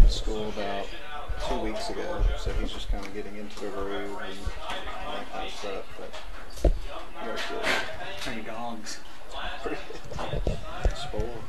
school about 2 weeks ago, so he's just kind of getting into the groove and all that kind of stuff. But very good. Pretty dogs. Pretty good. Spoiled.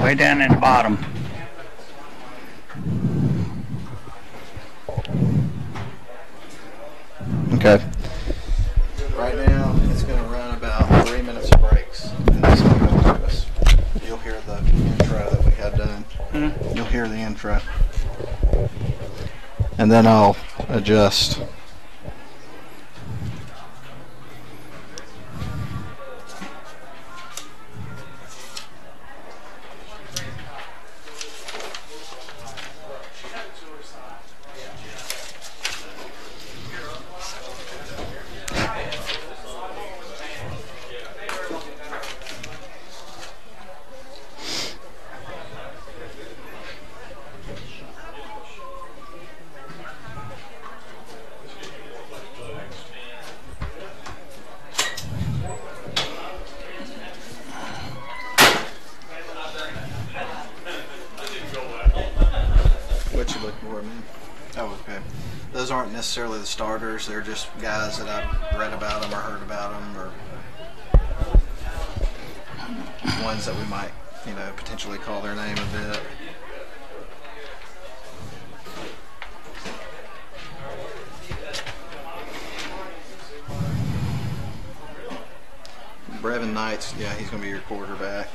Way down in the bottom. Okay. Right now, it's going to run about 3 minutes of breaks, and it's going to go to us. You'll hear the intro that we had done. Mm-hmm. You'll hear the intro. And then I'll adjust. What you looking for, man? Oh, okay. Those aren't necessarily the starters. They're just guys that I've read about them or heard about them, or ones that we might, potentially call their name a bit. Brevin Knight's, yeah, he's going to be your quarterback.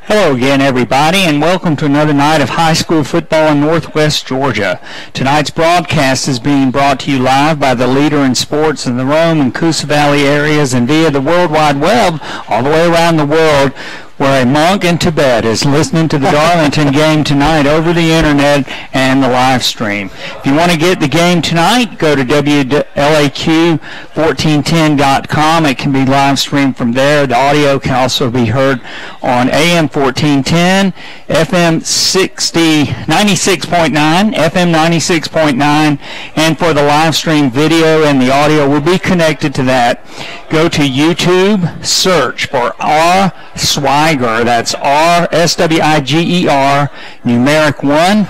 Hello again, everybody, and welcome to another night of high school football in Northwest Georgia. Tonight's broadcast is being brought to you live by the leader in sports in the Rome and Coosa Valley areas and via the World Wide Web all the way around the world. where a monk in Tibet is listening to the Darlington game tonight over the internet and the live stream. If you want to get the game tonight, go to WLAQ1410.com. It can be live streamed from there. The audio can also be heard on AM 1410, FM 96.9, FM 96.9, and for the live stream video and the audio will be connected to that. Go to YouTube, search for R. Swiger, that's R, S-W-I-G-E-R, numeric 1,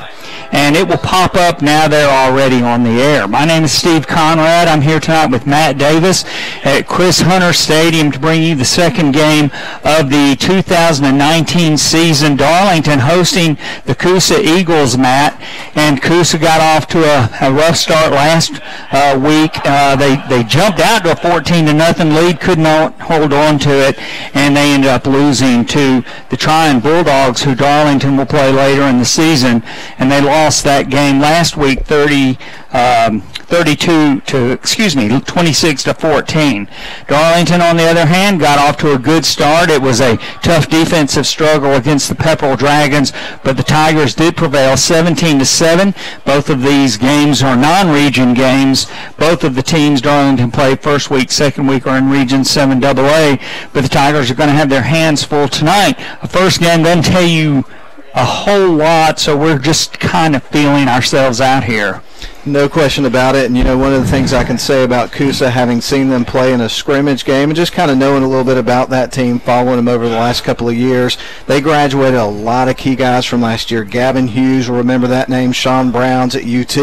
and it will pop up now they're already on the air. My name is Steve Conrad. I'm here tonight with Matt Davis at Chris Hunter Stadium to bring you the second game of the 2019 season. Darlington hosting the Coosa Eagles, Matt, and Coosa got off to a rough start last week. They jumped out to a 14-0 lead, could not hold on to it, and they ended up losing to the Tryon Bulldogs, who Darlington will play later in the season, and they lost that game last week 26-14. Darlington, on the other hand, got off to a good start. It was a tough defensive struggle against the Pepperell Dragons, but the Tigers did prevail 17-7. Both of these games are non-region games. Both of the teams Darlington played first week, second week are in Region 7AA, but the Tigers are going to have their hands full tonight. The first game doesn't tell you a whole lot, so we're just kind of feeling ourselves out here. No question about it. And, you know, one of the things I can say about Coosa, having seen them play in a scrimmage game and just kind of knowing a little bit about that team, following them over the last couple of years, they graduated a lot of key guys from last year. Gavin Hughes, will remember that name. Sean Brown's at UT.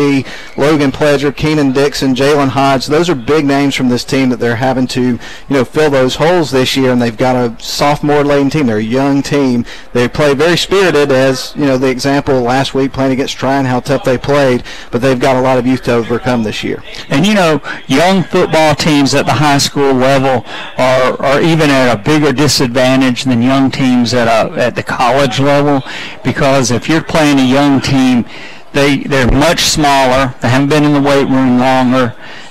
Logan Pledger, Keenan Dixon, Jalen Hodge. Those are big names from this team that they're having to, you know, fill those holes this year, and they've got a sophomore-laden team. They're a young team. They play very spirited, as, you know, the example last week playing against Tryon, how tough they played, but they've got a lot of youth to overcome this year. And you know, young football teams at the high school level are even at a bigger disadvantage than young teams at the college level, because if you're playing a young team, they're much smaller. They haven't been in the weight room long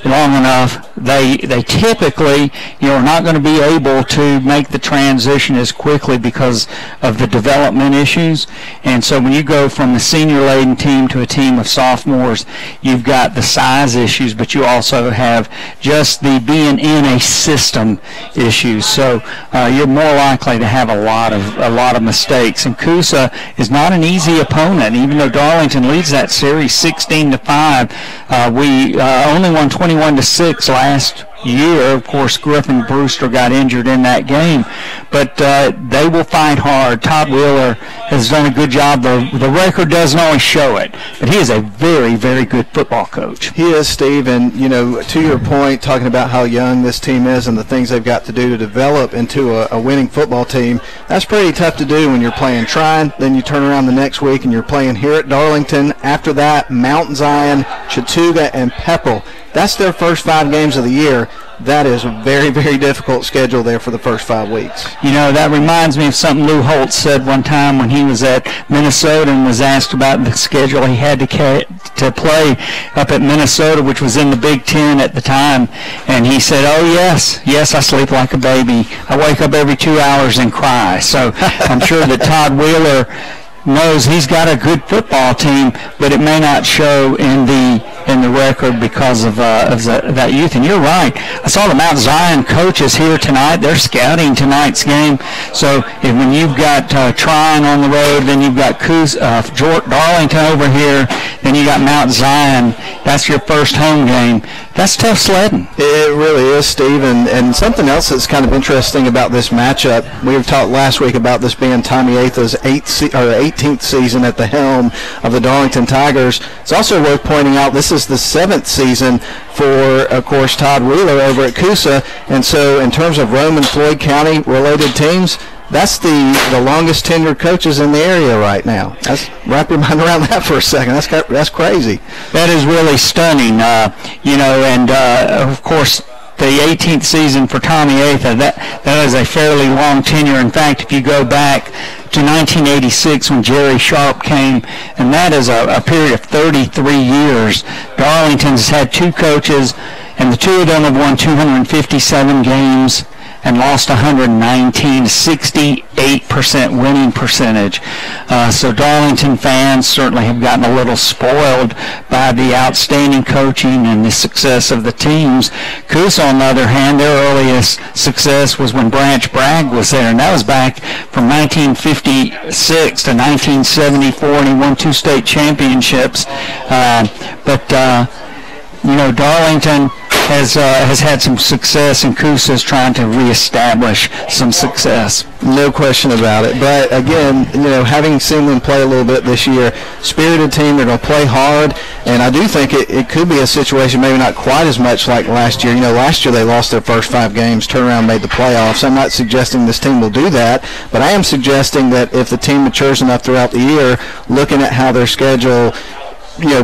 enough. They typically, you know, are not going to be able to make the transition as quickly because of the development issues. And so when you go from the senior-laden team to a team of sophomores, you've got the size issues, but you also have just the being in a system issues. So you're more likely to have a lot of mistakes. And Coosa is not an easy opponent, even though Darlington leads that series 16-5. We only won 21-6 last year. Of course, Griffin Brewster got injured in that game, but they will fight hard. Todd Wheeler has done a good job. The record doesn't always show it, but he is a very, very good football coach. He is, Steve, and, you know, to your point, talking about how young this team is and the things they've got to do to develop into a winning football team, that's pretty tough to do when you're playing Tryon, then you turn around the next week and you're playing here at Darlington. After that, Mount Zion, Chattooga, and Pepperell. That's their first 5 games of the year. That is a very, very difficult schedule there for the first 5 weeks. You know, that reminds me of something Lou Holtz said one time when he was at Minnesota and was asked about the schedule he had to play up at Minnesota, which was in the Big Ten at the time. And he said, oh, yes, I sleep like a baby. I wake up every 2 hours and cry. So I'm sure that Todd Wheeler knows he's got a good football team, but it may not show in the record because of that youth. And you're right. I saw the Mount Zion coaches here tonight. They're scouting tonight's game. So when you've got Tryon on the road, then you've got Darlington over here, then you got Mount Zion. That's your first home game. That's tough sledding. It really is, Steve. And something else that's kind of interesting about this matchup, we were talked last week about this being Tommy Atha's 18th season at the helm of the Darlington Tigers. It's also worth pointing out this is the 7th season for, of course, Todd Wheeler over at Coosa. And so in terms of Rome and Floyd County related teams, that's the longest tenured coaches in the area right now. Wrap your mind around that for a second. That's crazy. That is really stunning. You know, and of course, the 18th season for Tommy Atha, that is a fairly long tenure. In fact, if you go back to 1986 when Jerry Sharp came, and that is a period of 33 years. Darlington's had 2 coaches, and the 2 of them have won 257 games. and lost 119, 68% winning percentage. So Darlington fans certainly have gotten a little spoiled by the outstanding coaching and the success of the teams. Coosa, on the other hand, their earliest success was when Branch Bragg was there, and that was back from 1956 to 1974, and he won 2 state championships. Darlington has had some success, and Coosa is trying to reestablish some success. No question about it. But again, having seen them play a little bit this year, spirited team, they're going to play hard, and I do think it could be a situation, maybe not quite as much like last year. Last year they lost their first 5 games, turned around, made the playoffs. I'm not suggesting this team will do that, but I am suggesting that if the team matures enough throughout the year, looking at how their schedule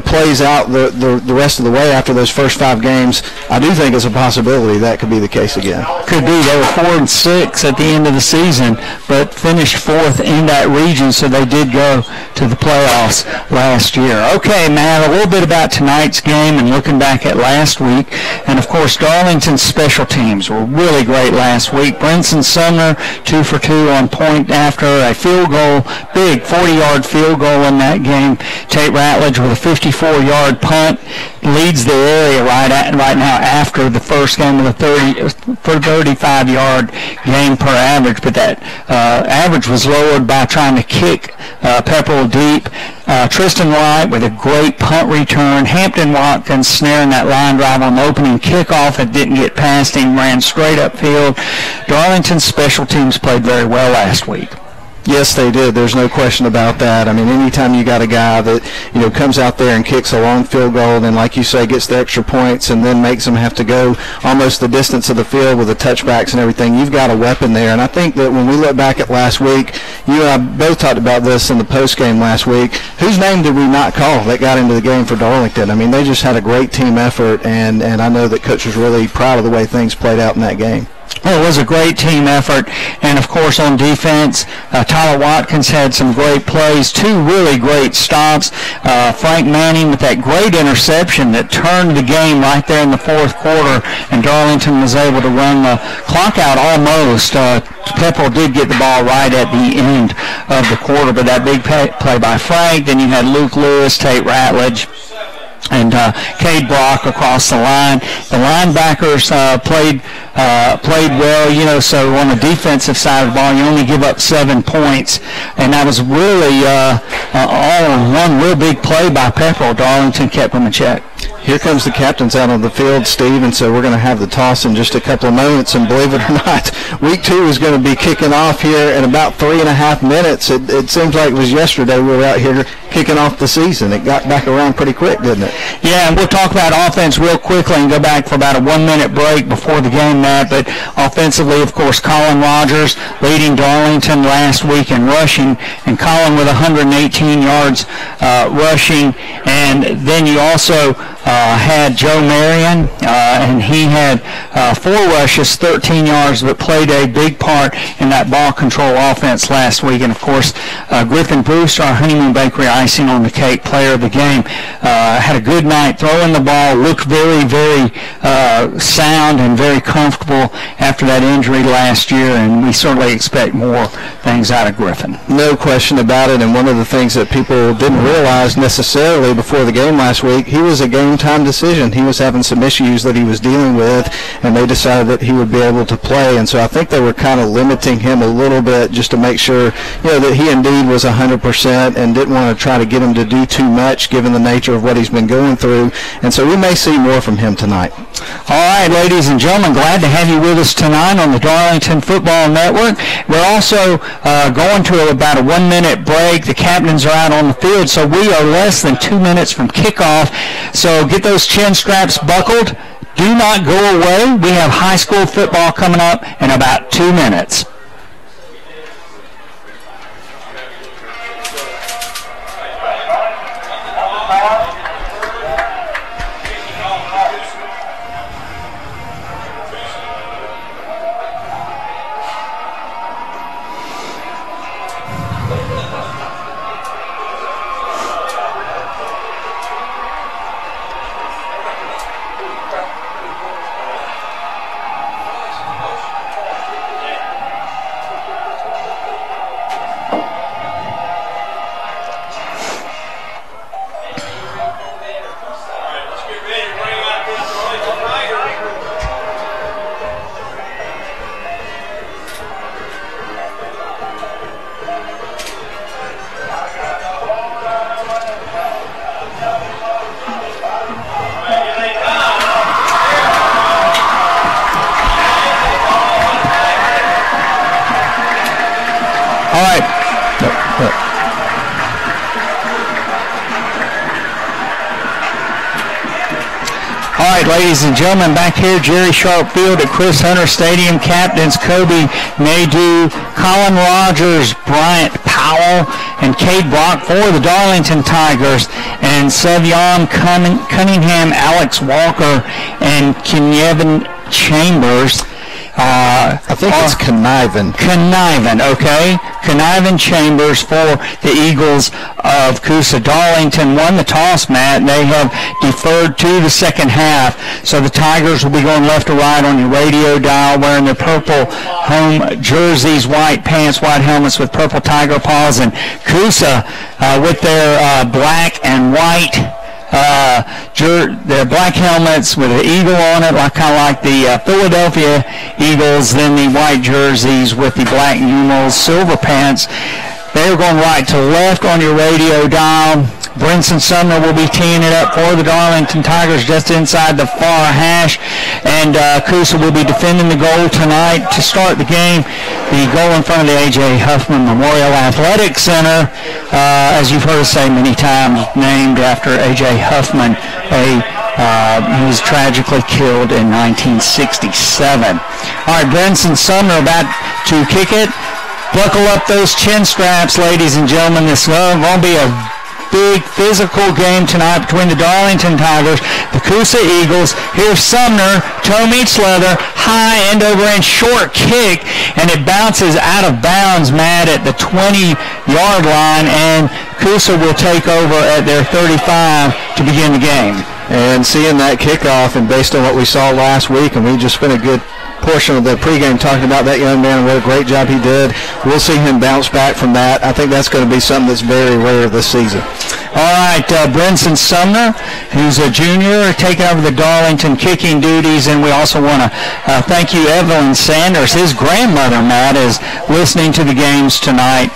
plays out the rest of the way after those first 5 games, I do think it's a possibility that could be the case again. Could be. They were 4-6 at the end of the season, but finished 4th in that region, so they did go to the playoffs last year. Okay, Matt, a little bit about tonight's game and looking back at last week. And, of course, Darlington's special teams were really great last week. Brinson Sumner, 2 for 2 on point after a field goal, big 40-yard field goal in that game. Tate Ratledge with a 54-yard punt leads the area right now after the first game with a 35-yard game per average, but that average was lowered by trying to kick Pepperell deep. Tristan Wright with a great punt return. Hampton Watkins snaring that line drive on the opening kickoff. It didn't get past him, ran straight upfield. Darlington's special teams played very well last week. Yes, they did. There's no question about that. I mean, anytime you got a guy that, comes out there and kicks a long field goal, and like you say, gets the extra points and then makes them have to go almost the distance of the field with the touchbacks and everything, you've got a weapon there. And I think that when we look back at last week, you and I both talked about this in the post game last week. Whose name did we not call that got into the game for Darlington? I mean, they just had a great team effort, and I know that Coach was really proud of the way things played out in that game. Well, it was a great team effort, and of course on defense, Tyler Watkins had some great plays, 2 really great stops. Frank Manning with that great interception that turned the game right there in the 4th quarter, and Darlington was able to run the clock out almost. Pepperell did get the ball right at the end of the quarter, but that big play by Frank. Then you had Luke Lewis, Tate Ratledge, and Cade Brock across the line. The linebackers played well, so on the defensive side of the ball, you only give up 7 points, and that was really all in one real big play by Pepperell. Darlington kept them in check. Here comes the captains out on the field, Steve, and so we're going to have the toss in just a couple of moments, and believe it or not, week 2 is going to be kicking off here in about 3.5 minutes. It seems like it was yesterday we were out here kicking off the season. It got back around pretty quick, didn't it? Yeah, and we'll talk about offense real quickly and go back for about a 1-minute break before the game, Matt. But offensively, of course, Colin Rogers leading Darlington last week in rushing, and Colin with 118 yards rushing. And then you also had Joe Marion, and he had 4 rushes, 13 yards, but played a big part in that ball control offense last week. And, of course, Griffin Brewster, our Honeymoon Bakery icing on the cake player of the game, had a good night throwing the ball, looked very, very sound and very comfortable after that injury last year, and we certainly expect more things out of Griffin. No question about it, and one of the things that people didn't realize necessarily before the game last week, he was a game-time decision. He was having some issues that he was dealing with, and they decided that he would be able to play, and so I think they were kind of limiting him a little bit just to make sure that he indeed was 100% and didn't want to try to get him to do too much given the nature of what he's been going through, and so we may see more from him tonight. All right, ladies and gentlemen, glad to have you with us tonight on the Darlington Football Network. We're also going to about a 1-minute break. The captains are out on the field, so we are less than 2 minutes from kickoff. So get those chin straps buckled. Do not go away. We have high school football coming up in about 2 minutes. All right, ladies and gentlemen, back here, Jerry Sharp Field at Chris Hunter Stadium. Captains Kobe Nadeau, Colin Rogers, Bryant Powell, and Cade Brock for the Darlington Tigers, and Savion Cunningham, Alex Walker, and Kenyevin Chambers. I think it's Conniving, okay. Conniving Chambers for the Eagles of Coosa. Darlington won the toss, Matt. They have deferred to the second half. So the Tigers will be going left to right on your radio dial, wearing their purple home jerseys, white pants, white helmets with purple tiger paws. And Coosa with their black and white their black helmets with an eagle on it, kind of like the Philadelphia Eagles, then the white jerseys with the black numerals, silver pants. They're going right to left on your radio dial. Brinson Sumner will be teeing it up for the Darlington Tigers just inside the far hash. And Coosa will be defending the goal tonight to start the game. The goal in front of the A.J. Huffman Memorial Athletic Center, as you've heard us say many times, named after A.J. Huffman. He was tragically killed in 1967. All right, Brinson Sumner about to kick it. Buckle up those chin straps, ladies and gentlemen. This won't be a big physical game tonight between the Darlington Tigers, the Coosa Eagles. Here's Sumner, toe meets leather, high end over end short kick, and it bounces out of bounds, Matt, at the 20-yard line, and Coosa will take over at their 35 to begin the game. And seeing that kickoff, and based on what we saw last week, and we just spent a good portion of the pregame talking about that young man and what a great job he did. We'll see him bounce back from that. I think that's going to be something that's very rare this season. All right, Brinson Sumner, who's a junior, taking over the Darlington kicking duties, and we also want to thank you, Evelyn Sanders. His grandmother, Matt, is listening to the games tonight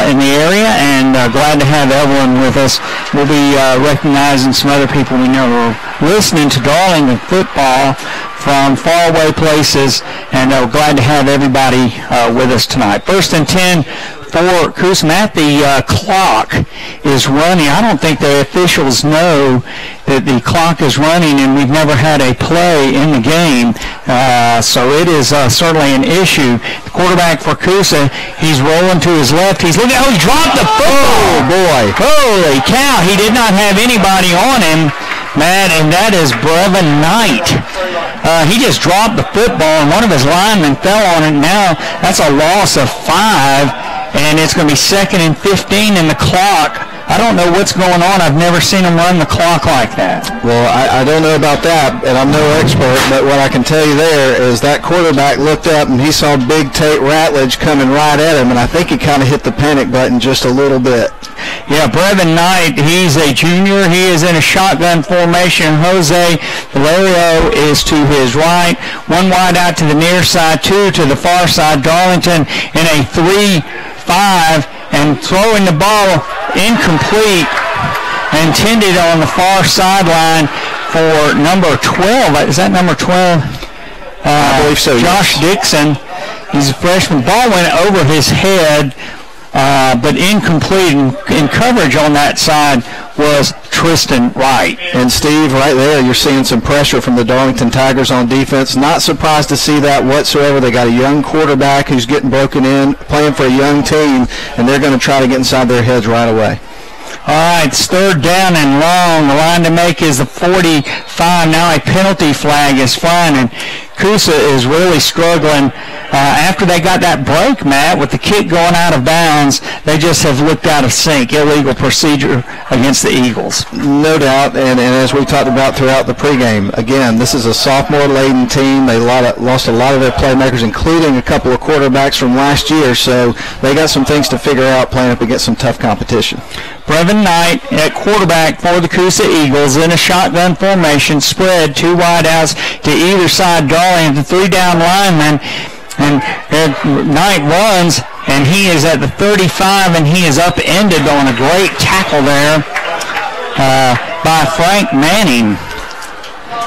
in the area, and glad to have Evelyn with us. We'll be recognizing some other people we know are listening to Darlington football from faraway places, and we're glad to have everybody with us tonight. 1st and 10 for Coosa. Matt, the clock is running. I don't think the officials know that the clock is running, and we've never had a play in the game, so it is certainly an issue. The quarterback for Coosa, he's rolling to his left. He's looking. Oh, he dropped the football. Oh, boy. Holy cow. He did not have anybody on him, Matt, and that is Brevin Knight. He just dropped the football, and one of his linemen fell on it. Now that's a loss of 5, and it's going to be 2nd and 15 in the clock. I don't know what's going on. I've never seen him run the clock like that. Well, I don't know about that, and I'm no expert, but what I can tell you there is that quarterback looked up, and he saw Big Tate Ratledge coming right at him, and I think he kind of hit the panic button just a little bit. Yeah, Brevin Knight, he's a junior. He is in a shotgun formation. Jose Valerio is to his right. One wide out to the near side, two to the far side. Darlington in a 3-5 and throwing the ball incomplete, intended on the far sideline for number 12. Is that number 12? I believe so. Josh Dixon. He's a freshman. Ball went over his head, but incomplete. In coverage on that side was Tristan Wright. And Steve, right there, you're seeing some pressure from the Darlington Tigers on defense. Not surprised to see that whatsoever. They got a young quarterback who's getting broken in, playing for a young team, and they're going to try to get inside their heads right away. All right, it's 3rd down and long. The line to make is the 45. Now a penalty flag is flying, and Coosa is really struggling. After they got that break, Matt, with the kick going out of bounds, they just have looked out of sync. Illegal procedure against the Eagles. No doubt, and as we talked about throughout the pregame, again, this is a sophomore-laden team. They lost a lot of their playmakers, including a couple of quarterbacks from last year, so they got some things to figure out playing up against some tough competition. Brevin Knight at quarterback for the Coosa Eagles in a shotgun formation, spread 2 wide outs to either side. Darling, the 3-down lineman, and Knight runs, and he is at the 35, and he is upended on a great tackle there by Frank Manning.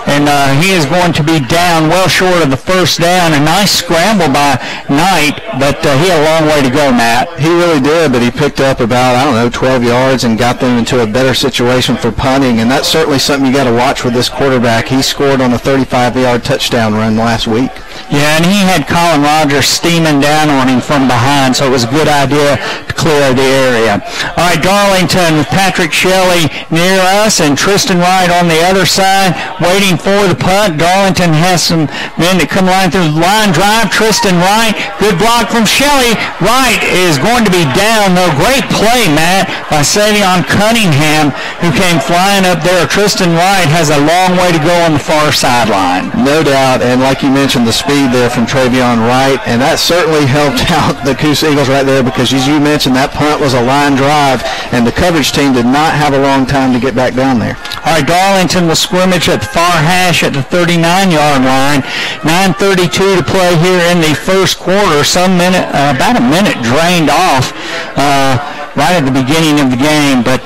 and he is going to be down well short of the first down. A nice scramble by Knight, but he had a long way to go, Matt. He really did, but he picked up about, 12 yards and got them into a better situation for punting, and that's certainly something you got to watch with this quarterback. He scored on a 35-yard touchdown run last week. Yeah, and he had Colin Rogers steaming down on him from behind, so it was a good idea to clear the area. All right, Darlington with Patrick Shelley near us and Tristan Wright on the other side waiting for the punt. Darlington has some men that come line through the line drive. Tristan Wright, good block from Shelley. Wright is going to be down, though. Great play, Matt, by Savion Cunningham, who came flying up there. Tristan Wright has a long way to go on the far sideline. No doubt, and like you mentioned, the speed there from Travion Wright, and that certainly helped out the Coosa Eagles right there, because as you mentioned, that punt was a line drive, and the coverage team did not have a long time to get back down there. All right, Darlington will scrimmage at the far hash at the 39-yard line. 9:32 to play here in the first quarter. About a minute drained off right at the beginning of the game, but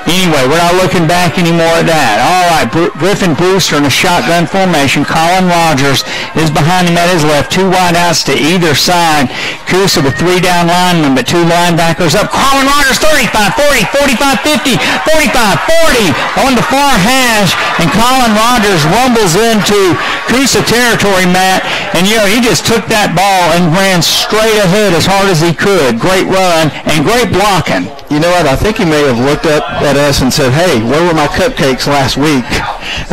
anyway, we're not looking back anymore at that. All right, Griffin Brewster in a shotgun formation. Colin Rogers is behind him at his left. Two wideouts to either side. Coosa with three down linemen, but two linebackers up. Colin Rogers, 35, 40, 45, 50, 45, 40 on the far hash, and Colin Rogers rumbles into Coosa territory, Matt, and he just took that ball and ran straight ahead as hard as he could. Great run and great blocking. You know what? I think he may have looked up at us and said, "Hey, where were my cupcakes last week?"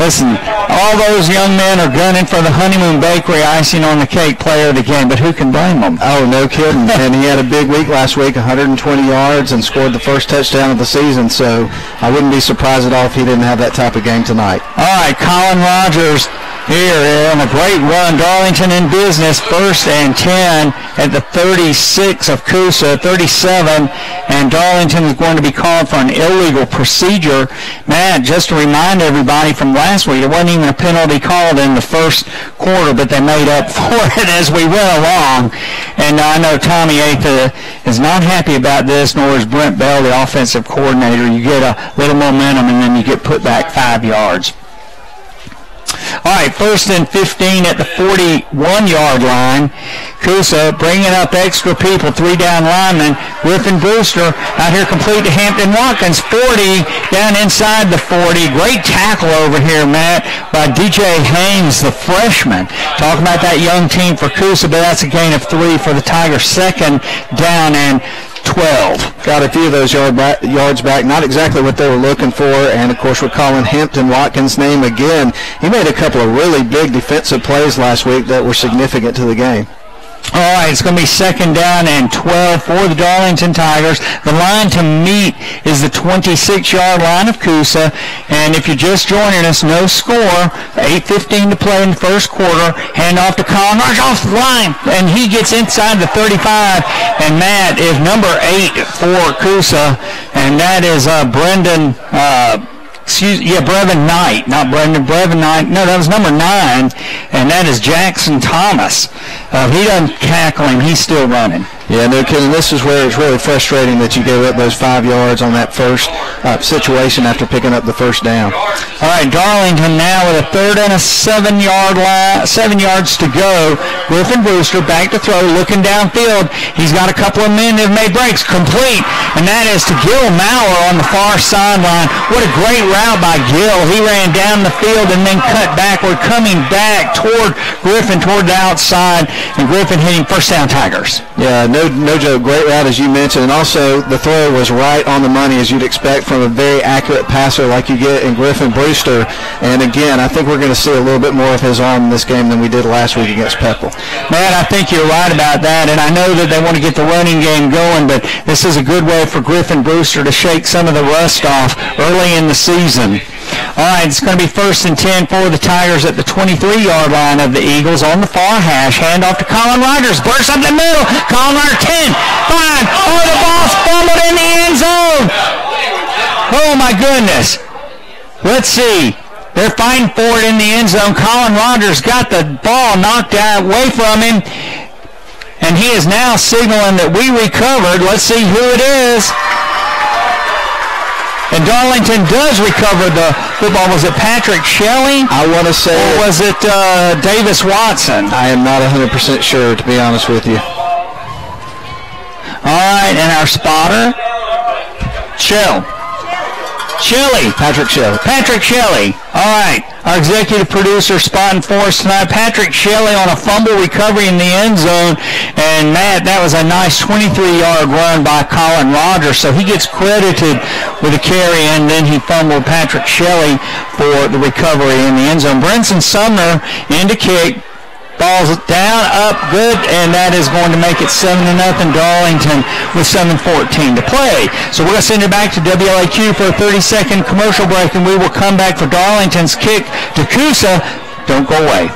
Listen, all those young men are gunning for the Honeymoon Bakery icing on the cake player of the game, but who can blame them? Oh, no kidding. And he had a big week last week, 120 yards, and scored the first touchdown of the season, so I wouldn't be surprised at all if he didn't have that type of game tonight. All right, Colin Rogers here on a great run. Darlington in business, 1st and 10 at the 36 of Coosa, 37, and Darlington is going to be called for an illegal procedure. Matt, just to remind everybody from last week, there wasn't even a penalty called in the first quarter, but they made up for it as we went along. And I know Tommy Atha is not happy about this, nor is Brent Bell, the offensive coordinator. You get a little momentum, and then you get put back 5 yards. All right, 1st and 15 at the 41-yard line. Coosa bringing up extra people, three down linemen. Griffin Brewster out here complete to Hampton Watkins, 40 down inside the 40. Great tackle over here, Matt, by DJ Haynes, the freshman. Talking about that young team for Coosa, but that's a gain of 3 for the Tigers. 2nd down and 12. Got a few of those yards back, not exactly what they were looking for, and of course we're calling Hampton Watkins' name again. He made a couple of really big defensive plays last week that were significant to the game. All right, it's going to be 2nd down and 12 for the Darlington Tigers. The line to meet is the 26-yard line of Coosa. And if you're just joining us, no score. 8:15 to play in the first quarter. Hand off to Colin Rogers off the line. And he gets inside the 35. And Matt is number 8 for Coosa. And that is Brevin Knight, not Brendan, Brevin Knight. No, that was number 9, and that is Jackson Thomas. He doesn't tackle him. He's still running. Yeah, no kidding. This is where it's really frustrating that you gave up those 5 yards on that first situation after picking up the first down. All right, Darlington now with a 3rd and a 7-yard line, 7 yards to go. Griffin Brewster back to throw, looking downfield. He's got a couple of men that have made breaks. Complete, and that is to Gil Maurer on the far sideline. What a great route by Gil. He ran down the field and then cut backward, coming back toward Griffin, toward the outside, and Griffin hitting first down Tigers. Yeah, no joke. Great route, as you mentioned, and also the throw was right on the money, as you'd expect from a very accurate passer like you get in Griffin Brewster. And again, I think we're going to see a little bit more of his arm in this game than we did last week against Pepple. Man, I think you're right about that, and I know that they want to get the running game going, but this is a good way for Griffin Brewster to shake some of the rust off early in the season. All right, it's going to be 1st and 10 for the Tigers at the 23-yard line of the Eagles on the far hash. Hand off to Colin Rogers. Burst up the middle. Colin Rogers, 10, 5. Oh, the ball's fumbled in the end zone. Oh, my goodness. Let's see. They're fighting for it in the end zone. Colin Rogers got the ball knocked away from him, and he is now signaling that we recovered. Let's see who it is. And Darlington does recover the football. Was it Patrick Shelley? I want to say. Or was it Davis Watson? I am not 100% sure, to be honest with you. All right, and our spotter, Patrick Shelley. All right, our executive producer spotting for us tonight, Patrick Shelley on a fumble recovery in the end zone. And Matt, that was a nice 23-yard run by Colin Rogers, so he gets credited with a carry, and then he fumbled Patrick Shelley for the recovery in the end zone. Brinson Sumner in to kick. Ball's down, up, good, and that is going to make it 7-0 Darlington with 7:14 to play. So we're going to send it back to WLAQ for a 30-second commercial break, and we will come back for Darlington's kick to Coosa. Don't go away.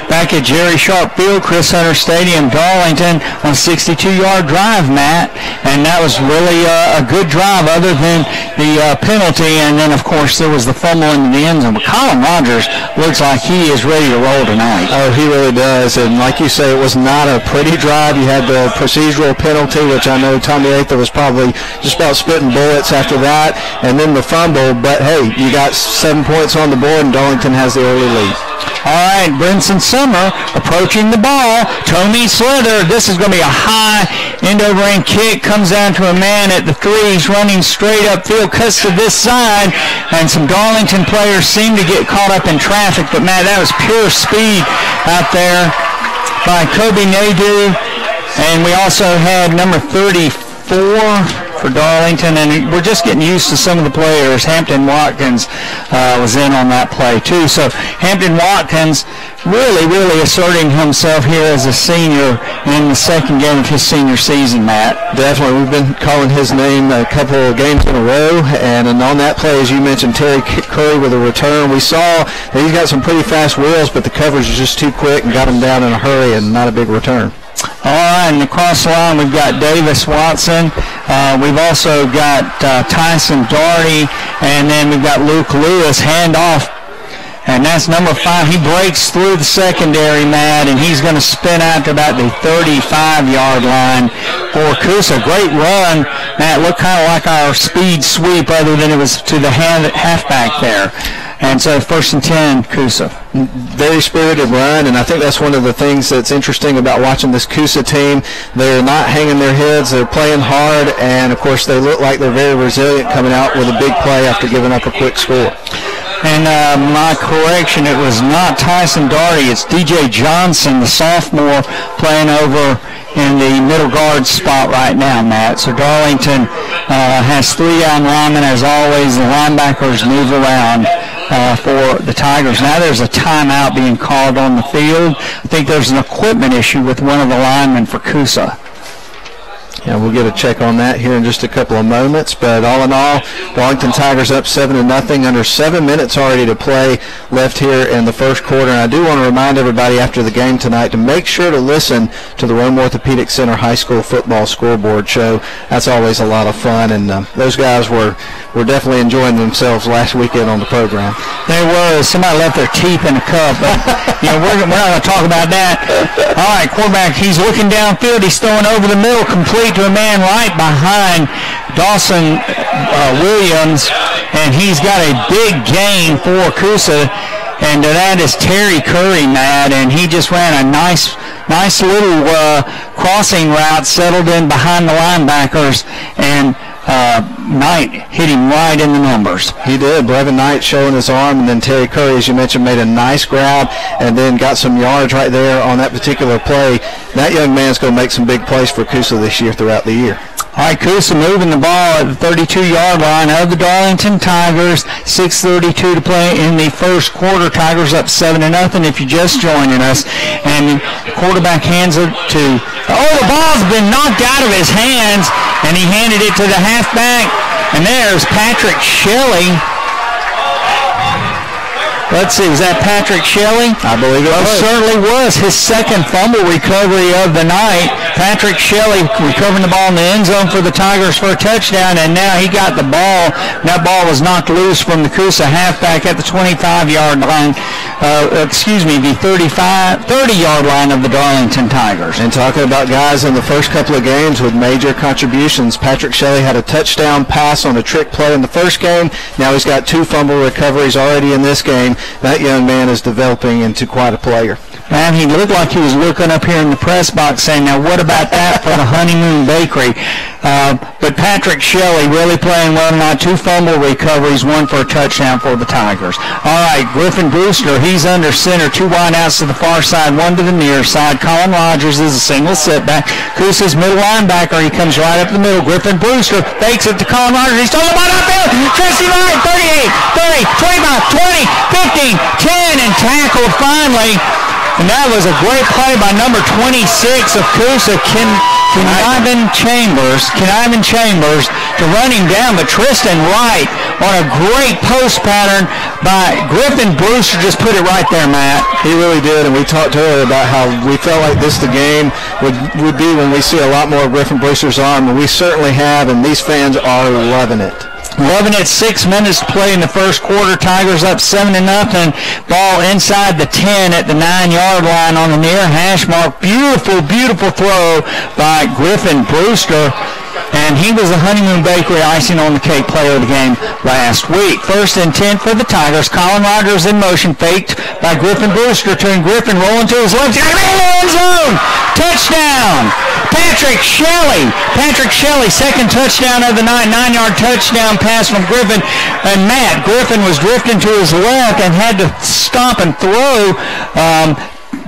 Back at Jerry Sharp Field, Chris Hunter Stadium, Darlington on a 62-yard drive, Matt, and that was really a good drive other than the penalty, and then, of course, there was the fumble in the end zone. But Colin Rogers looks like he is ready to roll tonight. Oh, he really does, and like you say, it was not a pretty drive. You had the procedural penalty, which I know Tommy Ather was probably just about spitting bullets after that, and then the fumble, but hey, you got 7 points on the board, and Darlington has the early lead. All right, Brinson Summer approaching the ball. Tony Slither, this is going to be a high end-over-end kick. Comes down to a man at the 3. He's running straight upfield, cuts to this side, and some Darlington players seem to get caught up in traffic. But, man, that was pure speed out there by Kobe Nadeau. And we also had number 34 for Darlington, and we're just getting used to some of the players. Hampton Watkins was in on that play too. So Hampton Watkins really asserting himself here as a senior in the second game of his senior season, Matt. Definitely. We've been calling his name a couple of games in a row, and on that play, as you mentioned, Terry Curry with a return. We saw that he's got some pretty fast wheels, but the coverage is just too quick and got him down in a hurry and not a big return. All right, and across the line we've got Davis Watson. We've also got Tyson Doherty, and then we've got Luke Lewis, handoff. And that's number 5. He breaks through the secondary, Matt, and he's going to spin out to about the 35-yard line for Coosa. Great run. Matt, looked kind of like our speed sweep other than it was to the halfback there. And so 1st and 10, Coosa. Very spirited run, and I think that's one of the things that's interesting about watching this Coosa team. They're not hanging their heads. They're playing hard, and, of course, they look like they're very resilient coming out with a big play after giving up a quick score. And my correction, it was not Tyson Doherty. It's DJ Johnson, the sophomore, playing over in the middle guard spot right now, Matt. So Darlington has 3 young linemen. As always, the linebackers move around for the Tigers. Now there's a timeout being called on the field. I think there's an equipment issue with one of the linemen for Coosa. Yeah, we'll get a check on that here in just a couple of moments. But all in all, Darlington Tigers up 7-0. Under 7 minutes already to play left here in the first quarter. And I do want to remind everybody after the game tonight to make sure to listen to the Rome Orthopedic Center High School Football Scoreboard Show. That's always a lot of fun. And those guys were definitely enjoying themselves last weekend on the program. They were. Somebody left their teeth in a cup. But, we're not going to talk about that. All right, quarterback, he's looking downfield. He's throwing over the middle, complete to a man right behind Dawson Williams, and he's got a big gain for Coosa, and that is Terry Curry, Matt, and he just ran a nice little crossing route, settled in behind the linebackers, and Knight hit him right in the numbers. He did. Brevin Knight showing his arm, and then Terry Curry, as you mentioned, made a nice grab and then got some yards right there on that particular play. That young man's going to make some big plays for Coosa this year throughout the year. All right, Coosa moving the ball at the 32-yard line of the Darlington Tigers. 6:32 to play in the first quarter. Tigers up 7-0 if you're just joining us. And the quarterback hands it to, the ball's been knocked out of his hands, and he handed it to the halfback. And there's Patrick Shelley. Let's see, was that Patrick Shelley? I believe it was. Certainly was. His second fumble recovery of the night. Patrick Shelley recovering the ball in the end zone for the Tigers for a touchdown, and now he got the ball. That ball was knocked loose from the Coosa halfback at the 25-yard line. The 30-yard line of the Darlington Tigers. And talking about guys in the first couple of games with major contributions, Patrick Shelley had a touchdown pass on a trick play in the first game. Now he's got 2 fumble recoveries already in this game. That young man is developing into quite a player. Man, he looked like he was looking up here in the press box saying, now what about that for the Honeymoon Bakery? But Patrick Shelley really playing well tonight. 2 fumble recoveries, 1 for a touchdown for the Tigers. All right, Griffin Brewster, he's under center. 2 wideouts to the far side, 1 to the near side. Colin Rogers is a single setback. Coosa's middle linebacker, he comes right up the middle. Griffin Brewster fakes it to Colin Rogers. He's stolen the ball upfield. Tracy Ryan, 38, 30, 25, 20, 15, 10, and tackled finally. And that was a great play by number 26 of Coosa, Ivan Chambers to run him down. But Tristan Wright on a great post pattern by Griffin Brewster just put it right there, Matt. He really did, and we talked earlier about how we felt like the game would be when we see a lot more of Griffin Brewster's arm, and we certainly have, and these fans are loving it. 6 minutes to play in the first quarter. Tigers up 7-0. Ball inside the 10 at the 9-yard line on the near hash mark. Beautiful, beautiful throw by Griffin Brewster. And he was the Honeymoon Bakery icing on the cake player of the game last week. 1st and 10 for the Tigers. Colin Rogers in motion, faked by Griffin Brewster. Turn Griffin rolling to his left. End zone! Touchdown! Patrick Shelley, second touchdown of the night. 9-yard touchdown pass from Griffin. And Matt, Griffin was drifting to his left and had to stop and throw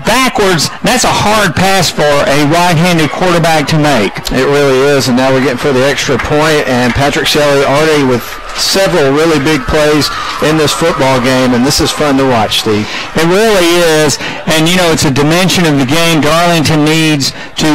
backwards. That's a hard pass for a right-handed quarterback to make. It really is, and now we're getting for the extra point, and Patrick Shelley already with several really big plays in this football game, and this is fun to watch, Steve. It really is, and it's a dimension of the game Darlington needs to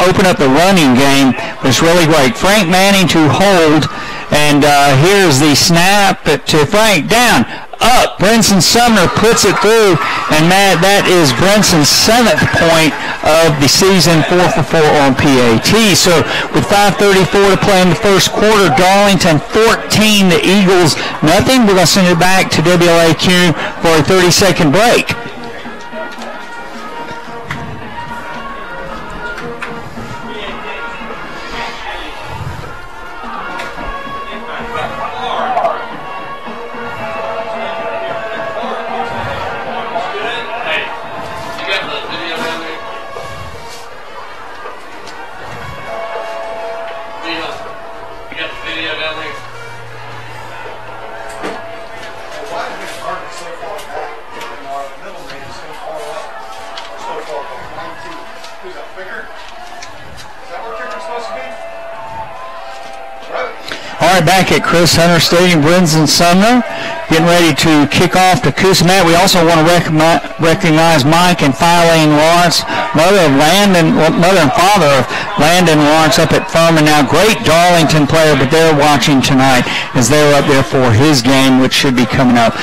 open up the running game. It's really great. Frank Manning to hold, and here's the snap to Frank. Down. Up. Brinson Sumner puts it through, and Matt, that is Brinson's 7th point of the season, 4 for 4 on PAT. So with 5:34 to play in the first quarter, Darlington 14, the Eagles nothing. We're going to send it back to WLAQ for a 30-second break. Back at Chris Hunter Stadium, Brinson Sumner getting ready to kick off to Coosa. Matt, we also want to recognize Mike and Filene Lawrence, mother and father of Landon Lawrence up at Furman. Now, great Darlington player, but they're watching tonight as they're up there for his game, which should be coming up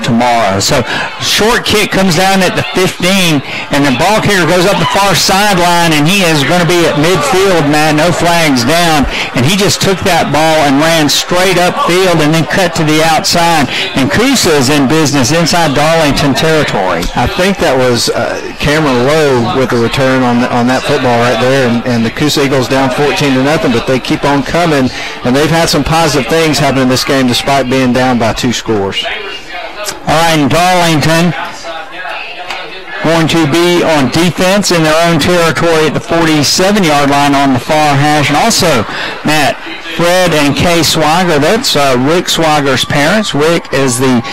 tomorrow. So, short kick comes down at the 15, and the ball kicker goes up the far sideline, and he is going to be at midfield, Matt, no flags down, and he just took that ball and ran straight upfield and then cut to the outside. And Coosa is in business inside Darlington territory. I think that was Cameron Lowe with the return on that football right there, and the Coosa Eagles down 14-0, but they keep on coming, and they've had some positive things happen in this game despite being down by 2 scores. All right, and Darlington going to be on defense in their own territory at the 47-yard line on the far hash. And also, Matt, Fred and Kay Swiger. That's Rick Swiger's parents. Rick is the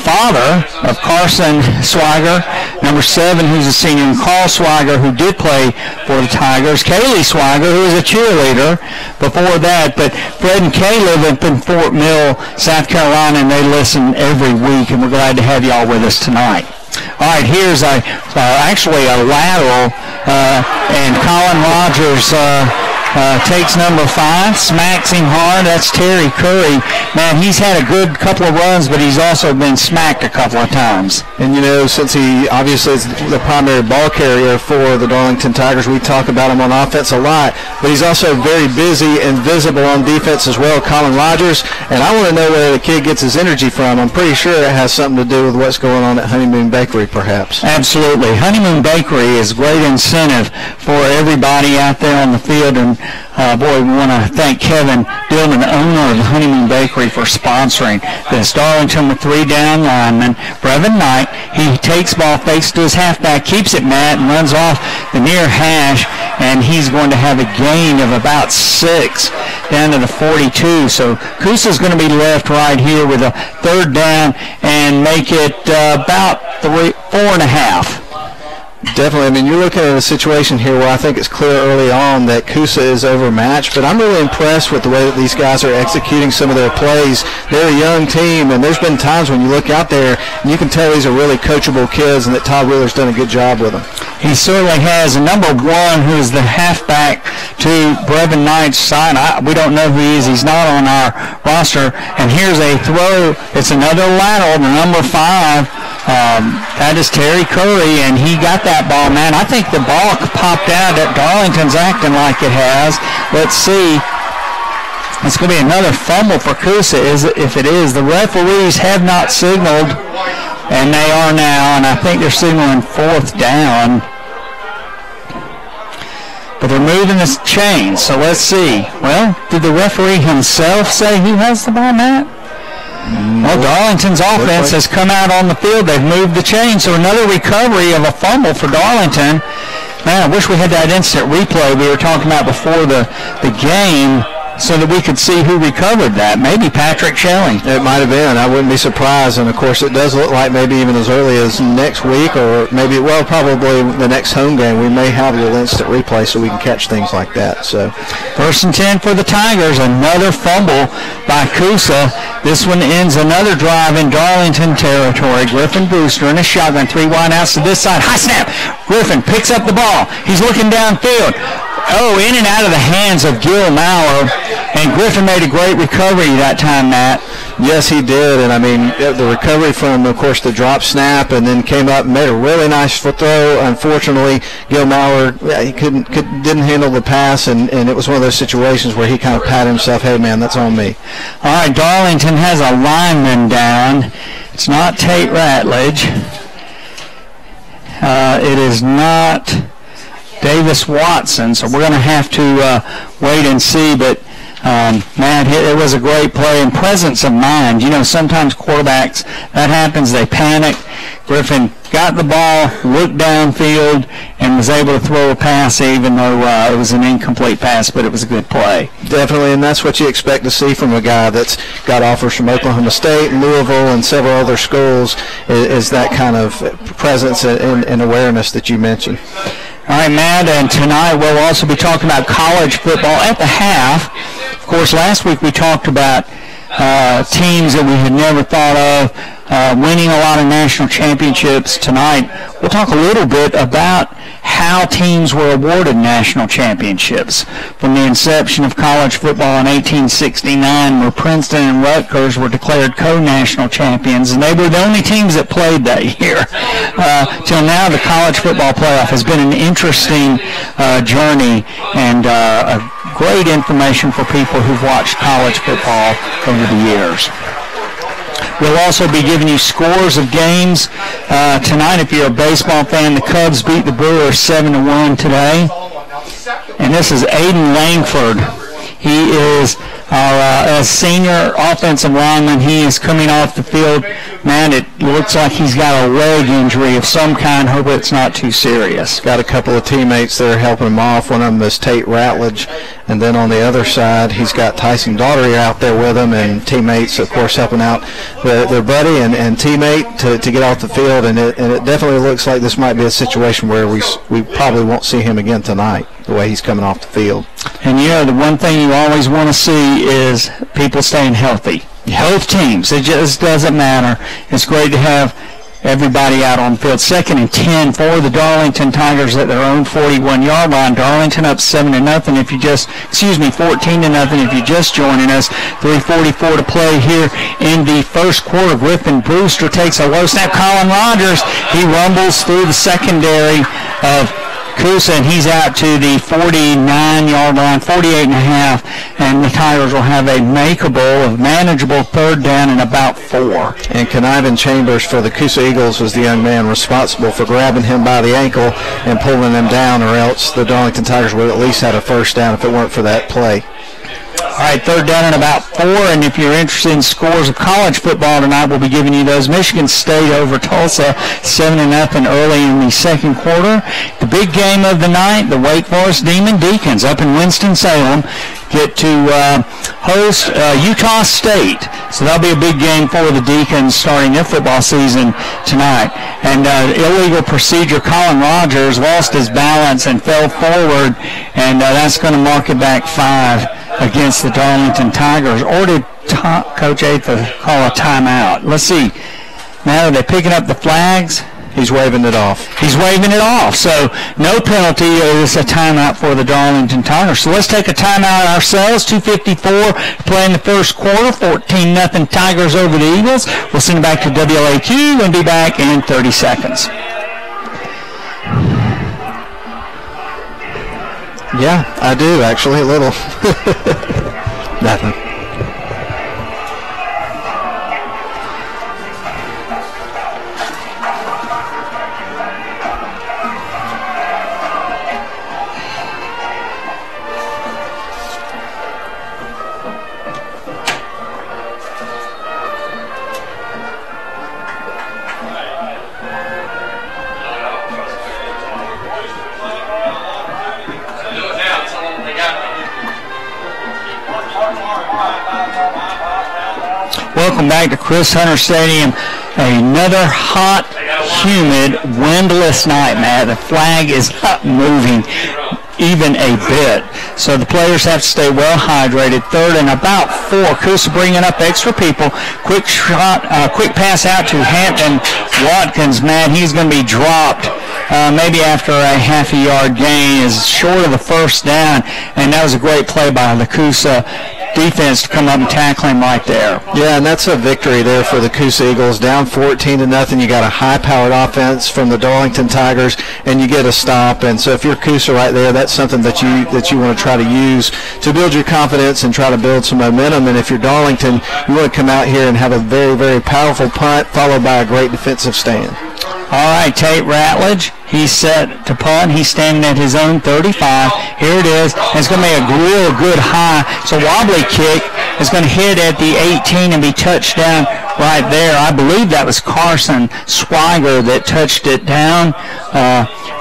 father of Carson Swiger, number 7, who's a senior, and Carl Swiger, who did play for the Tigers. Kaylee Swiger, who was a cheerleader before that. But Fred and Kay live up in Fort Mill, South Carolina, and they listen every week, and we're glad to have y'all with us tonight. All right, here's actually a lateral, and Colin Rogers takes number 5, smacks him hard. That's Terry Curry. Man, he's had a good couple of runs, but he's also been smacked a couple of times. And, since he obviously is the primary ball carrier for the Darlington Tigers, we talk about him on offense a lot, but he's also very busy and visible on defense as well, Colin Rogers. And I want to know where the kid gets his energy from. I'm pretty sure it has something to do with what's going on at Honeymoon Bakery, perhaps. Absolutely. Honeymoon Bakery is great incentive for everybody out there on the field, and boy, we want to thank Kevin Dillman, the owner of the Honeymoon Bakery, for sponsoring this. Darlington with 3 down linemen. Brevin Knight, he takes ball, fakes to his halfback, keeps it, Matt, and runs off the near hash, and he's going to have a gain of about 6 down to the 42. So Coosa's going to be left right here with a 3rd down and make it about 4.5. Definitely. You're looking at a situation here where I think it's clear early on that Coosa is overmatched, but I'm really impressed with the way that these guys are executing some of their plays. They're a young team, and there's been times when you look out there and you can tell these are really coachable kids and that Todd Wheeler's done a good job with them. He certainly has. And number 1, who is the halfback to Brevin Knight's side, we don't know who he is. He's not on our roster. And here's a throw. It's another lateral to number 5. That is Terry Curry, and he got that ball, man. I think the ball popped out. That Darlington's acting like it has. Let's see. It's going to be another fumble for Coosa. If it is, the referees have not signaled, and they are now, and I think they're signaling 4th down. But they're moving this chain, so let's see. Well, did the referee himself say who has the ball, Matt? Well, Darlington's offense has come out on the field. They've moved the chain, so another recovery of a fumble for Darlington. Man, I wish we had that instant replay we were talking about before the game so that we could see who recovered that. Maybe Patrick Shelley. It might have been. I wouldn't be surprised. And, of course, it does look like maybe even as early as next week or maybe, probably the next home game, we may have a little instant replay so we can catch things like that. So, 1st and 10 for the Tigers. Another fumble by Coosa. This one ends another drive in Darlington territory. Griffin Brewster in a shotgun, 3 wide outs to this side. High snap. Griffin picks up the ball. He's looking downfield. In and out of the hands of Gil Maurer. And Griffin made a great recovery that time, Matt. Yes, he did. And, the recovery from, of course, the drop snap and then came up and made a really nice throw. Unfortunately, Gil Maurer, he didn't handle the pass, and it was one of those situations where he kind of patted himself, hey, man, that's on me. All right, Darlington has a lineman down. It's not Tate Ratledge. It is not Davis Watson, so we're going to have to wait and see, but man, it was a great play and presence of mind. Sometimes quarterbacks, that happens, they panic. Griffin got the ball, looked downfield, and was able to throw a pass even though it was an incomplete pass, but it was a good play. Definitely, and that's what you expect to see from a guy that's got offers from Oklahoma State, Louisville, and several other schools, is that kind of presence and awareness that you mentioned. All right, Matt, and tonight we'll also be talking about college football at the half. Of course, last week we talked about teams that we had never thought of winning a lot of national championships. Tonight we'll talk a little bit about how teams were awarded national championships from the inception of college football in 1869, where Princeton and Rutgers were declared co-national champions, and they were the only teams that played that year. Till now, the college football playoff has been an interesting journey and great information for people who've watched college football over the years. We'll also be giving you scores of games tonight. If you're a baseball fan, the Cubs beat the Brewers 7-1 today. And this is Aiden Langford. He is our senior offensive lineman. He is coming off the field. Man, it looks like he's got a leg injury of some kind. Hope it's not too serious. Got a couple of teammates that are helping him off. One of them is Tate Ratledge. And then on the other side, he's got Tyson Daughtery out there with him, and teammates, of course, helping out their buddy and teammate to get off the field. And it definitely looks like this might be a situation where we probably won't see him again tonight, the way he's coming off the field. And the one thing you always want to see is people staying healthy. Both teams. It just doesn't matter. It's great to have everybody out on the field. 2nd and 10 for the Darlington Tigers at their own 41-yard line. Darlington up 7-0 if you just, 14-0 if you're just joining us. 3:44 to play here in the first quarter. Griffin Brewster takes a low snap. Colin Rogers, he rumbles through the secondary of Coosa, and he's out to the 49-yard line, 48.5, and the Tigers will have a manageable 3rd down and about 4. And Connivin Chambers for the Coosa Eagles was the young man responsible for grabbing him by the ankle and pulling him down, or else the Darlington Tigers would at least had a first down if it weren't for that play. All right, 3rd down and about 4, and if you're interested in scores of college football tonight, we'll be giving you those. Michigan State over Tulsa, 7-0 early in the second quarter. The big game of the night, the Wake Forest Demon Deacons up in Winston-Salem get to host Utah State. So that'll be a big game for the Deacons starting their football season tonight. And illegal procedure, Colin Rogers lost his balance and fell forward, and that's going to mark it back 5 against the Darlington Tigers. Or did Coach Atha call a timeout? Let's see. Now are they picking up the flags? He's waving it off. He's waving it off. So no penalty. It's a timeout for the Darlington Tigers. So let's take a timeout ourselves. 2:54 to play in the first quarter. 14-0 Tigers over the Eagles. We'll send it back to WLAQ and be back in 30 seconds. Yeah, I do, actually, a little. Nothing. Welcome back to Chris Hunter Stadium. Another hot, humid, windless night, Matt. The flag is not moving even a bit. So the players have to stay well hydrated. 3rd and about 4. Coosa bringing up extra people. Quick shot, quick pass out to Hampton Watkins. Man, he's going to be dropped maybe after a half-a-yard gain. Is short of the first down, and that was a great play by the Coosa defense to come up and tackle him right there. Yeah, and that's a victory there for the Coosa Eagles. Down 14-0. You got a high-powered offense from the Darlington Tigers, and you get a stop. And so if you're Coosa right there, that's something that you want to try to use to build your confidence and try to build some momentum. And if you're Darlington, you want to come out here and have a very, very powerful punt followed by a great defensive stand. All right, Tate Ratledge, he's set to punt. He's standing at his own 35. Here it is. It's going to be a real good high. So wobbly kick is going to hit at the 18 and be touched down right there. I believe that was Carson Swiger that touched it down.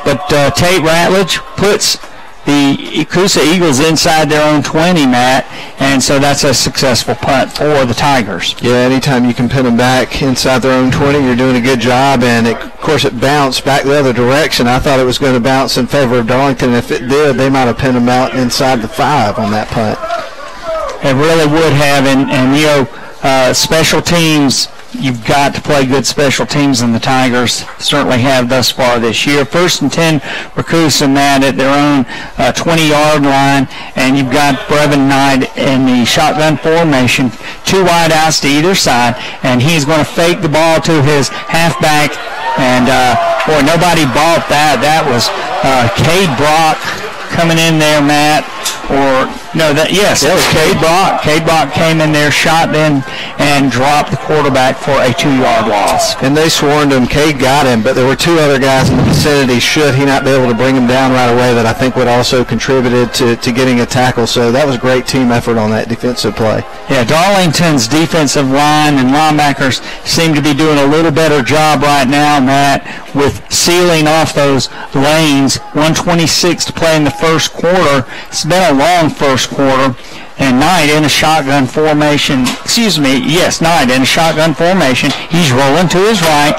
But Tate Ratledge puts the Coosa Eagles inside their own 20, Matt, and so that's a successful punt for the Tigers. Yeah, anytime you can pin them back inside their own 20, you're doing a good job, and of course it bounced back the other direction. I thought it was going to bounce in favor of Darlington. If it did, they might have pinned them out inside the 5 on that punt. It really would have, and special teams, you've got to play good special teams, and the Tigers certainly have thus far this year. 1st and 10 for Coosa, Matt, at their own 20-yard line, and you've got Brevin Knight in the shotgun formation, 2 wideouts to either side, and he's going to fake the ball to his halfback, and boy, nobody bought that. That was Cade Brock coming in there, Matt, or No, yes, it was Cade Brock. Cade Brock came in there, shot in, and dropped the quarterback for a 2-yard loss. And they swarmed him. Cade got him, but there were 2 other guys in the vicinity, should he not be able to bring him down right away, that I think would also contributed to getting a tackle. So that was a great team effort on that defensive play. Yeah, Darlington's defensive line and linebackers seem to be doing a little better job right now, Matt, with sealing off those lanes. 1:26 to play in the first quarter. It's been a long first quarter. And Knight in a shotgun formation. Knight in a shotgun formation. He's rolling to his right.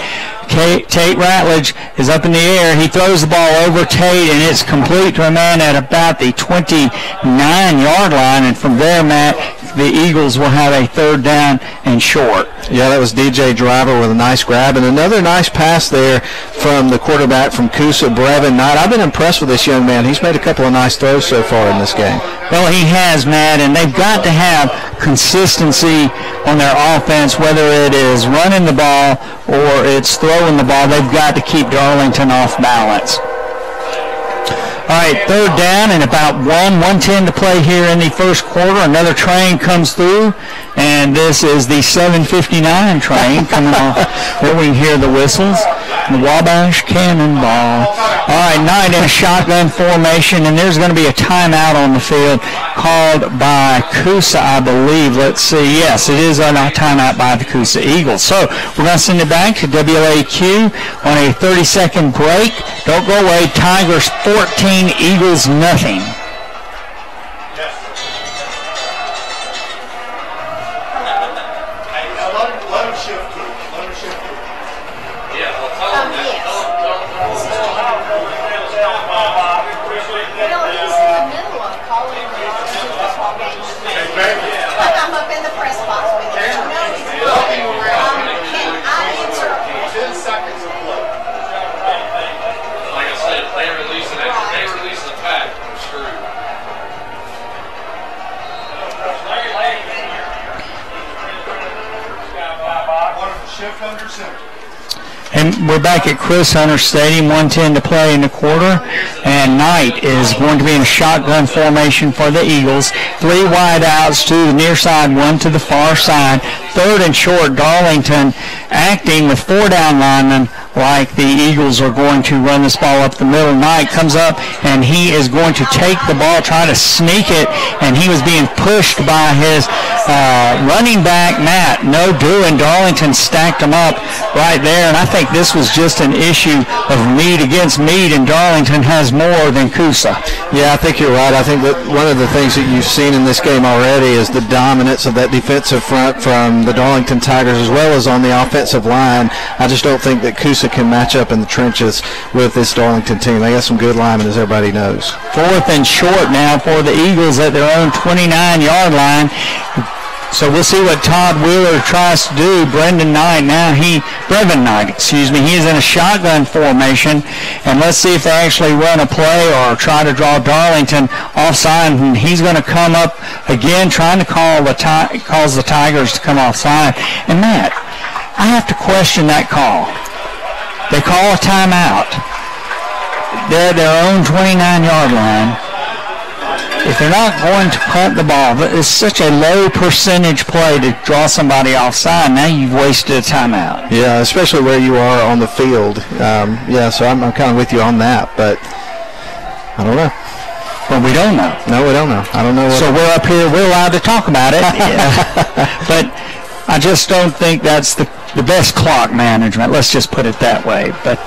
Tate Ratledge is up in the air. He throws the ball over Tate, and it's complete to a man at about the 29-yard line. And from there, Matt, the Eagles will have a 3rd down and short. Yeah, that was DJ Driver with a nice grab. And another nice pass there from the quarterback from Coosa, Brevin Knight. I've been impressed with this young man. He's made a couple of nice throws so far in this game. Well, he has, Matt, and they've got to have consistency on their offense, whether it is running the ball or it's throwing the ball. They've got to keep Darlington off balance. All right, 3rd down and about 1:10 to play here in the first quarter. Another train comes through, and this is the 7:59 train coming off. There we can hear the whistles. The Wabash Cannonball. All right, Knight in a shotgun formation, and there's going to be a timeout on the field called by Coosa, I believe. Let's see. Yes, it is a timeout by the Coosa Eagles. So we're going to send it back to WAQ on a 30-second break. Don't go away. Tigers 14, Eagles nothing. And we're back at Chris Hunter Stadium, 1:10 to play in the quarter. And Knight is going to be in a shotgun formation for the Eagles. 3 wide outs to the near side, 1 to the far side. 3rd and short, Darlington acting with 4 down linemen like the Eagles are going to run this ball up the middle. Knight comes up, and he is going to take the ball, try to sneak it, and he was being pushed by his running back, Matt. No doing. Darlington stacked him up right there, and I think this was just an issue of meat against meat, and Darlington has more than Coosa. Yeah, I think you're right. I think that one of the things that you've seen in this game already is the dominance of that defensive front from the Darlington Tigers as well as on the offensive line. I just don't think that Coosa can match up in the trenches with this Darlington team. They got some good linemen, as everybody knows. 4th and short now for the Eagles at their own 29-yard line. So we'll see what Todd Wheeler tries to do. Brevin Knight, he is in a shotgun formation, and let's see if they actually run a play or try to draw Darlington offside. And he's going to come up again, trying to calls the Tigers to come offside. And Matt, I have to question that call. They call a timeout. They're at their own 29-yard line. If they're not going to punt the ball, but it's such a low percentage play to draw somebody offside, now you've wasted a timeout. Yeah, especially where you are on the field. So I'm kind of with you on that, but I don't know. Well, we don't know. No, we don't know. I don't know. So we're up here. We're allowed to talk about it. But I just don't think that's the best clock management. Let's just put it that way. But,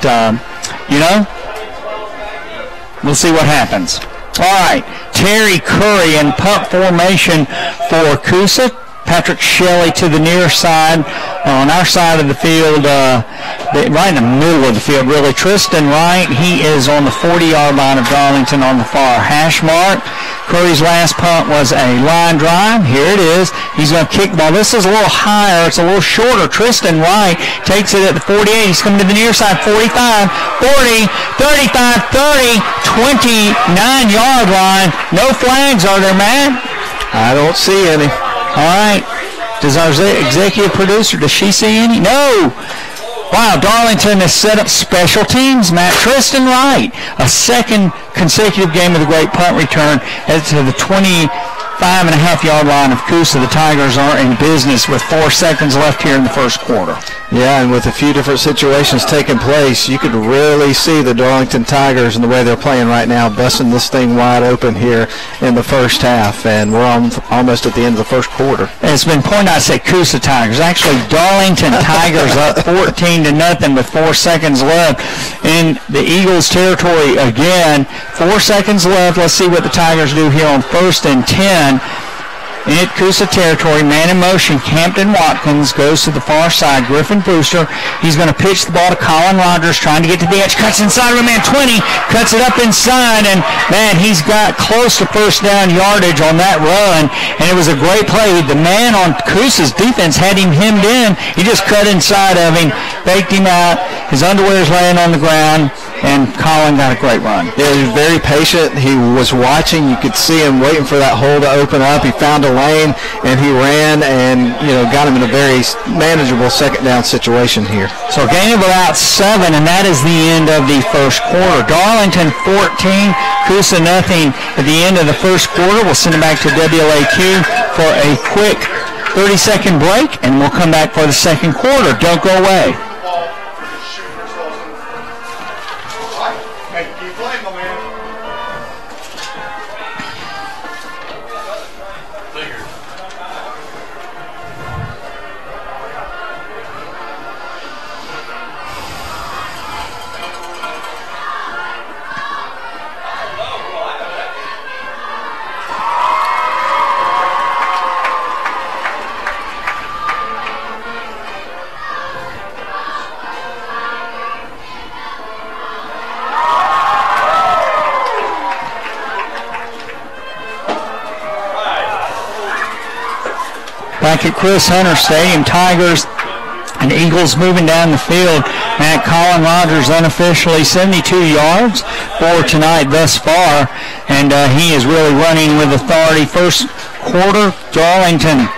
we'll see what happens. All right, Terry Curry in punt formation for Coosa. Patrick Shelley to the near side. On our side of the field, right in the middle of the field, really. Tristan Wright, he is on the 40-yard line of Darlington on the far hash mark. Curry's last punt was a line drive. Here it is. He's going to kick the ball. This is a little higher. It's a little shorter. Tristan Wright takes it at the 48. He's coming to the near side. 45, 40, 35, 30, 29-yard line. No flags, are there, Matt? I don't see any. All right. Does our executive producer, does she see any? No. Wow, Darlington has set up special teams, Matt. Tristan Wright, a second consecutive game of the great punt return to the 29 5.5-yard line of Coosa. The Tigers are in business with 4 seconds left here in the first quarter. Yeah, and with a few different situations taking place, you could really see the Darlington Tigers and the way they're playing right now, busting this thing wide open here in the first half, and we're almost at the end of the first quarter. It's been pointed out, I say Coosa Tigers. Actually, Darlington Tigers up 14-0 with 4 seconds left in the Eagles' territory again. 4 seconds left. Let's see what the Tigers do here on 1st and 10. In Coosa territory, man in motion, Campton Watkins goes to the far side. Griffin Brewster, he's going to pitch the ball to Colin Rogers, trying to get to the edge, cuts inside of a man, 20, cuts it up inside, and man, he's got close to first down yardage on that run, and it was a great play. The man on Coosa's defense had him hemmed in. He just cut inside of him, faked him out. His underwear's laying on the ground, and Colin got a great run. Yeah, he was very patient. He was watching. You could see him waiting for that hole to open up. He found a lane, and he ran and, got him in a very manageable second down situation here. So a gain of about 7, and that is the end of the first quarter. Darlington 14, Coosa nothing at the end of the first quarter. We'll send it back to WLAQ for a quick 30-second break, and we'll come back for the second quarter. Don't go away. Back at Chris Hunter Stadium, Tigers and Eagles moving down the field. Matt Colin Rogers unofficially 72 yards for tonight thus far, and he is really running with authority. First quarter, Darlington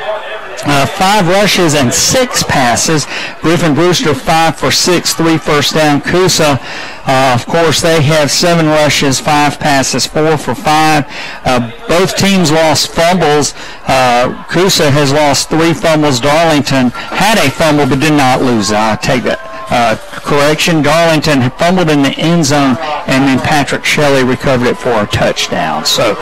5 rushes and 6 passes. Griffin Brewster 5 for 6, 3 first down. Coosa, of course, they have 7 rushes, 5 passes, 4 for 5. Both teams lost fumbles. Coosa has lost 3 fumbles. Darlington had a fumble but did not lose. I'll take that. Correction, Darlington fumbled in the end zone, and then Patrick Shelley recovered it for a touchdown. So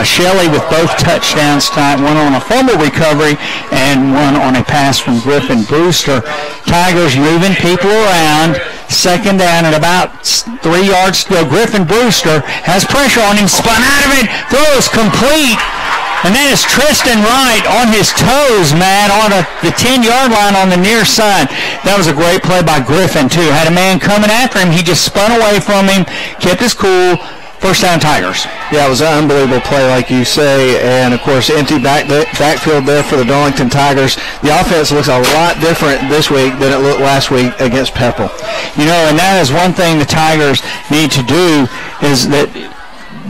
Shelley with both touchdowns tonight, one on a fumble recovery and one on a pass from Griffin Brewster. Tigers moving people around. Second down at about 3 yards to go. Griffin Brewster has pressure on him, spun out of it, throws complete. And that is Tristan Wright on his toes, Matt, on the 10-yard line on the near side. That was a great play by Griffin, too. Had a man coming after him. He just spun away from him, kept his cool. First down, Tigers. Yeah, it was an unbelievable play, like you say. And, of course, empty backfield there for the Darlington Tigers. The offense looks a lot different this week than it looked last week against Pepple. And that is one thing the Tigers need to do is that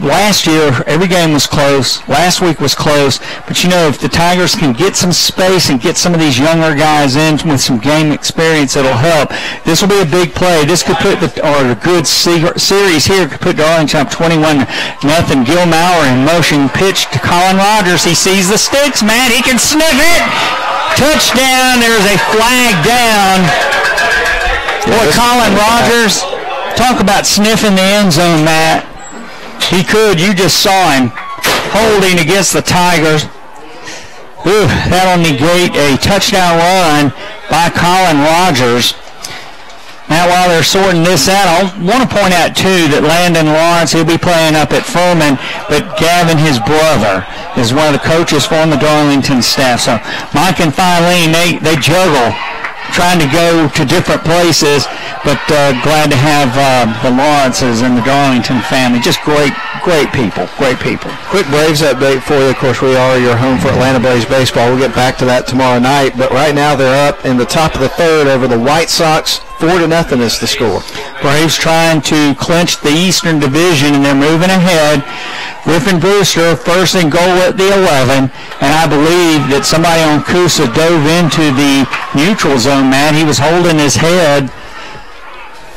last year, every game was close. Last week was close. But, if the Tigers can get some space and get some of these younger guys in with some game experience, it'll help. This will be a big play. This could put a good series here could put Darlington up 21-0. Gil Maurer in motion, pitch to Colin Rogers. He sees the sticks, Matt. He can sniff it. Touchdown. There's a flag down. Boy, Colin Rogers, talk about sniffing the end zone, Matt. He could. You just saw him holding against the Tigers. That'll negate a touchdown run by Colin Rogers. Now, while they're sorting this out, I want to point out, too, that Landon Lawrence, he'll be playing up at Furman, but Gavin, his brother, is one of the coaches from the Darlington staff. So Mike and Filene, they juggle, trying to go to different places, but glad to have the Lawrences and the Darlington family. Just great people, great people. Quick Braves update for you. Of course, we are your home for Atlanta Braves baseball. We'll get back to that tomorrow night, but right now they're up in the top of the third over the White Sox. 4-0 is the score. Braves trying to clinch the Eastern Division, and they're moving ahead. Griffin Brewster, first and goal at the 11, and I believe that somebody on Coosa dove into the neutral zone, Matt. He was holding his head.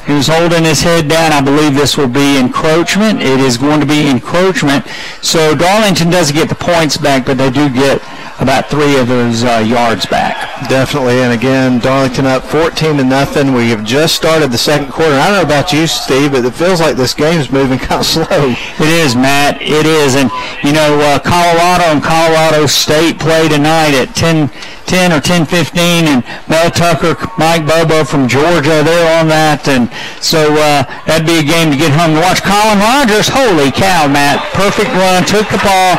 He was holding his head down. I believe this will be encroachment. It is going to be encroachment. So Darlington doesn't get the points back, but they do get about 3 of those yards back. Definitely, and again, Darlington up 14-0. We have just started the second quarter. I don't know about you, Steve, but it feels like this game's moving kind of slow. It is, Matt. It is, and Colorado and Colorado State play tonight at 10 or 10:15, and Mel Tucker, Mike Bobo from Georgia, they're on that, and so that'd be a game to get home to watch. Colin Rogers, holy cow, Matt, perfect run, took the ball,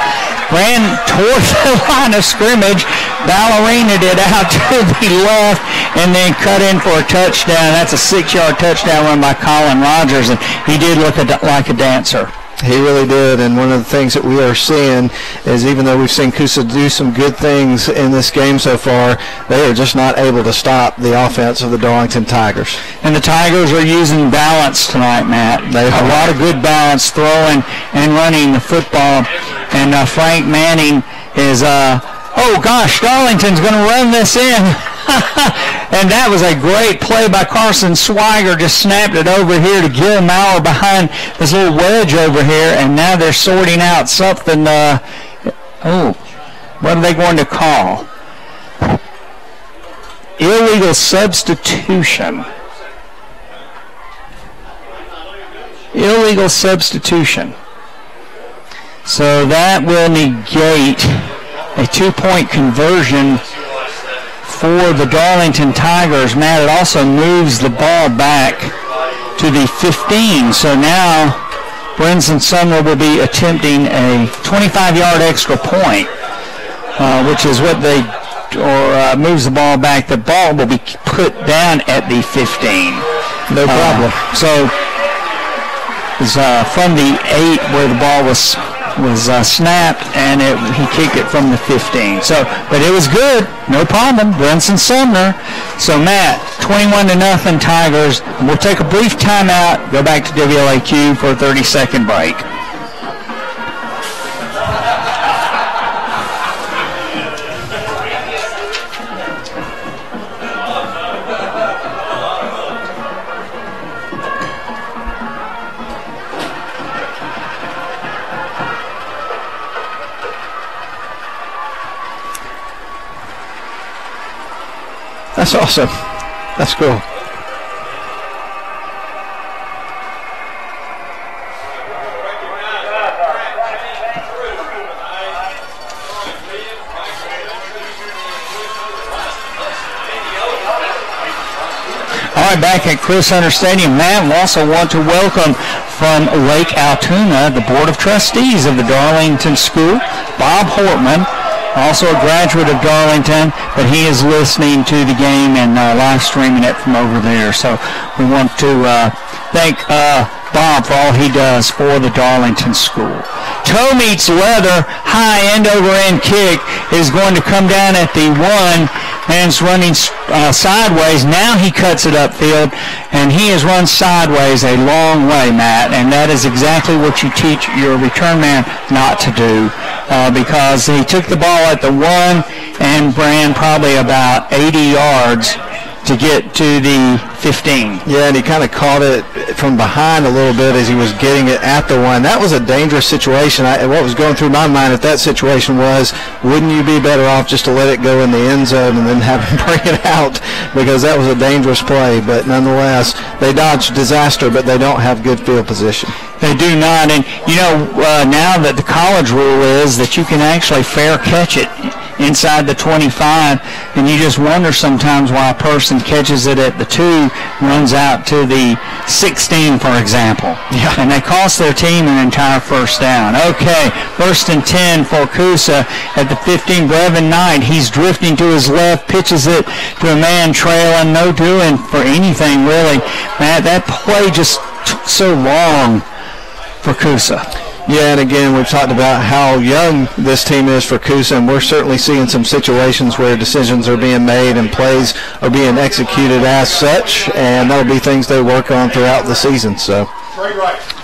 ran towards the line of scrimmage, ballerinaed it out to the left, and then cut in for a touchdown. That's a 6-yard touchdown run by Colin Rogers, and he did look like a dancer. He really did, and one of the things that we are seeing is, even though we've seen Coosa do some good things in this game so far, they are just not able to stop the offense of the Darlington Tigers. And the Tigers are using balance tonight, Matt. They have a lot of good balance throwing and running the football, and Frank Manning is, oh gosh, Darlington's going to run this in. And that was a great play by Carson Swiger. Just snapped it over here to Gil Maurer behind this little wedge over here, and now they're sorting out something. What are they going to call? Illegal substitution. Illegal substitution. So that will negate a 2-point conversion for the Darlington Tigers. Matt, it also moves the ball back to the 15. So now Brinson Sumner will be attempting a 25-yard extra point, which is what they, moves the ball back. The ball will be put down at the 15. No problem. So it's from the 8 where the ball was snapped, and he kicked it from the 15. So, but it was good, no problem. Brinson Sumner. So Matt, 21-0 Tigers. We'll take a brief timeout. Go back to WLAQ for a 30-second break. That's awesome. That's cool. All right, back at Chris Hunter Stadium, Matt, we also want to welcome from Lake Altoona the Board of Trustees of the Darlington School, Bob Hortman, also a graduate of Darlington, but he is listening to the game and live streaming it from over there. So we want to thank Bob for all he does for the Darlington School. Toe meets leather, high end-over-end kick is going to come down at the 1. Man's running sideways. Now he cuts it upfield, and he has run sideways a long way, Matt, and that is exactly what you teach your return man not to do, because he took the ball at the 1 and ran probably about 80 yards to get to the 15. Yeah, and he kind of caught it from behind a little bit as he was getting it at the 1. That was a dangerous situation. What was going through my mind at that situation was, wouldn't you be better off just to let it go in the end zone and then have him bring it out? Because that was a dangerous play. But nonetheless, they dodged disaster, but they don't have good field position. They do not. And, now that the college rule is that you can actually fair catch it inside the 25, and you just wonder sometimes why a person catches it at the 2, runs out to the 16, for example. Yeah. And they cost their team an entire first down. Okay, 1st and 10 for Coosa at the 15. Brevin Knight, he's drifting to his left, pitches it to a man trailing, no doing for anything really. Matt, that play just took so long for Coosa. Yeah, and again, we've talked about how young this team is for Coosa, and we're certainly seeing some situations where decisions are being made and plays are being executed as such, and that'll be things they work on throughout the season. So,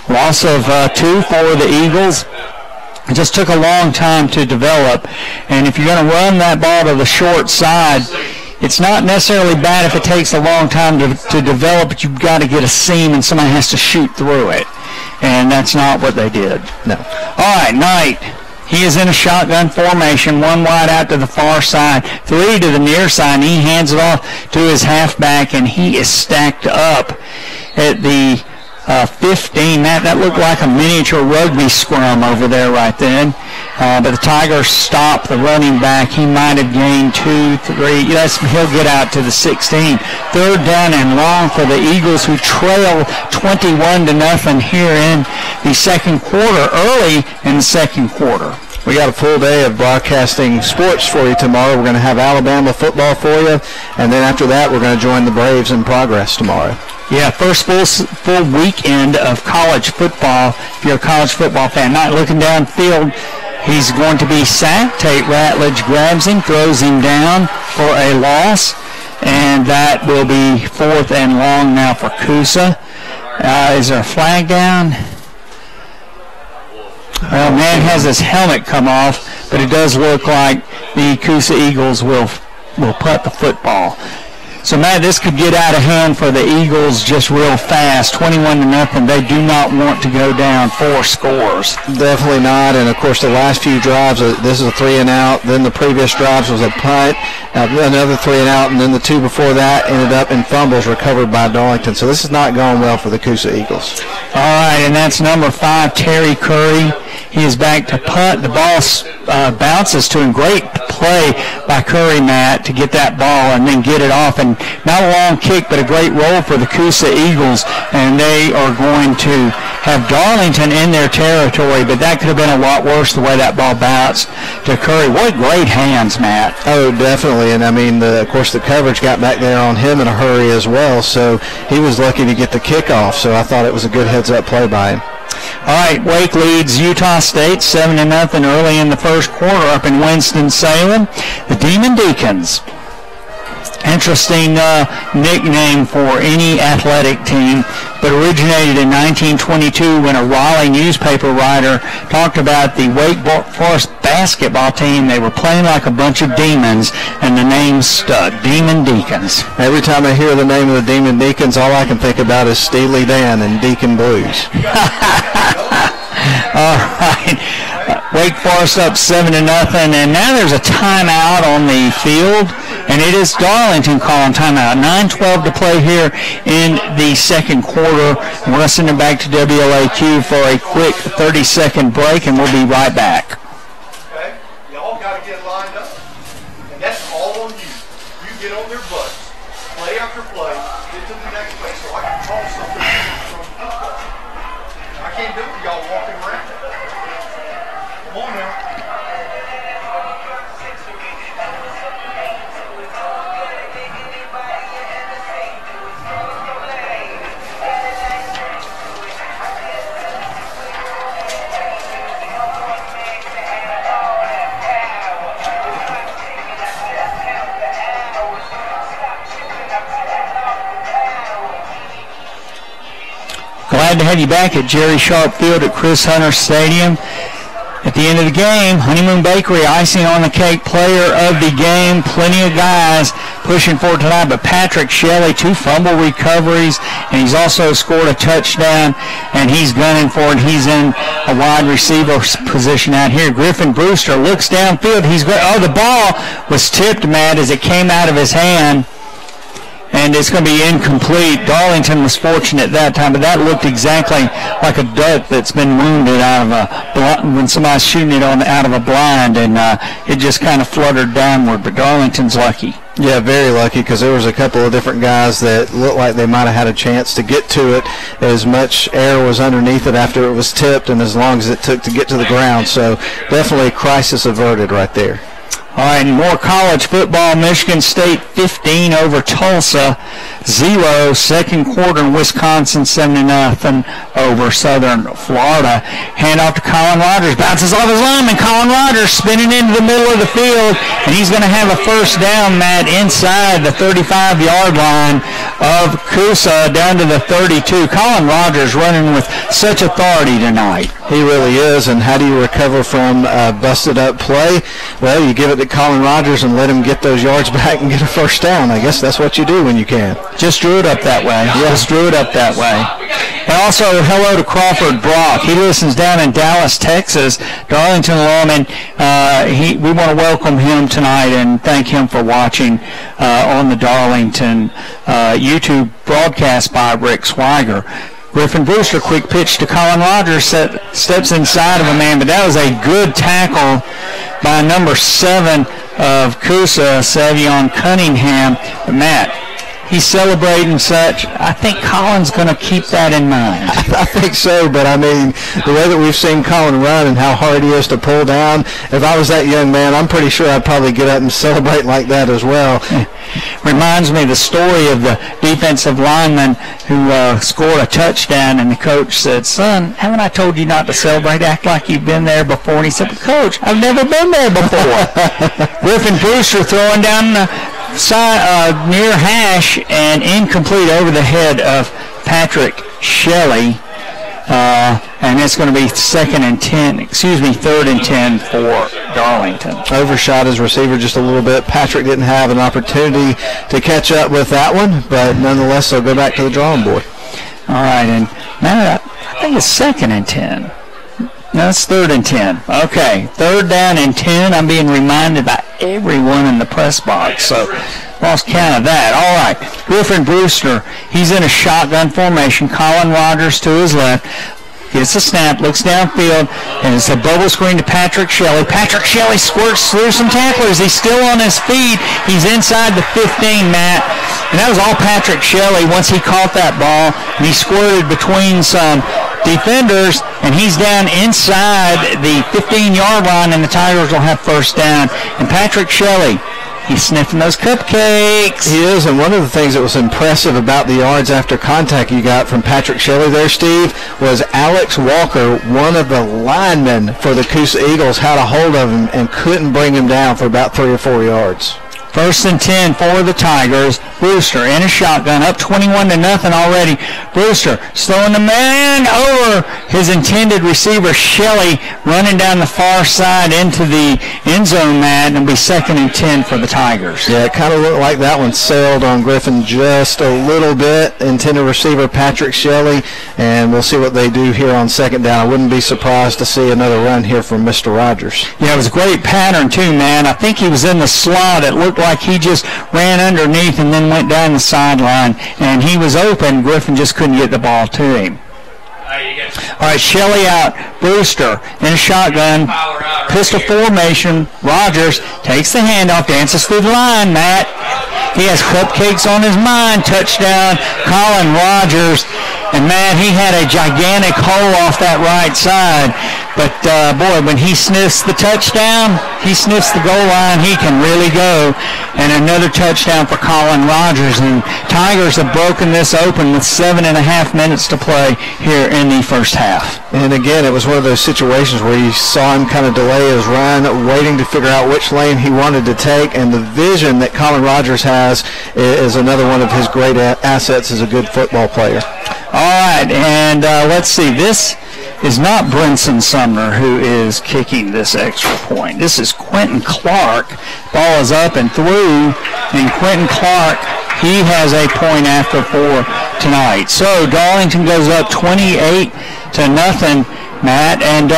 loss of 2 for the Eagles. It just took a long time to develop, and if you're going to run that ball to the short side, it's not necessarily bad if it takes a long time to develop, but you've got to get a seam and somebody has to shoot through it. And that's not what they did. No. All right, Knight. He is in a shotgun formation, one wide out to the far side, three to the near side, and he hands it off to his halfback, and he is stacked up at the 15. That looked like a miniature rugby scrum over there right then. But the Tigers stopped the running back. He might have gained 2, 3. He'll get out to the 16. Third down and long for the Eagles, who trail 21-0 here in the second quarter, early in the second quarter. We got a full day of broadcasting sports for you tomorrow. We're going to have Alabama football for you, and then after that we're going to join the Braves in progress tomorrow. Yeah, first full weekend of college football. If you're a college football fan, not looking downfield, he's going to be sacked. Tate Ratledge grabs him, throws him down for a loss, and that will be 4th and long now for Coosa. Is there a flag down? Well, man has his helmet come off, but it does look like the Coosa Eagles will punt the football. So, Matt, this could get out of hand for the Eagles just real fast, 21-0. They do not want to go down 4 scores. Definitely not. And, of course, the last few drives, this is a 3-and-out. Then the previous drives was a punt, another 3-and-out, and then the 2 before that ended up in fumbles recovered by Darlington. So this is not going well for the Coosa Eagles. All right, and that's number 5, Terry Curry. He is back to punt. The ball bounces to him. Great play by Curry, Matt, to get that ball and then get it off. And not a long kick, but a great roll for the Coosa Eagles. And they are going to have Darlington in their territory, but that could have been a lot worse the way that ball bounced to Curry. What great hands, Matt. Oh, definitely. And, I mean, of course, the coverage got back there on him in a hurry as well. So he was lucky to get the kickoff. So I thought it was a good heads-up play by him. All right, Wake leads Utah State 7-0 early in the first quarter up in Winston-Salem. The Demon Deacons. Interesting nickname for any athletic team, but originated in 1922 when a Raleigh newspaper writer talked about the Wake Forest basketball team. They were playing like a bunch of demons, and the name stuck, Demon Deacons. Every time I hear the name of the Demon Deacons, all I can think about is Steely Dan and Deacon Blues. All right. Wake Forest up 7-0, and now there's a timeout on the field, and it is Darlington calling timeout. 9:12 to play here in the second quarter. We're going to send it back to WLAQ for a quick 30-second break, and we'll be right back. Okay, y'all got to get lined up, and that's all on you. You get on their butts, play after play, get to the next play so I can call something from football. I can't do it with y'all walking around. Come on now. Glad to have you back at Jerry Sharp Field at Chris Hunter Stadium. At the end of the game, Honeymoon Bakery, icing on the cake, player of the game. Plenty of guys pushing for it tonight, but Patrick Shelley, 2 fumble recoveries, and he's also scored a touchdown, and he's gunning for it. He's in a wide receiver position out here. Griffin Brewster looks downfield. The ball was tipped, Matt, as it came out of his hand, and it's going to be incomplete. Darlington was fortunate that time, but that looked exactly like a duck that's been wounded out of a when somebody's shooting it out of a blind, and it just kind of fluttered downward. But Darlington's lucky. Yeah, very lucky, because there was a couple of different guys that looked like they might have had a chance to get to it. As much air was underneath it after it was tipped, and as long as it took to get to the ground. So definitely crisis averted right there. All right, more college football. Michigan State 15 over Tulsa 0. Second quarter in Wisconsin 7-0 over Southern Florida. Hand off to Colin Rogers. Bounces off his lineman. Colin Rogers spinning into the middle of the field, and he's going to have a first down, Matt, inside the 35-yard line of Coosa down to the 32. Colin Rogers running with such authority tonight. He really is, and how do you recover from a busted-up play? Well, you give it to at Colin Rogers and let him get those yards back and get a first down. I guess that's what you do when you can. Just drew it up that way. Yeah. Just drew it up that way. And also, hello to Crawford Brock. He listens down in Dallas, Texas, Darlington alum, and we want to welcome him tonight and thank him for watching on the Darlington YouTube broadcast by Rick Swiger. Griffin Brewster, quick pitch to Colin Rogers, steps inside of a man, but that was a good tackle by number 7 of Coosa, Savion Cunningham. But Matt, he's celebrating such. I think Colin's going to keep that in mind. I think so, but I mean, the way that we've seen Colin run and how hard he is to pull down, if I was that young man, I'm pretty sure I'd probably get up and celebrate like that as well. Reminds me of the story of the defensive lineman who scored a touchdown, and the coach said, "Son, haven't I told you not to celebrate? Act like you've been there before." And he said, "But Coach, I've never been there before." Griffin Brewster throwing down the near hash and incomplete over the head of Patrick Shelley. And it's going to be third and 10 for Darlington. Overshot his receiver just a little bit. Patrick didn't have an opportunity to catch up with that one, but nonetheless, they'll go back to the drawing board. All right, and now I think it's 2nd and 10. No, it's 3rd and 10. Okay, 3rd down and 10. I'm being reminded by everyone in the press box, so lost count of that. All right, Griffin Brewster, he's in a shotgun formation. Colin Rogers to his left. Gets a snap, looks downfield, and it's a bubble screen to Patrick Shelley. Patrick Shelley squirts through some tacklers. He's still on his feet. He's inside the 15, Matt. And that was all Patrick Shelley once he caught that ball, and he squirted between some defenders, and he's down inside the 15-yard line, and the Tigers will have first down. And Patrick Shelley, he's sniffing those cupcakes. He is, and one of the things that was impressive about the yards after contact you got from Patrick Shelley there, Steve, was Alex Walker, one of the linemen for the Coosa Eagles, had a hold of him and couldn't bring him down for about 3 or 4 yards. 1st and 10 for the Tigers. Brewster in a shotgun, up 21-0 already. Brewster throwing the man over his intended receiver, Shelley, running down the far side into the end zone, Matt, and it'll be 2nd and 10 for the Tigers. Yeah, it kind of looked like that one sailed on Griffin just a little bit. Intended receiver, Patrick Shelley, and we'll see what they do here on 2nd down. I wouldn't be surprised to see another run here from Mr. Rogers. Yeah, it was a great pattern too, man. I think he was in the slot. It looked like he just ran underneath and then went down the sideline, and he was open. Griffin just couldn't get the ball to him. All right, Shelley out, Brewster in a shotgun, pistol formation. Rogers takes the handoff, dances through the line, Matt. He has cupcakes on his mind. Touchdown, Colin Rogers. And, Matt, he had a gigantic hole off that right side. But, boy, when he sniffs the touchdown, he sniffs the goal line, he can really go. And another touchdown for Colin Rogers. And Tigers have broken this open with 7.5 minutes to play here in the first half. And, again, it was one of those situations where you saw him kind of delay his run, waiting to figure out which lane he wanted to take. And the vision that Colin Rogers has is another one of his great assets as a good football player. All right, and let's see. This is not Brinson Sumner who is kicking this extra point. This is Quentin Clark. Ball is up and through, and Quentin Clark, he has a point after 4 tonight. So Darlington goes up 28-0, Matt, and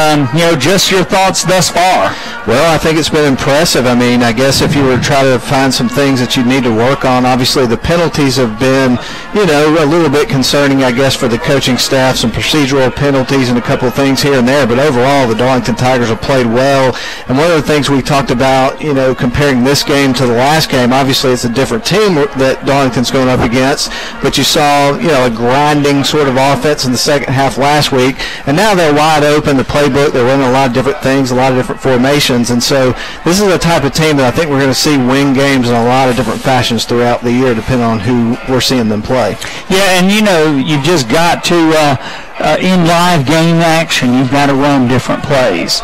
just your thoughts thus far. Well, I think it's been impressive. I mean, I guess if you were to try to find some things that you need to work on, obviously the penalties have been, a little bit concerning, I guess, for the coaching staff, some procedural penalties and a couple of things here and there, but overall the Darlington Tigers have played well. And one of the things we talked about, comparing this game to the last game, obviously it's a different team that Darlington's going up against, but you saw, a grinding sort of offense in the second half last week, and now they're wide open. The playbook, they're running a lot of different things, a lot of different formations. And so this is a type of team that I think we're going to see win games in a lot of different fashions throughout the year, depending on who we're seeing them play. Yeah, and you've just got to in live game action, you've got to run different plays.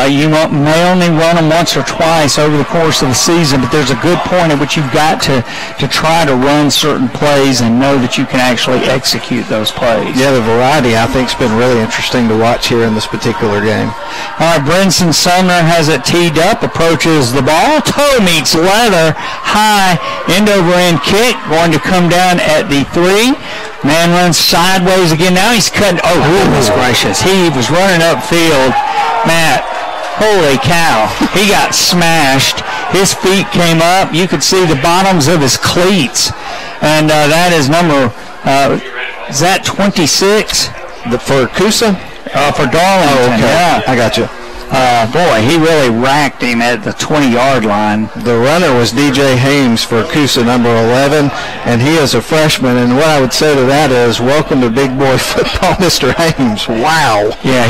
You may only run them once or twice over the course of the season, but there's a good point at which you've got to try to run certain plays and know that you can actually execute those plays. Yeah, the variety, I think, has been really interesting to watch here in this particular game. All right, Brinson Sumner has has it teed up, approaches the ball, toe meets leather, high, end-over-end kick, going to come down at the 3. Man runs sideways again. Now he's cutting. Oh, goodness gracious. He was running upfield. Matt, holy cow. He got smashed. His feet came up. You could see the bottoms of his cleats. And that is number, is that 26? For Coosa? For Darlington. Oh, okay. Yeah. I got you. Boy, he really racked him at the 20-yard line. The runner was DJ Hames for Coosa, number 11, and he is a freshman. And what I would say to that is, welcome to big boy football, Mr. Hames. Wow. Yeah,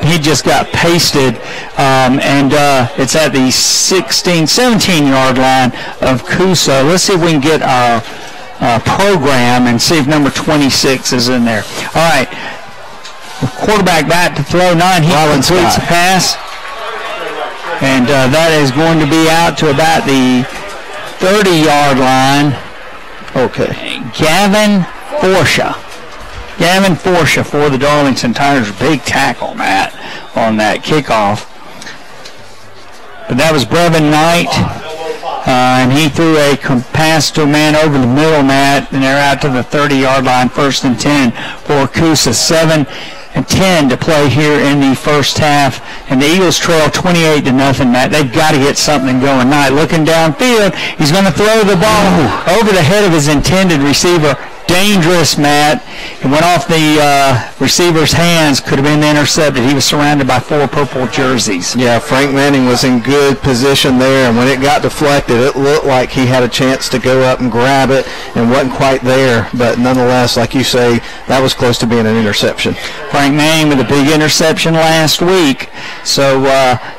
he just got pasted, and it's at the 16, 17-yard line of Coosa. Let's see if we can get our program and see if number 26 is in there. All right. Quarterback back to throw 9. He completes the pass. And that is going to be out to about the 30-yard line. Okay. Gavin Forsha for the Darlington Tigers. Big tackle, Matt, on that kickoff. But that was Brevin Knight. And he threw a pass to a man over the middle, Matt. And they're out to the 30-yard line, 1st and 10 for Coosa. 7 and 10 to play here in the first half, and the Eagles trail 28-0, Matt. They've got to get something going. Knight looking downfield. He's going to throw the ball over the head of his intended receiver. Dangerous, Matt. It went off the receiver's hands. Could have been intercepted. He was surrounded by 4 purple jerseys. Yeah, Frank Manning was in good position there, and when it got deflected, it looked like he had a chance to go up and grab it and wasn't quite there. But nonetheless, like you say, that was close to being an interception. Frank Manning with a big interception last week. So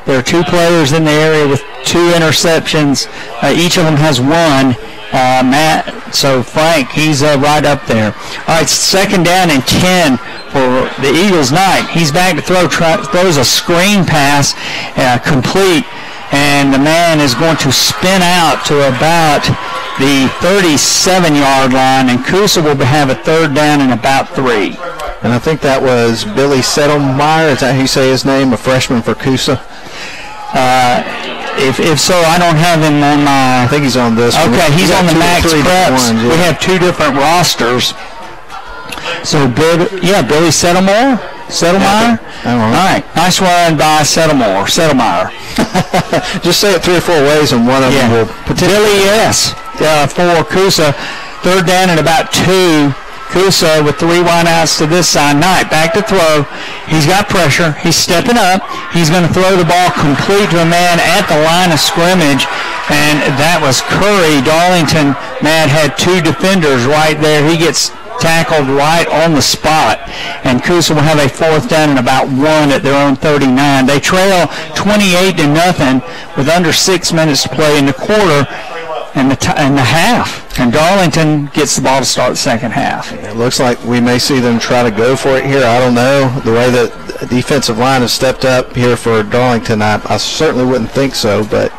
there are 2 players in the area with 2 interceptions. Each of them has 1. Matt, so Frank, he's right up there. All right, 2nd down and 10 for the Eagles. Knight, he's back to throw, throws a screen pass, complete, and the man is going to spin out to about the 37-yard line, and Coosa will have a 3rd down and about 3. And I think that was Billy Settlemeyer. Is that how you say his name, a freshman for Coosa? If so, I don't have him on my... I think he's on this one. Okay, he's on the Max Preps. Yeah. We have 2 different rosters. So, Billy Settlemeyer? Settlemeyer? All right, nice run by Settlemeyer. Just say it 3 or 4 ways, and one of them will potentially... Billy S. For Coosa. 3rd down and about 2. Coosa with 3 wideouts to this side. Knight back to throw. He's got pressure. He's stepping up. He's going to throw the ball complete to a man at the line of scrimmage, and that was Curry. Darlington, Matt, had 2 defenders right there. He gets tackled right on the spot, and Coosa will have a 4th down and about 1 at their own 39. They trail 28-0 with under 6 minutes to play in the quarter and the half. And Darlington gets the ball to start the 2nd half. It looks like we may see them try to go for it here. I don't know. The way that the defensive line has stepped up here for Darlington, I certainly wouldn't think so, but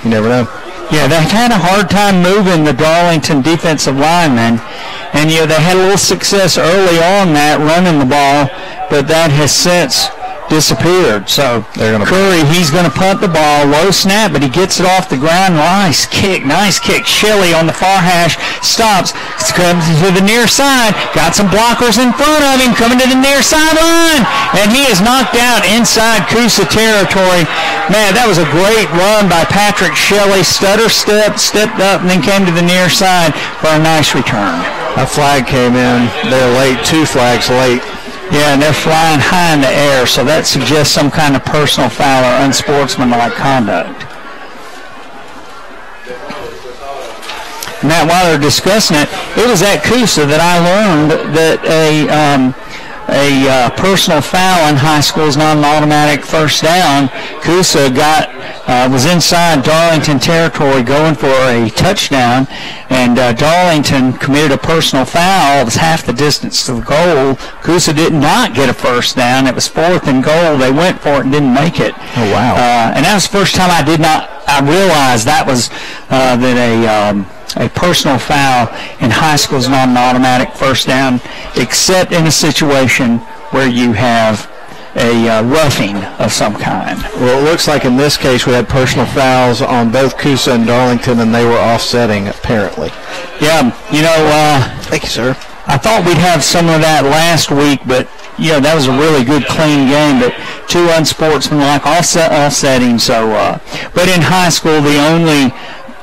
you never know. Yeah, they had a hard time moving the Darlington defensive linemen. And, they had a little success early on that, running the ball, but that has since disappeared. So Curry, he's going to punt the ball, low snap, but he gets it off the ground. Nice kick. Shelley on the far hash stops, comes to the near side, got some blockers in front of him, coming to the near sideline, and he is knocked out inside Coosa territory. Man, that was a great run by Patrick Shelley. Stepped up, and then came to the near side for a nice return. A flag came in there late, 2 flags late. Yeah, and they're flying high in the air, so that suggests some kind of personal foul or unsportsmanlike conduct. Matt, while they're discussing it, it was at Coosa that I learned that a personal foul in high school is not an automatic 1st down. Coosa was inside Darlington territory going for a touchdown, and Darlington committed a personal foul. It was half the distance to the goal. Coosa did not get a 1st down. It was 4th and goal. They went for it and didn't make it. Oh, wow. And that was the first time I realized that was that a personal foul in high school is not an automatic 1st down, except in a situation where you have roughing of some kind. Well, it looks like in this case we had personal fouls on both Coosa and Darlington, and they were offsetting apparently. Yeah, Thank you, sir. I thought we'd have some of that last week, but that was a really good, clean game. But two unsportsmanlike offsetting. So, but in high school, the only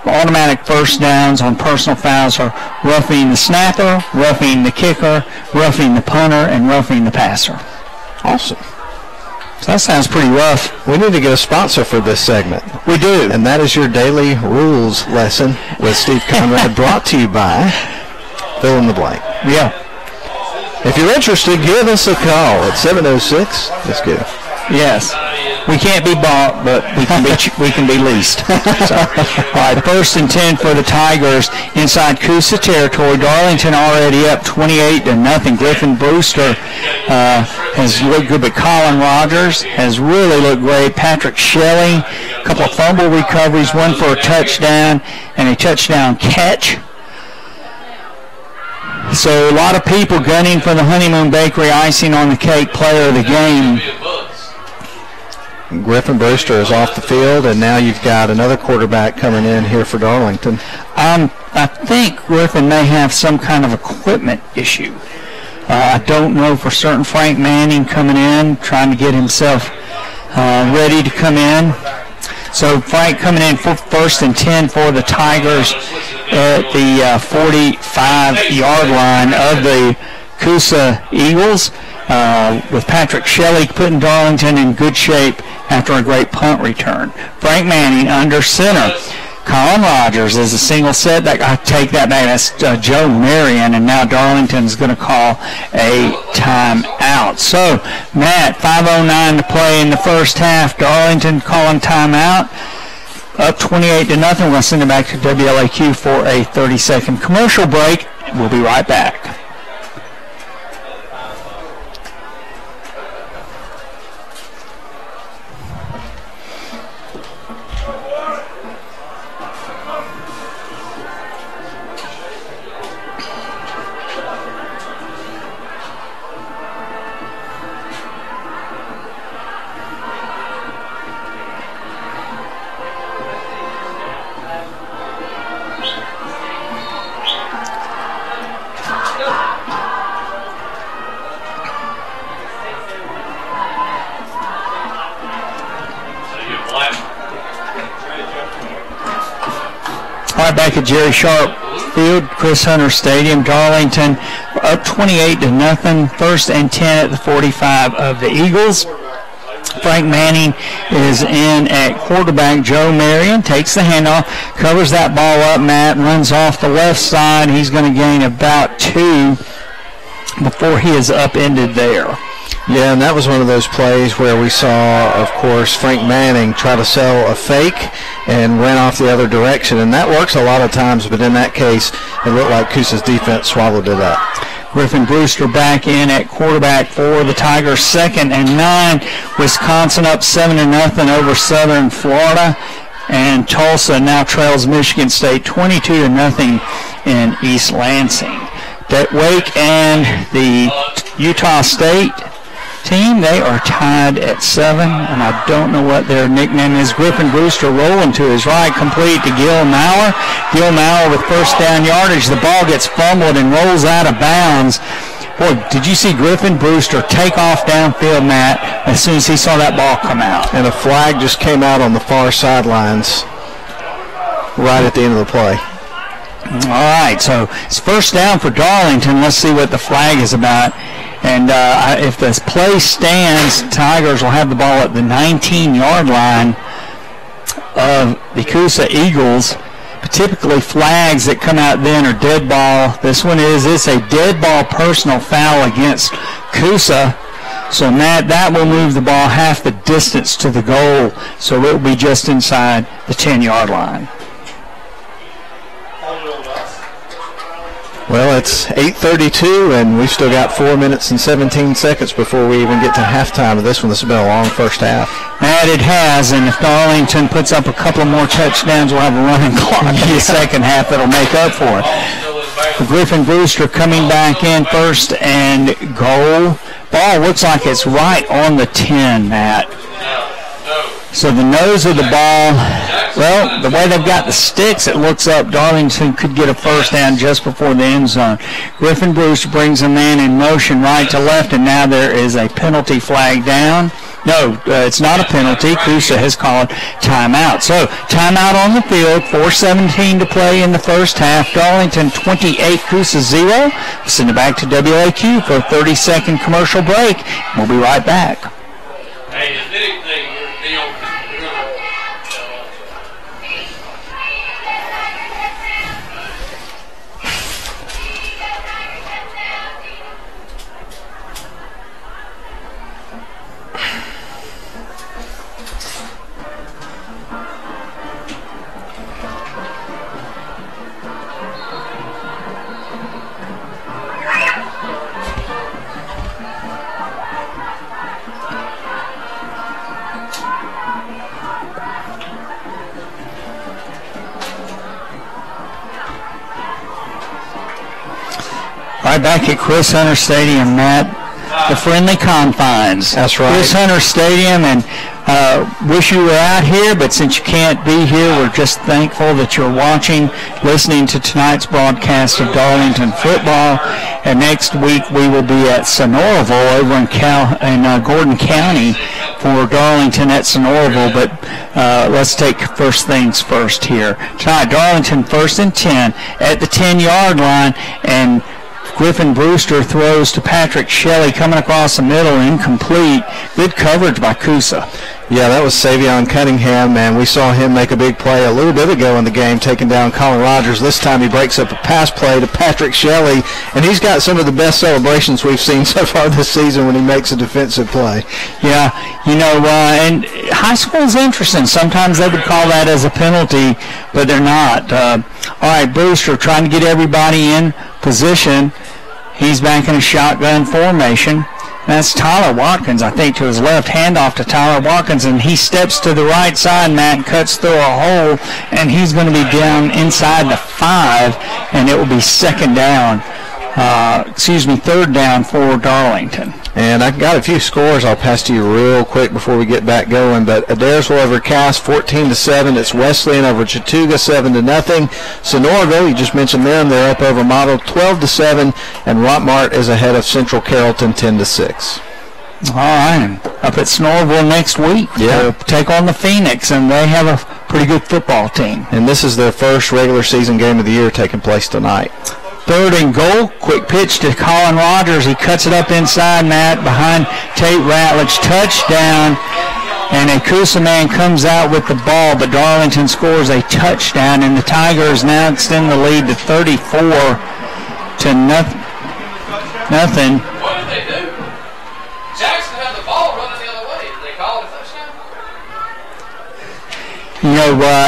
automatic first downs on personal fouls are roughing the snapper, roughing the kicker, roughing the punter, and roughing the passer. Awesome. So that sounds pretty rough. We need to get a sponsor for this segment. We do. And that is your daily rules lesson with Steve Conrad, brought to you by fill in the blank. Yeah. If you're interested, give us a call at 706. Let's go. Yes. We can't be bought, but we can be leased. So, all right, 1st and 10 for the Tigers inside Coosa territory. Darlington already up 28-0. Griffin Brewster has looked good, but Colin Rogers has really looked great. Patrick Shelley, a couple of fumble recoveries, one for a touchdown and a touchdown catch. So a lot of people gunning for the Honeymoon Bakery icing on the cake player of the game. Griffin Brewster is off the field, and now you've got another quarterback coming in here for Darlington. I think Griffin may have some kind of equipment issue. I don't know for certain. Frank Manning coming in, trying to get himself ready to come in. So Frank coming in for 1st and 10 for the Tigers at the 45-yard line of the Coosa Eagles, with Patrick Shelley putting Darlington in good shape after a great punt return. Frank Manning under center. Colin Rogers is a single setback. I take that back. That's Joe Marion, and now Darlington's going to call a timeout. So, Matt, 5:09 to play in the first half. Darlington calling timeout. Up 28-0. We're going to send it back to WLAQ for a 30-second commercial break. We'll be right back. Back at Jerry Sharp Field, Chris Hunter Stadium. Darlington up 28-0. 1st and 10 at the 45 of the Eagles. Frank Manning is in at quarterback. Joe Marion takes the handoff, covers that ball up. Matt runs off the left side. He's going to gain about 2 before he is upended there. Yeah, and that was one of those plays where we saw, of course, Frank Manning try to sell a fake and ran off the other direction, and that works a lot of times, but in that case, it looked like Coosa's defense swallowed it up. Griffin Brewster back in at quarterback for the Tigers. 2nd and 9. Wisconsin up 7-0 over Southern Florida, and Tulsa now trails Michigan State 22-0 in East Lansing. Wake and the Utah State team, they are tied at 7, and I don't know what their nickname is. Griffin Brewster rolling to his right, complete to Gil Maurer. Gil Maurer with first down yardage. The ball gets fumbled and rolls out of bounds. Boy, did you see Griffin Brewster take off downfield, Matt, as soon as he saw that ball come out? And a flag just came out on the far sidelines right at the end of the play. All right, so it's first down for Darlington. Let's see what the flag is about. And if this play stands, Tigers will have the ball at the 19-yard line of the Coosa Eagles. But typically flags that come out then are dead ball. This one it's a dead ball personal foul against Coosa. So, Matt, that will move the ball half the distance to the goal. So it will be just inside the 10-yard line. Well, it's 8:32, and we've still got 4 minutes and 17 seconds before we even get to halftime of this one. This has been a long first half. Matt, it has, and if Darlington puts up a couple more touchdowns, we'll have a running clock in the second half that'll make up for it. Griffin Brewster coming back in, 1st and goal. Ball looks like it's right on the 10, Matt. So the nose of the ball, well, the way they've got the sticks, it looks up Darlington could get a first down just before the end zone. Griffin Brewster brings a man in motion right to left, and now there is a penalty flag down. No, it's not a penalty. Coosa has called timeout. So timeout on the field, 4:17 to play in the first half. Darlington 28, Coosa 0. We'll send it back to WAQ for a 30-second commercial break. We'll be right back. Hey, is anything, right back at Chris Hunter Stadium, Matt, the friendly confines. That's right. Chris Hunter Stadium, and wish you were out here, but since you can't be here, we're just thankful that you're watching, listening to tonight's broadcast of Darlington football. And next week we will be at Sonoraville over in Gordon County for Darlington at Sonoraville. But let's take first things first here. Tonight, Darlington 1st and 10 at the 10-yard line, and Griffin Brewster throws to Patrick Shelley coming across the middle, incomplete. Good coverage by Coosa. Yeah, that was Savion Cunningham, man. We saw him make a big play a little bit ago in the game, taking down Colin Rogers. This time he breaks up a pass play to Patrick Shelley, and he's got some of the best celebrations we've seen so far this season when he makes a defensive play. Yeah, and high school is interesting. Sometimes they would call that as a penalty, but they're not. All right, Brewster trying to get everybody in position. He's back in a shotgun formation. That's Tyler Watkins, I think, to his left. Handoff to Tyler Watkins, and he steps to the right side, Matt, and cuts through a hole, and he's going to be down inside the 5, and it will be third down for Darlington. And I got a few scores I'll pass to you real quick before we get back going. But Adairsville over Cass 14-7. It's Wesleyan over Chattooga 7-0. Sonoraville, you just mentioned them, they're up over Model 12-7, and Rockmart is ahead of Central Carrollton 10-6. All right, up at Sonoraville next week. Yeah, take on the Phoenix, and they have a pretty good football team. And this is their first regular season game of the year taking place tonight. 3rd and goal. Quick pitch to Colin Rogers. He cuts it up inside, Matt, behind Tate Ratledge. Touchdown. And a Coosa man comes out with the ball, but Darlington scores a touchdown, and the Tigers now extend the lead to 34-0. What did they do? Jackson had the ball running the other way. Did they call it a touchdown?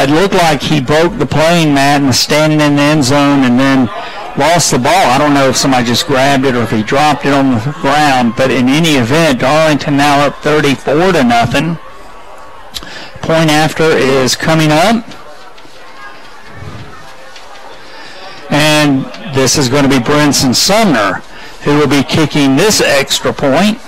It looked like he broke the plane, Matt, and was standing in the end zone, and then lost the ball. I don't know if somebody just grabbed it or if he dropped it on the ground, but in any event, Darlington now up 34-0. Point after is coming up. And this is going to be Brinson Sumner who will be kicking this extra point.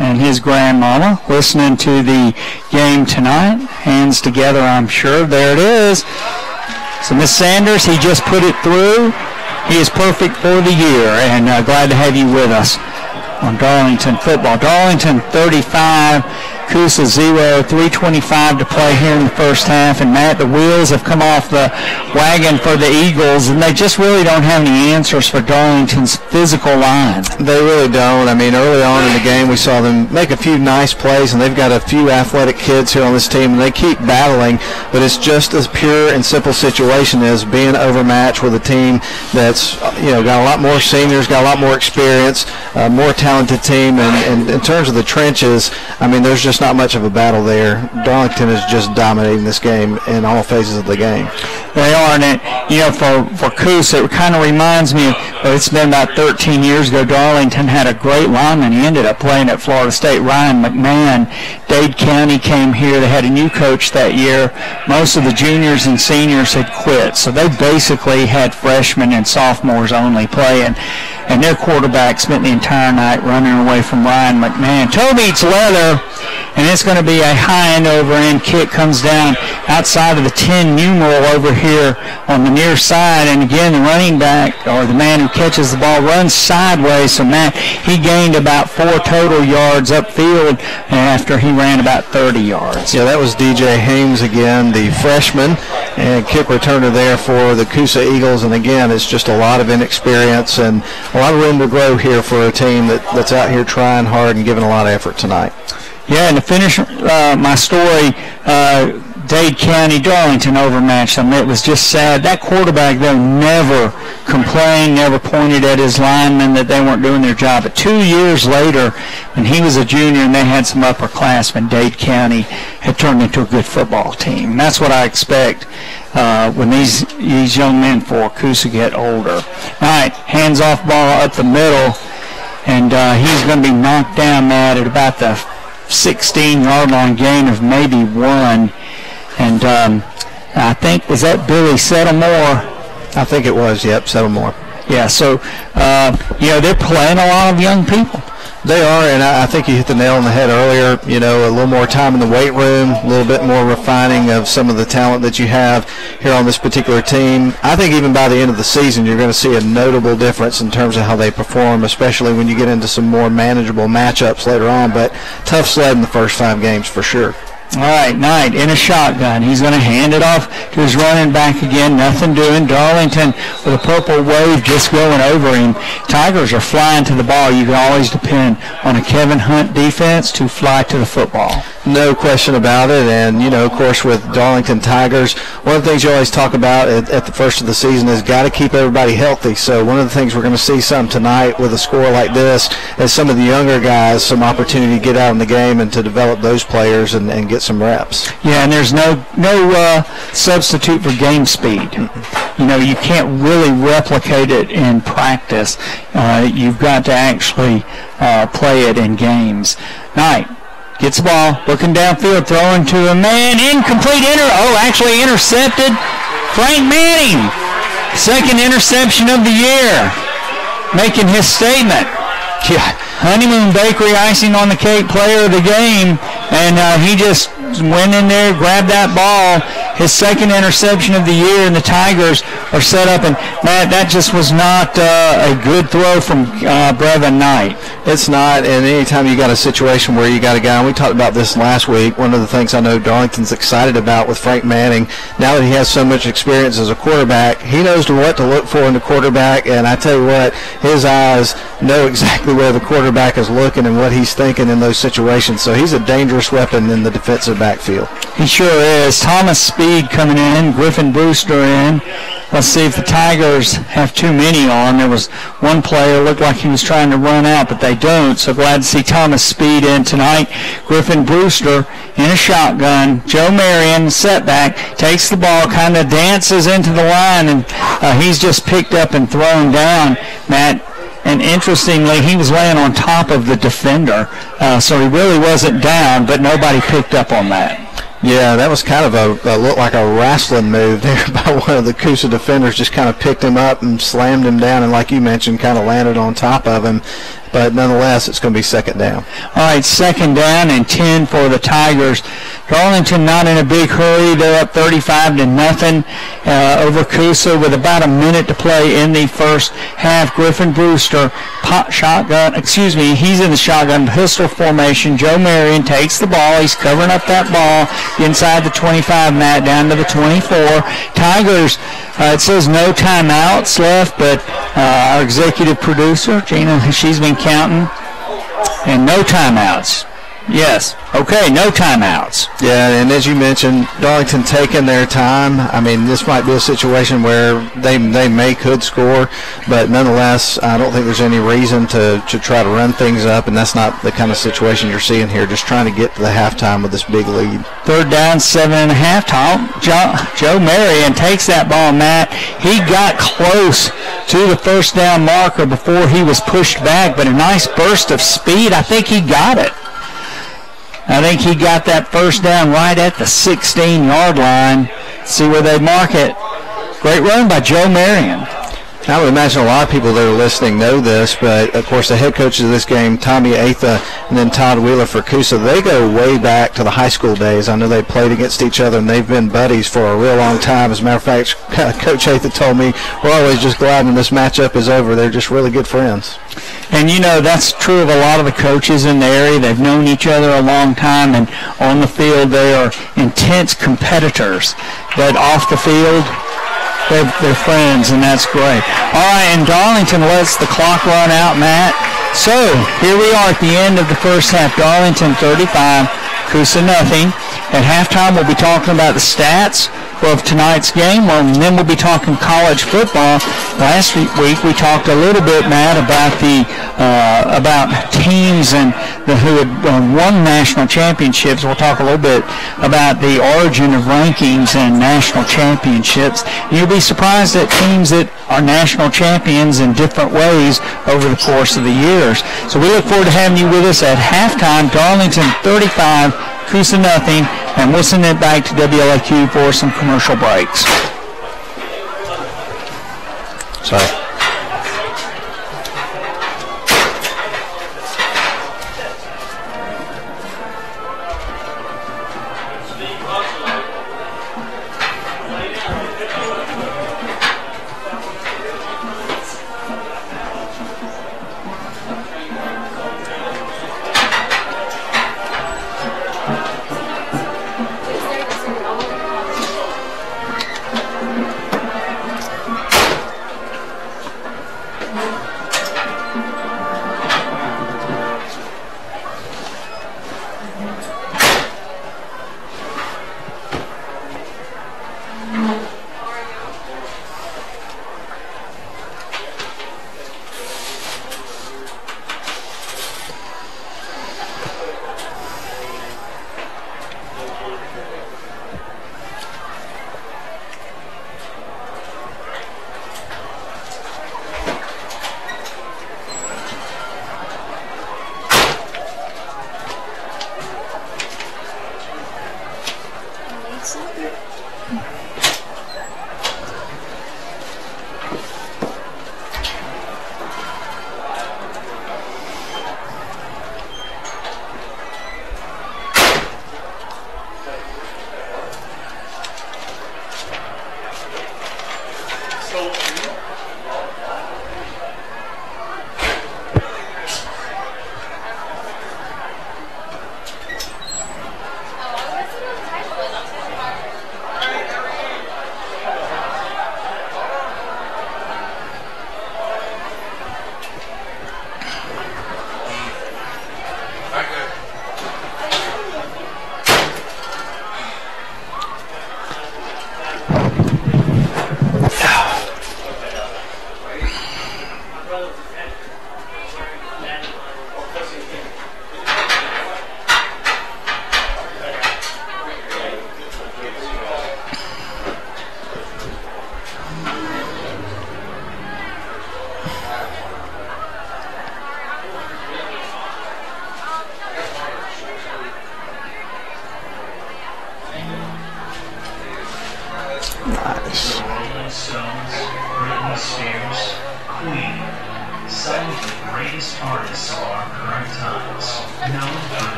And his grandmama listening to the game tonight. Hands together, I'm sure. There it is. So Miss Sanders, he just put it through. He is perfect for the year, and glad to have you with us on Darlington football. Darlington 35, Coosa 0, 3:25 to play here in the first half. And Matt, the wheels have come off the wagon for the Eagles, and they just really don't have any answers for Darlington's physical line. They really don't. I mean, early on in the game, we saw them make a few nice plays, and they've got a few athletic kids here on this team, and they keep battling. But it's just as pure and simple situation as being overmatched with a team that's got a lot more seniors, got a lot more experience, more talented team. And in terms of the trenches, I mean, there's just not much of a battle there. Darlington is just dominating this game in all phases of the game. They are, and for Coosa, it kind of reminds me of, it's been about 13 years ago, Darlington had a great lineman. He ended up playing at Florida State, Ryan McMahon. Dade County came here. They had a new coach that year. Most of the juniors and seniors had quit, so they basically had freshmen and sophomores only playing. and their quarterback spent the entire night running away from Ryan McMahon. Toe beats leather, and it's going to be a high end over end kick. Comes down outside of the 10 numeral over here on the near side, and again the running back, or the man who catches the ball, runs sideways. So Matt, he gained about 4 total yards upfield after he ran about 30 yards. Yeah, that was DJ Hames again, the freshman and kick returner there for the Coosa Eagles. And again, it's just a lot of inexperience and a lot of room to grow here for a team that's out here trying hard and giving a lot of effort tonight. Yeah, and to finish my story, Dade County, Darlington overmatched them. It was just sad. That quarterback, though, never complained, never pointed at his linemen that they weren't doing their job. But 2 years later, when he was a junior and they had some upperclassmen, Dade County had turned into a good football team. And that's what I expect when these young men for Coosa get older. All right, hands-off ball up the middle, and he's going to be knocked down, Matt, at about the 16-yard line, gain of maybe 1. And I think, was that Billy Settlemore? I think it was, yep, Settlemore. Yeah, so, they're playing a lot of young people. They are, and I think you hit the nail on the head earlier. A little more time in the weight room, a little bit more refining of some of the talent that you have here on this particular team. I think even by the end of the season, you're going to see a notable difference in terms of how they perform, especially when you get into some more manageable matchups later on. But tough sled in the first 5 games for sure. All right, Knight in a shotgun. He's going to hand it off to his running back again. Nothing doing. Darlington with a purple wave just going over him. Tigers are flying to the ball. You can always depend on a Kevin Hunt defense to fly to the football. No question about it. And, of course, with Darlington Tigers, one of the things you always talk about at the first of the season is got to keep everybody healthy. So one of the things we're going to see some tonight with a score like this is some of the younger guys some opportunity to get out in the game and to develop those players and get some reps. Yeah, and there's no substitute for game speed. You can't really replicate it in practice. You've got to actually play it in games. Knight gets the ball, looking downfield, throwing to a man, incomplete, actually intercepted. Frank Manning, second interception of the year, making his statement. Yeah. Honeymoon Bakery icing on the cake, player of the game, and he just went in there, grabbed that ball, his second interception of the year, and the Tigers are set up. And, Matt, that just was not a good throw from Brevin Knight. It's not, and anytime you got a situation where you got a guy, and we talked about this last week, one of the things I know Darlington's excited about with Frank Manning, now that he has so much experience as a quarterback, he knows what to look for in the quarterback, and I tell you what, his eyes know exactly where the quarterback is looking and what he's thinking in those situations. So he's a dangerous weapon in the defensive backfield. He sure is. Thomas Speed coming in, Griffin Brewster in. Let's see if the Tigers have too many on. There was one player looked like he was trying to run out, but they don't. So glad to see Thomas Speed in tonight. Griffin Brewster in a shotgun. Joe Marion, setback, takes the ball, kind of dances into the line, and he's just picked up and thrown down, Matt. And interestingly, he was laying on top of the defender, so he really wasn't down, but nobody picked up on that. Yeah, that was kind of looked like a wrestling move there by one of the Coosa defenders. Just kind of picked him up and slammed him down, and like you mentioned, kind of landed on top of him. But nonetheless, it's going to be second down. All right, second down and 10 for the Tigers. Darlington not in a big hurry. They're up 35-0 over Coosa with about a minute to play in the first half. Griffin Brewster, he's in the shotgun pistol formation. Joe Marion takes the ball. He's covering up that ball inside the 25, Matt, down to the 24. Tigers, it says no timeouts left, but our executive producer, Gina, she's been counting, and no timeouts. Yes. Okay, no timeouts. Yeah, and as you mentioned, Darlington taking their time. I mean, this might be a situation where they could score, but nonetheless, I don't think there's any reason to try to run things up, and that's not the kind of situation you're seeing here, just trying to get to the halftime with this big lead. Third down, 7.5. Joe Marion takes that ball, Matt. He got close to the first down marker before he was pushed back, but a nice burst of speed. I think he got it. I think he got that first down right at the 16-yard line. See where they mark it. Great run by Joe Marion. I would imagine a lot of people that are listening know this, but of course the head coaches of this game, Tommy Atha and then Todd Wheeler for Coosa, they go way back to the high school days. I know they played against each other and they've been buddies for a real long time. As a matter of fact, Coach Atha told me we're always just glad when this matchup is over. They're just really good friends. And, that's true of a lot of the coaches in the area. They've known each other a long time, and on the field they are intense competitors. But off the field, they're friends, and that's great. All right, and Darlington lets the clock run out, Matt. So here we are at the end of the first half. Darlington 35, Coosa nothing. At halftime, we'll be talking about the stats of tonight's game, and then we'll be talking college football. Last week we talked a little bit, Matt, about about teams and who had won national championships. We'll talk a little bit about the origin of rankings and national championships. You'll be surprised at teams that are national champions in different ways over the course of the years. So we look forward to having you with us at halftime. Darlington 35, Coosa nothing, and we'll send it back to WLAQ for some commercial breaks. Sorry.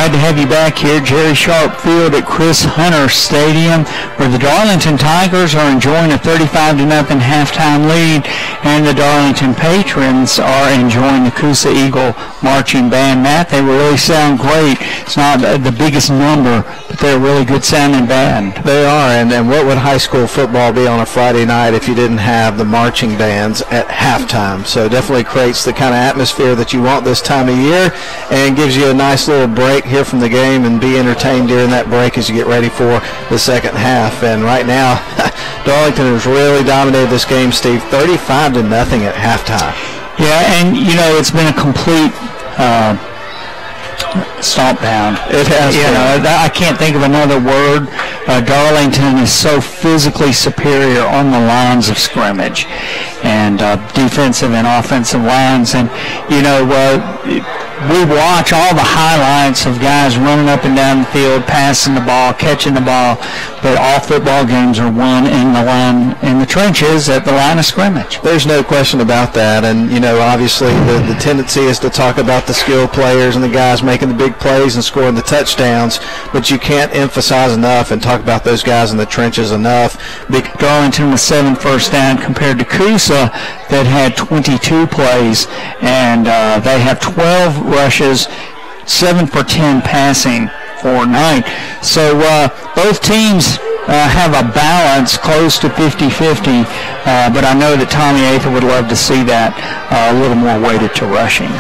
glad to have you back here, Jerry Sharp Field at Chris Hunter Stadium, where the Darlington Tigers are enjoying a 35-0 halftime lead, and the Darlington Patrons are enjoying the Coosa Eagle Marching Band. Matt, they really sound great. It's not the biggest number, but they're a really good sounding band. They are, and what would high school football be on a Friday night if you didn't have the marching bands at halftime? So definitely creates the kind of atmosphere that you want this time of year, and gives you a nice little break here from the game and be entertained during that break as you get ready for the second half. And right now, Darlington has really dominated this game, Steve, 35-0 at halftime. Yeah, and it's been a complete stomp down. It has been. I can't think of another word. Darlington is so physically superior on the lines of scrimmage, and defensive and offensive lines. And we watch all the highlights of guys running up and down the field, passing the ball, catching the ball, but all football games are won in the trenches at the line of scrimmage. There's no question about that. And obviously the tendency is to talk about the skill players and the guys making the big plays and scoring the touchdowns, but you can't emphasize enough and talk about those guys in the trenches enough. Darlington with 7 first down compared to Coosa that had 22 plays, and they have 12 rushes, 7 for 10 passing for 9. So both teams have a balance close to 50-50, but I know that Tommy Ather would love to see that a little more weighted to rushing.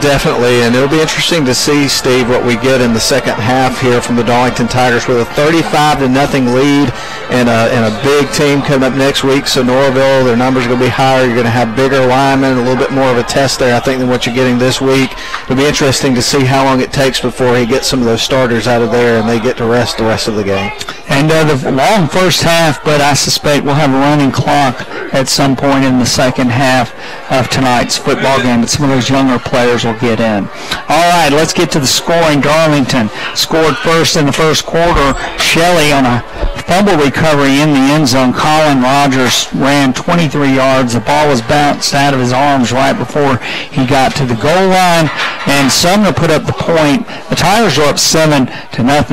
Definitely, and it'll be interesting to see, Steve, what we get in the second half here from the Darlington Tigers with a 35-0 lead and a big team coming up next week. So Norville, their numbers are going to be higher. You're going to have bigger linemen, a little bit more of a test there, I think, than what you're getting this week. It'll be interesting to see how long it takes before he gets some of those starters out of there and they get to rest the rest of the game. And the long first half, but I suspect we'll have a running clock at some point in the second half of tonight's football game, but some of those younger players will get in. All right, let's get to the scoring. Darlington scored first in the first quarter. Shelley on a fumble recovery in the end zone. Colin Rogers ran 23 yards. The ball was bounced out of his arms right before he got to the goal line, and Sumner put up the point. The Tigers were up 7-0,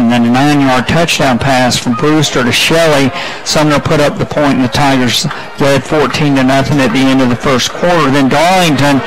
then a 9-yard touchdown pass from Brewster to Shelley. Sumner put up the point, and the Tigers led 14-0 at the end of the first quarter. Then Darlington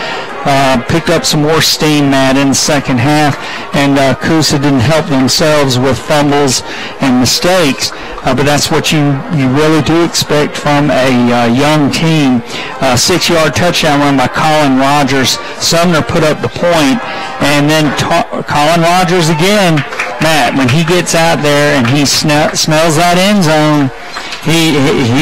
picked up some more steam, Matt, in the second half, and Coosa didn't help themselves with fumbles and mistakes, but that's what you really do expect from a young team. 6-yard touchdown run by Colin Rogers. Sumner put up the point, and then Colin Rogers again, Matt, when he gets out there and he smells that end zone, he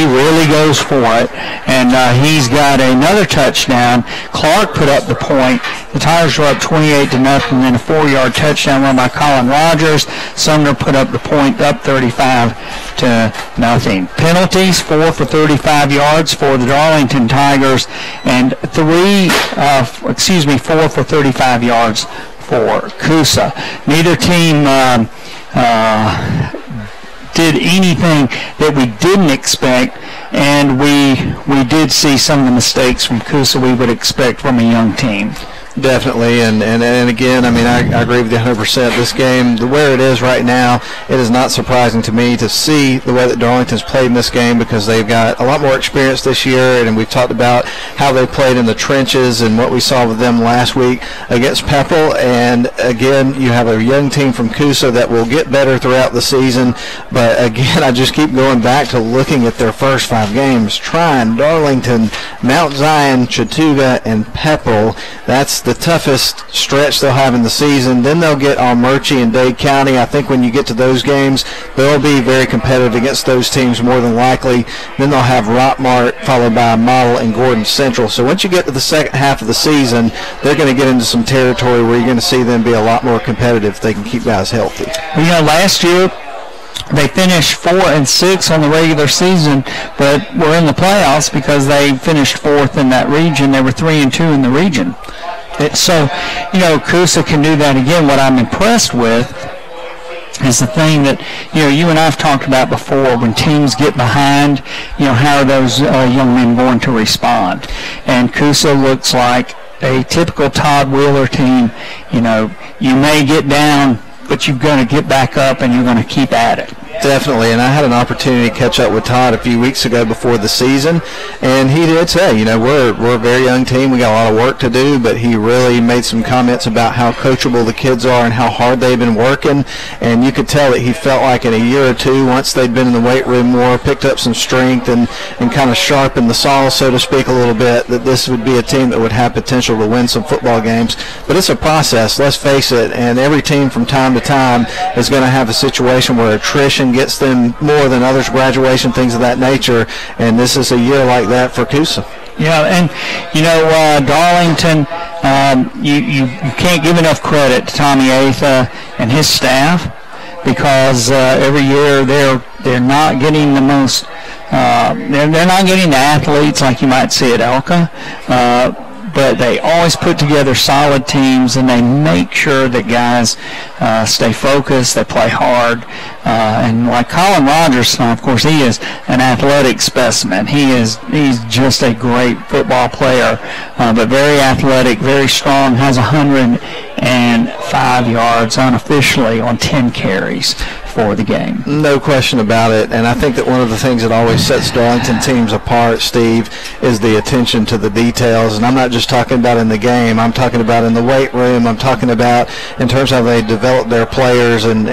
really goes for it, and he's got another touchdown. Clark put up the point. The Tigers were up 28-0, and then a 4-yard touchdown run by Colin Rogers. Sumner put up the point, up 35-0. Penalties, 4 for 35 yards for the Darlington Tigers, and 4 for 35 yards for Coosa. Neither team did anything that we didn't expect, and we did see some of the mistakes from Coosa we would expect from a young team. Definitely, and again, I mean, I agree with you 100%. This game, where it is right now, it is not surprising to me to see the way that Darlington's played in this game, because they've got a lot more experience this year, and we've talked about how they played in the trenches and what we saw with them last week against Pepperell. And again, you have a young team from Coosa that will get better throughout the season. But again, I just keep going back to looking at their first 5 games: Tryon, Darlington, Mount Zion, Chattooga, and Pepperell. That's the toughest stretch they'll have in the season. Then they'll get Armurchie and Dade County. I think when you get to those games, they'll be very competitive against those teams more than likely. Then they'll have Rockmart, followed by Model and Gordon Central. So once you get to the second half of the season, they're going to get into some territory where you're going to see them be a lot more competitive if they can keep guys healthy. Last year they finished 4-6 on the regular season, but were in the playoffs because they finished 4th in that region. They were 3-2 in the region. So, Coosa can do that again. What I'm impressed with is the thing that, you and I have talked about before. When teams get behind, how are those young men going to respond? And Coosa looks like a typical Todd Wheeler team. You may get down but you're going to get back up and you're going to keep at it. Definitely, and I had an opportunity to catch up with Todd a few weeks ago before the season, and he did say, we're a very young team, we got a lot of work to do, but he really made some comments about how coachable the kids are and how hard they've been working, and you could tell that he felt like in a year or two, once they'd been in the weight room more, picked up some strength and kind of sharpened the saw, so to speak, a little bit, that this would be a team that would have potential to win some football games. But it's a process, let's face it, and every team from time to time is going to have a situation where attrition gets them more than others, graduation, things of that nature, and this is a year like that for Coosa. Yeah, and Darlington, you can't give enough credit to Tommy Atha and his staff, because every year they're not getting the most, they're not getting the athletes like you might see at Elka. But they always put together solid teams, and they make sure that guys stay focused, they play hard. And like Colin Rogers, of course, he is an athletic specimen. He's just a great football player, but very athletic, very strong, has 105 yards unofficially on 10 carries for the game. No question about it, and I think that one of the things that always sets Darlington teams apart, Steve, is the attention to the details, and I'm not just talking about in the game, I'm talking about in the weight room, I'm talking about in terms of how they develop their players and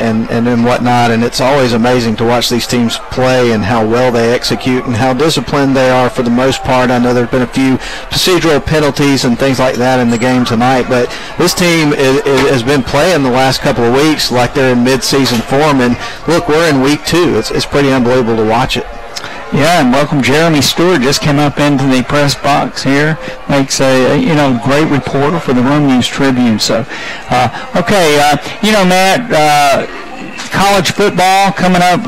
whatnot, and it's always amazing to watch these teams play and how well they execute and how disciplined they are for the most part. I know there have been a few procedural penalties and things like that in the game tonight, but this team has been playing the last couple of weeks like they're in mid-season form. And look, we're in week 2. It's pretty unbelievable to watch it. Yeah, and welcome Jeremy Stewart, just came up into the press box here, makes a great reporter for the Rome News Tribune. So, Matt, college football coming up.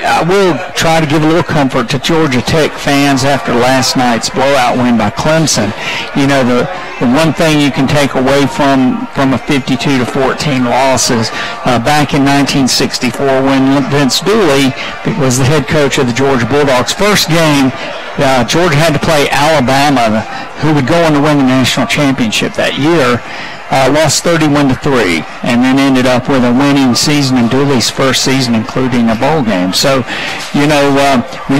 I will try to give a little comfort to Georgia Tech fans after last night's blowout win by Clemson. The one thing you can take away from a 52-14 loss is back in 1964 when Vince Dooley was the head coach of the Georgia Bulldogs. First game, Georgia had to play Alabama, who would go on to win the national championship that year. Lost 31-3, and then ended up with a winning season in Dooley's first season, including a bowl game. So, when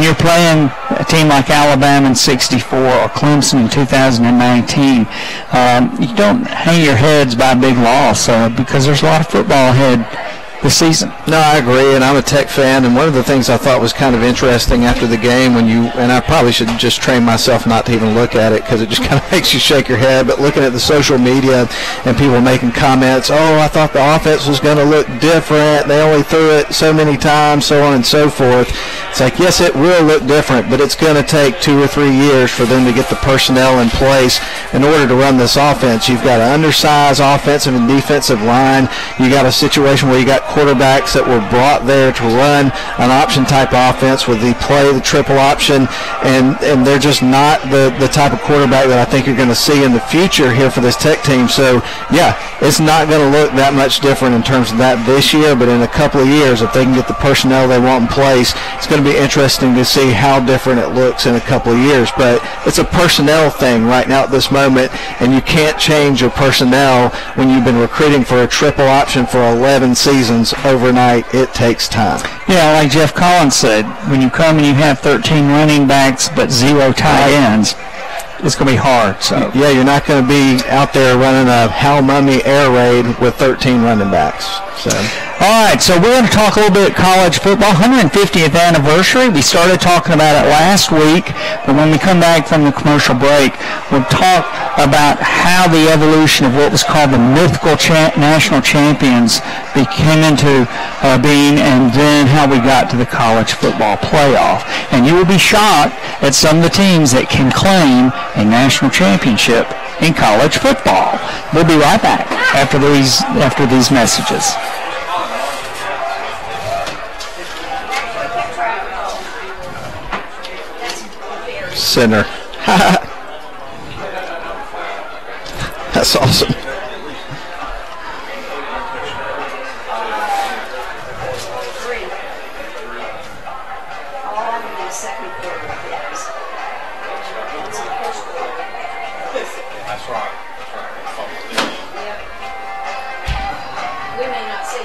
you're playing a team like Alabama in '64 or Clemson in 2019, you don't hang your heads by a big loss because there's a lot of football ahead this season. No, I agree, and I'm a Tech fan, and one of the things I thought was kind of interesting after the game and I probably should just train myself not to even look at it because it just kind of makes you shake your head, but looking at the social media and people making comments, I thought the offense was going to look different, they only threw it so many times, so on and so forth. It's like, yes, it will look different, but it's going to take 2 or 3 years for them to get the personnel in place in order to run this offense. You've got an undersized offensive and defensive line. You got a situation where you got quarterbacks that were brought there to run an option type offense with the triple option, and they're just not the type of quarterback that I think you're going to see in the future here for this Tech team. So yeah, it's not going to look that much different in terms of that this year, but in a couple of years, if they can get the personnel they want in place, it's going to be interesting to see how different it looks in a couple of years. But it's a personnel thing right now at this moment, and you can't change your personnel when you've been recruiting for a triple option for 11 seasons overnight. It takes time. Yeah, like Jeff Collins said, when you come and you have 13 running backs but 0 tight ends, it's going to be hard. So yeah, you're not going to be out there running a Hal Mummy air raid with 13 running backs. So. All right, so we're going to talk a little bit college football, 150th anniversary. We started talking about it last week, but when we come back from the commercial break, we'll talk about how the evolution of what was called the mythical national champions came into being, and then how we got to the college football playoff. And you will be shocked at some of the teams that can claim a national championship in college football. We'll be right back after these messages. Sinner. That's awesome. We may not say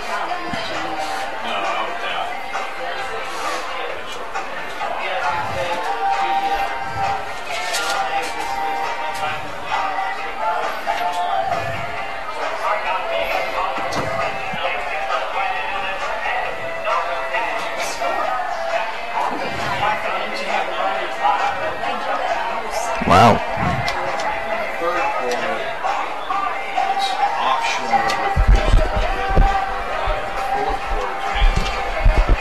Wow. Third quarter is optional with Coosa. Fourth quarter is mandatory.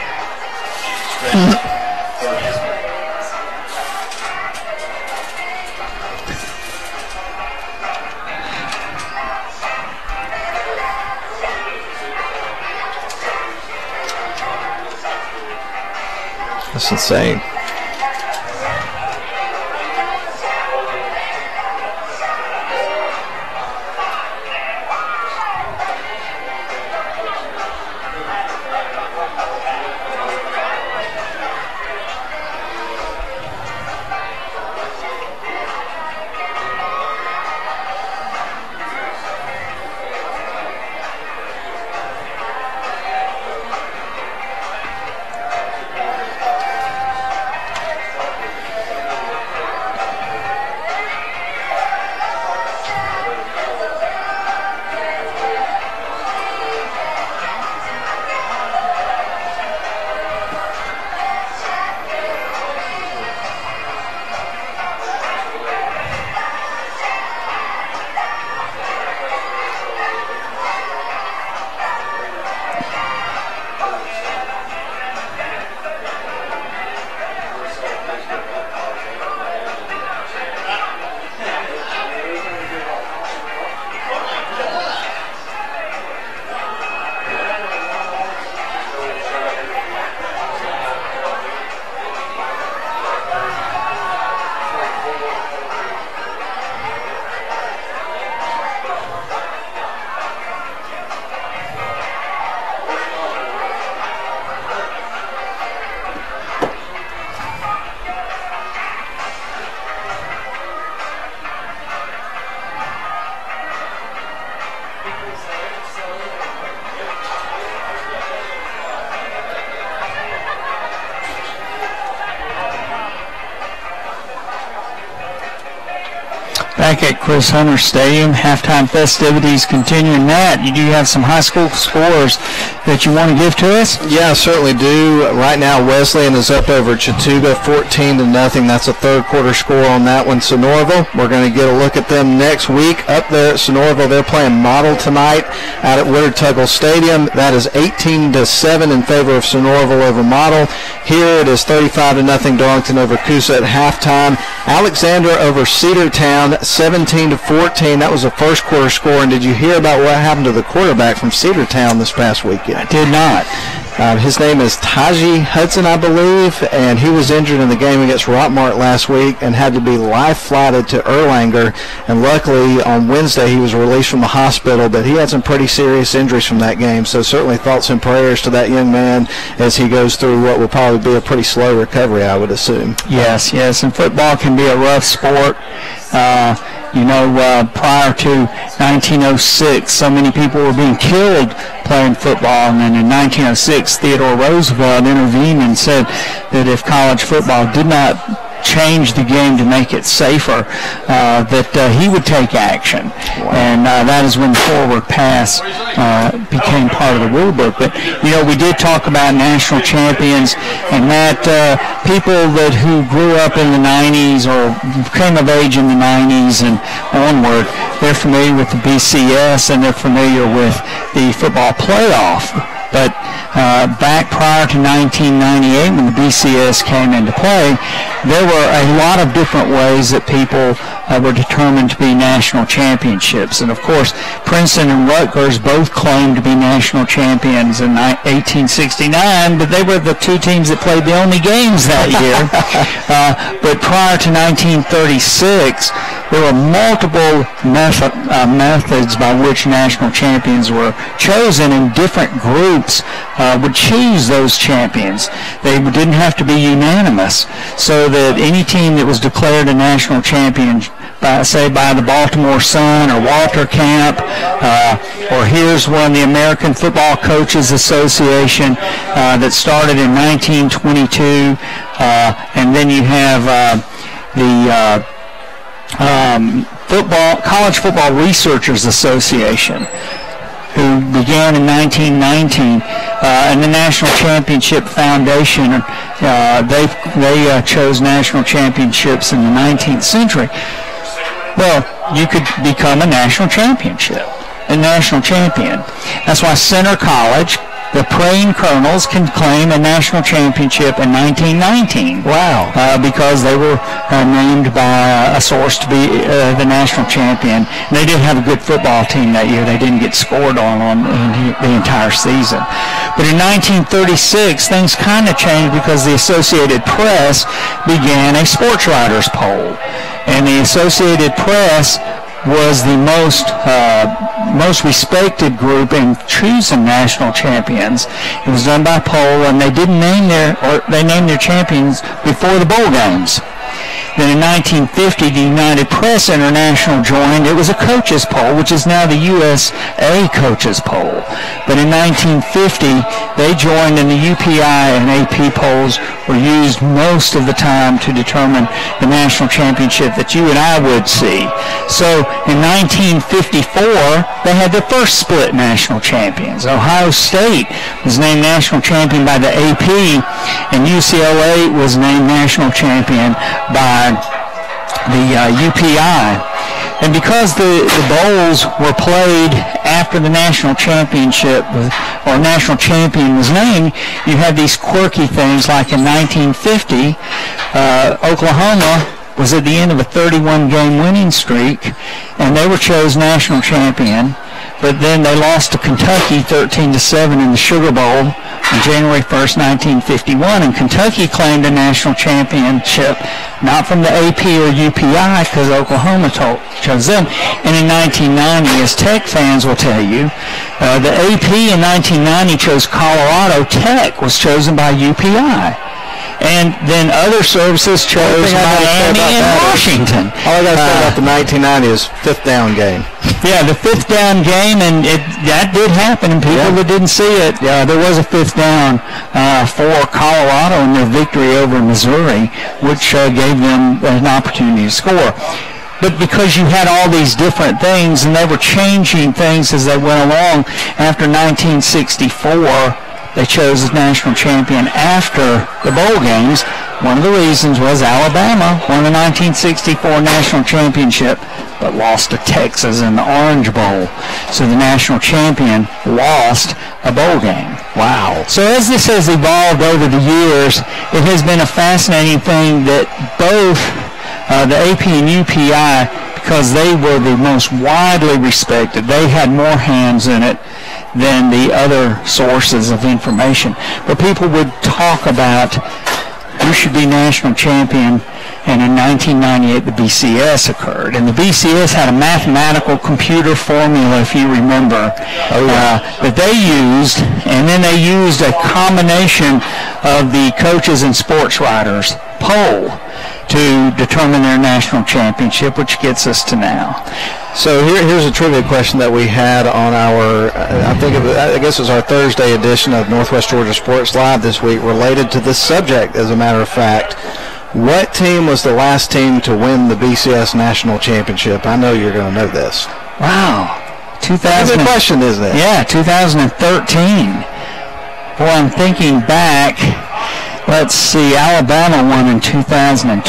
That's insane. Back at Chris Hunter Stadium, halftime festivities continuing. Matt, you do have some high school scores that you want to give to us? Yeah, I certainly do. Right now, Wesleyan is up over Chattooga 14-0. That's a third quarter score on that one. Sonoraville, we're going to get a look at them next week. Up there at Sonoraville, they're playing Model tonight out at Woodard Tuggle Stadium. That is 18-7 in favor of Sonoraville over Model. Here it is 35-0 Darlington over Coosa at halftime. Alexander over Cedartown 17-14. That was the first quarter score. And did you hear about what happened to the quarterback from Cedartown this past weekend? I did not. His name is Taji Hudson, I believe, and he was injured in the game against Rockmart last week and had to be life-flighted to Erlanger. And luckily, on Wednesday, he was released from the hospital, but he had some pretty serious injuries from that game. So certainly thoughts and prayers to that young man as he goes through what will probably be a pretty slow recovery, I would assume. Yes, and football can be a rough sport. Prior to 1906, so many people were being killed playing football, and then in 1906, Theodore Roosevelt intervened and said that if college football did not change the game to make it safer, that he would take action. Wow. And that is when the forward pass became part of the rule book. But, we did talk about national champions, and that people who grew up in the 90s or came of age in the 90s and onward, they're familiar with the BCS and they're familiar with the football playoff. But back prior to 1998, when the BCS came into play, there were a lot of different ways that people were determined to be national championships. And, of course, Princeton and Rutgers both claimed to be national champions in 1869, but they were the two teams that played the only games that year. But prior to 1936, there were multiple methods by which national champions were chosen, and different groups would choose those champions. They didn't have to be unanimous, so that any team that was declared a national champion, by the Baltimore Sun or Walter Camp, or here's one, the American Football Coaches Association, that started in 1922, and then you have the College Football Researchers Association, who began in 1919. and the National Championship Foundation, they chose national championships in the 19th century. Well, you could become a national champion. That's why Center College, the Praying Colonels, can claim a national championship in 1919. Wow. Because they were named by a source to be the national champion. And they did have a good football team that year. They didn't get scored on the entire season. But in 1936, things kind of changed because the Associated Press began a sports writers poll. And the Associated Press was the most respected group in choosing national champions. It was done by poll, and they named their champions before the bowl games. Then in 1950, the United Press International joined. It was a coaches poll, which is now the USA coaches poll. But in 1950, they joined, and the UPI and AP polls were used most of the time to determine the national championship that you and I would see. So in 1954, they had their first split national champions. Ohio State was named national champion by the AP, and UCLA was named national champion by the UPI. And because the bowls were played after the national championship or national champion was named, you had these quirky things like in 1950, Oklahoma was at the end of a 31-game winning streak, and they were chosen national champion. But then they lost to Kentucky 13-7 in the Sugar Bowl on January 1st, 1951, and Kentucky claimed a national championship, not from the AP or UPI, because Oklahoma chose them. And in 1990, as Tech fans will tell you, the AP in 1990 chose Colorado. Tech was chosen by UPI. And then other services chose Miami and Washington. All I got to say about the 1990 is fifth down game. Yeah, the fifth down game, and that did happen, and people that didn't see it, there was a fifth down for Colorado in their victory over Missouri, which gave them an opportunity to score. But because you had all these different things, and they were changing things as they went along, after 1964, they chose as national champion after the bowl games. One of the reasons was Alabama won the 1964 national championship, but lost to Texas in the Orange Bowl. So the national champion lost a bowl game. Wow. So as this has evolved over the years, it has been a fascinating thing that both the AP and UPI, because they were the most widely respected, they had more hands in it than the other sources of information. But people would talk about who should be national champion, and in 1998 the BCS occurred. And the BCS had a mathematical computer formula, if you remember, that they used, and then they used a combination of the coaches and sports writers poll to determine their national championship, which gets us to now. So here's a trivia question that we had on our, I guess it was our Thursday edition of Northwest Georgia Sports Live this week, related to this subject, as a matter of fact. What team was the last team to win the BCS National Championship? I know you're going to know this. Wow. That's a good question, isn't it? Yeah, 2013. Boy, I'm thinking back. Let's see, Alabama won in 2012.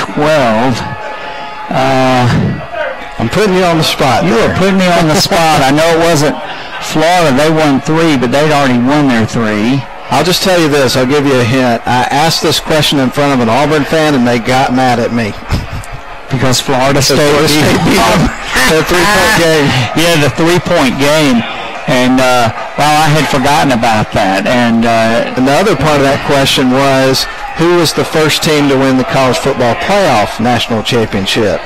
I'm putting you on the spot. You were putting me on the spot. I know it wasn't Florida. They won 3, but they'd already won their 3. I'll just tell you this. I'll give you a hint. I asked this question in front of an Auburn fan, and they got mad at me. Because Florida State beat them. The 3-point game. Yeah, the 3-point game. And, I had forgotten about that. And the other part of that question was, who was the first team to win the college football playoff national championship?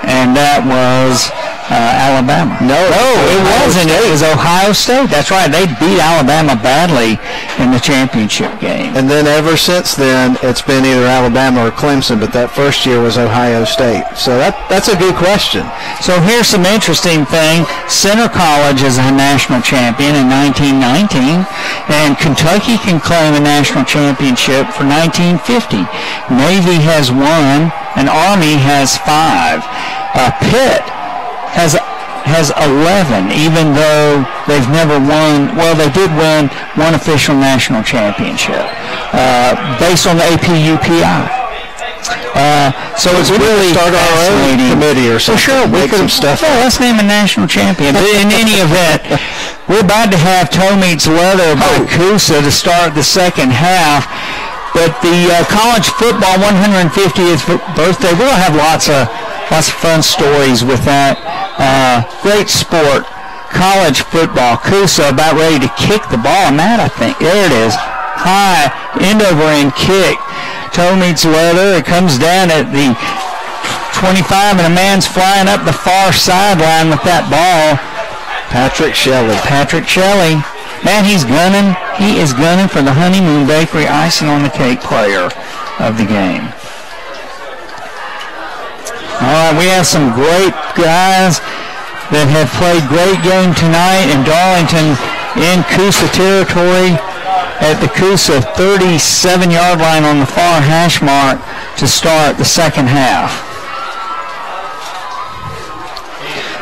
And that was Alabama. No, it wasn't. It was Ohio State. That's right. They beat Alabama badly in the championship game. And then ever since then, it's been either Alabama or Clemson, but that first year was Ohio State. So that's a good question. So here's some interesting thing. Center College is a national champion in 1919, and Kentucky can claim a national championship for 1950. Navy has 1, and Army has 5. Pitt has has 11, even though they've never won. Well, they did win one official national championship based on the APUPI. So it's really start our own committee or something. For sure, we could some stuff. Well, let's name a national champion. In any event, we're about to have Toe Meets Leather by Coosa to start the second half. But the college football 150th birthday, we'll have lots of fun stories with that. Great sport, college football. Coosa about ready to kick the ball. Matt, I think there it is. High end over end kick. Toe Meets Leather. It comes down at the 25, and a man's flying up the far sideline with that ball. Patrick Shelley. Man, he's gunning. He is gunning for the Honeymoon Bakery icing on the cake player of the game. All right, we have some great guys that have played great game tonight in Darlington in Coosa territory at the Coosa 37-yard line on the far hash mark to start the second half.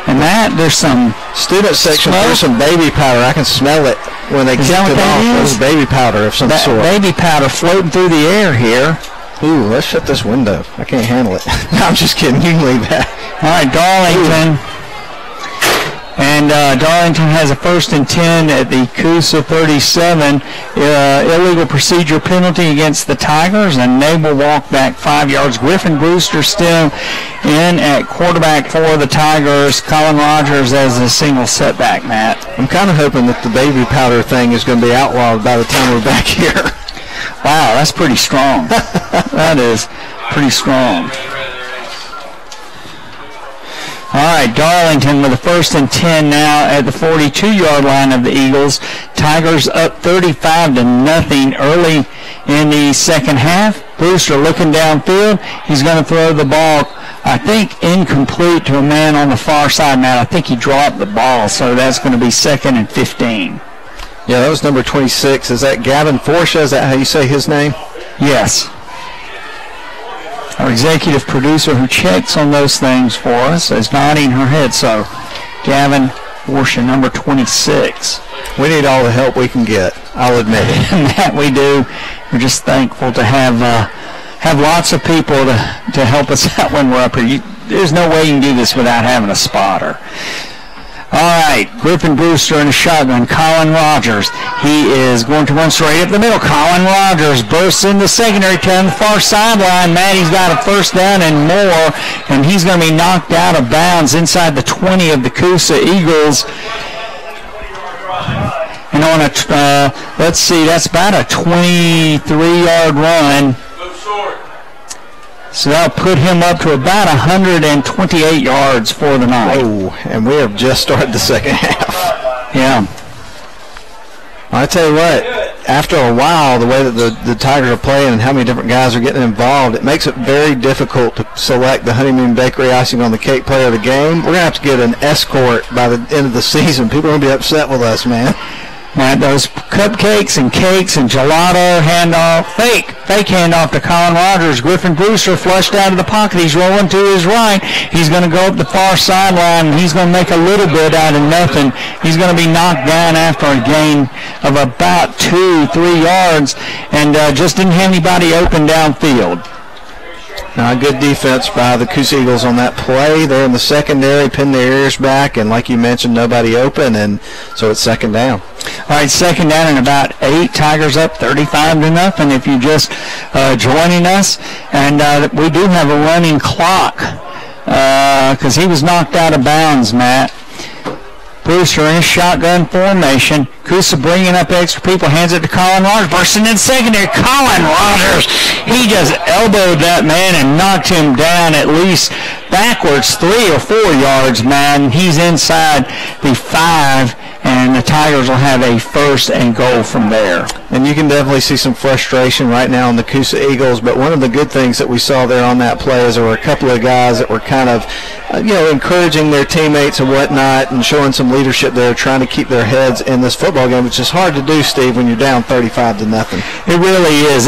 And Matt, there's some student section. smoke. There's some baby powder. I can smell it when they kicked it off. It was baby powder of some sort. Baby powder floating through the air here. Ooh, let's shut this window. I can't handle it. No, I'm just kidding. You can leave that. All right, Darlington. And Darlington has a 1st and 10 at the Coosa 37. Illegal procedure penalty against the Tigers, and they will walk back 5 yards. Griffin Brewster still in at quarterback for the Tigers. Colin Rogers as a single setback, Matt. I'm kind of hoping that the baby powder thing is going to be outlawed by the time we're back here. Wow, that's pretty strong. That is pretty strong. All right, Darlington with a 1st and 10 now at the 42-yard line of the Eagles. Tigers up 35-0 early in the second half. Brewster looking downfield. He's going to throw the ball, I think, incomplete to a man on the far side. Now, I think he dropped the ball, so that's going to be 2nd and 15. Yeah, that was number 26. Is that Gavin Forsha? Is that how you say his name? Yes. Our executive producer who checks on those things for us is nodding her head. So, Gavin Forsha, number 26. We need all the help we can get, I'll admit it. And that we do. We're just thankful to have lots of people to help us out when we're up here. There's no way you can do this without having a spotter. All right, Griffin Brewster in a shotgun. Colin Rogers, he is going to run straight up the middle. Colin Rogers bursts in the secondary to the far sideline. Maddie's got a 1st down and more, and he's going to be knocked out of bounds inside the 20 of the Coosa Eagles. And on a, let's see, that's about a 23-yard run. So that'll put him up to about 128 yards for the night. Oh, and we have just started the second half. Yeah. I tell you what, after a while, the way that the Tigers are playing and how many different guys are getting involved, it makes it very difficult to select the Honeymoon Bakery icing on the cake player of the game. We're going to have to get an escort by the end of the season. People are going to be upset with us, man. Now, those cupcakes and cakes and gelato handoff, fake handoff to Colin Rogers. Griffin Brewster flushed out of the pocket. He's rolling to his right. He's going to go up the far sideline, and he's going to make a little bit out of nothing. He's going to be knocked down after a gain of about 2-3 yards, and just didn't have anybody open downfield. Good defense by the Coosa Eagles on that play. They're in the secondary, pin their ears back, and like you mentioned, nobody open, and so it's 2nd down. All right, 2nd down and about 8. Tigers up 35-0 if you're just joining us. And we do have a running clock because he was knocked out of bounds, Matt. Brewster in a shotgun formation. Coosa bringing up extra people, hands it to Colin Rogers, bursting in secondary. Colin Rogers, he just elbowed that man and knocked him down at least backwards 3 or 4 yards, man. He's inside the 5, and the Tigers will have a 1st and goal from there. And you can definitely see some frustration right now on the Coosa Eagles, but one of the good things that we saw there on that play is there were a couple of guys that were kind of, encouraging their teammates and whatnot and showing some leadership there, trying to keep their heads in this football game, which is hard to do, Steve, when you're down 35-0. It really is.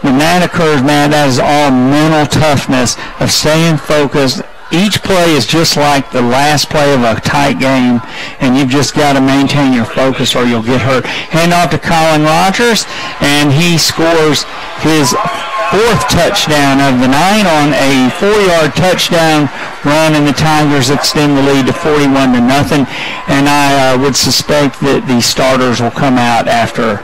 When that occurs, man, that is all mental toughness of staying focused each play is just like the last play of a tight game, and you've just got to maintain your focus or you'll get hurt. Hand off to Colin Rogers, and he scores his 4th touchdown of the night on a 4-yard touchdown run, and the Tigers extend the lead to 41-0. And I would suspect that the starters will come out after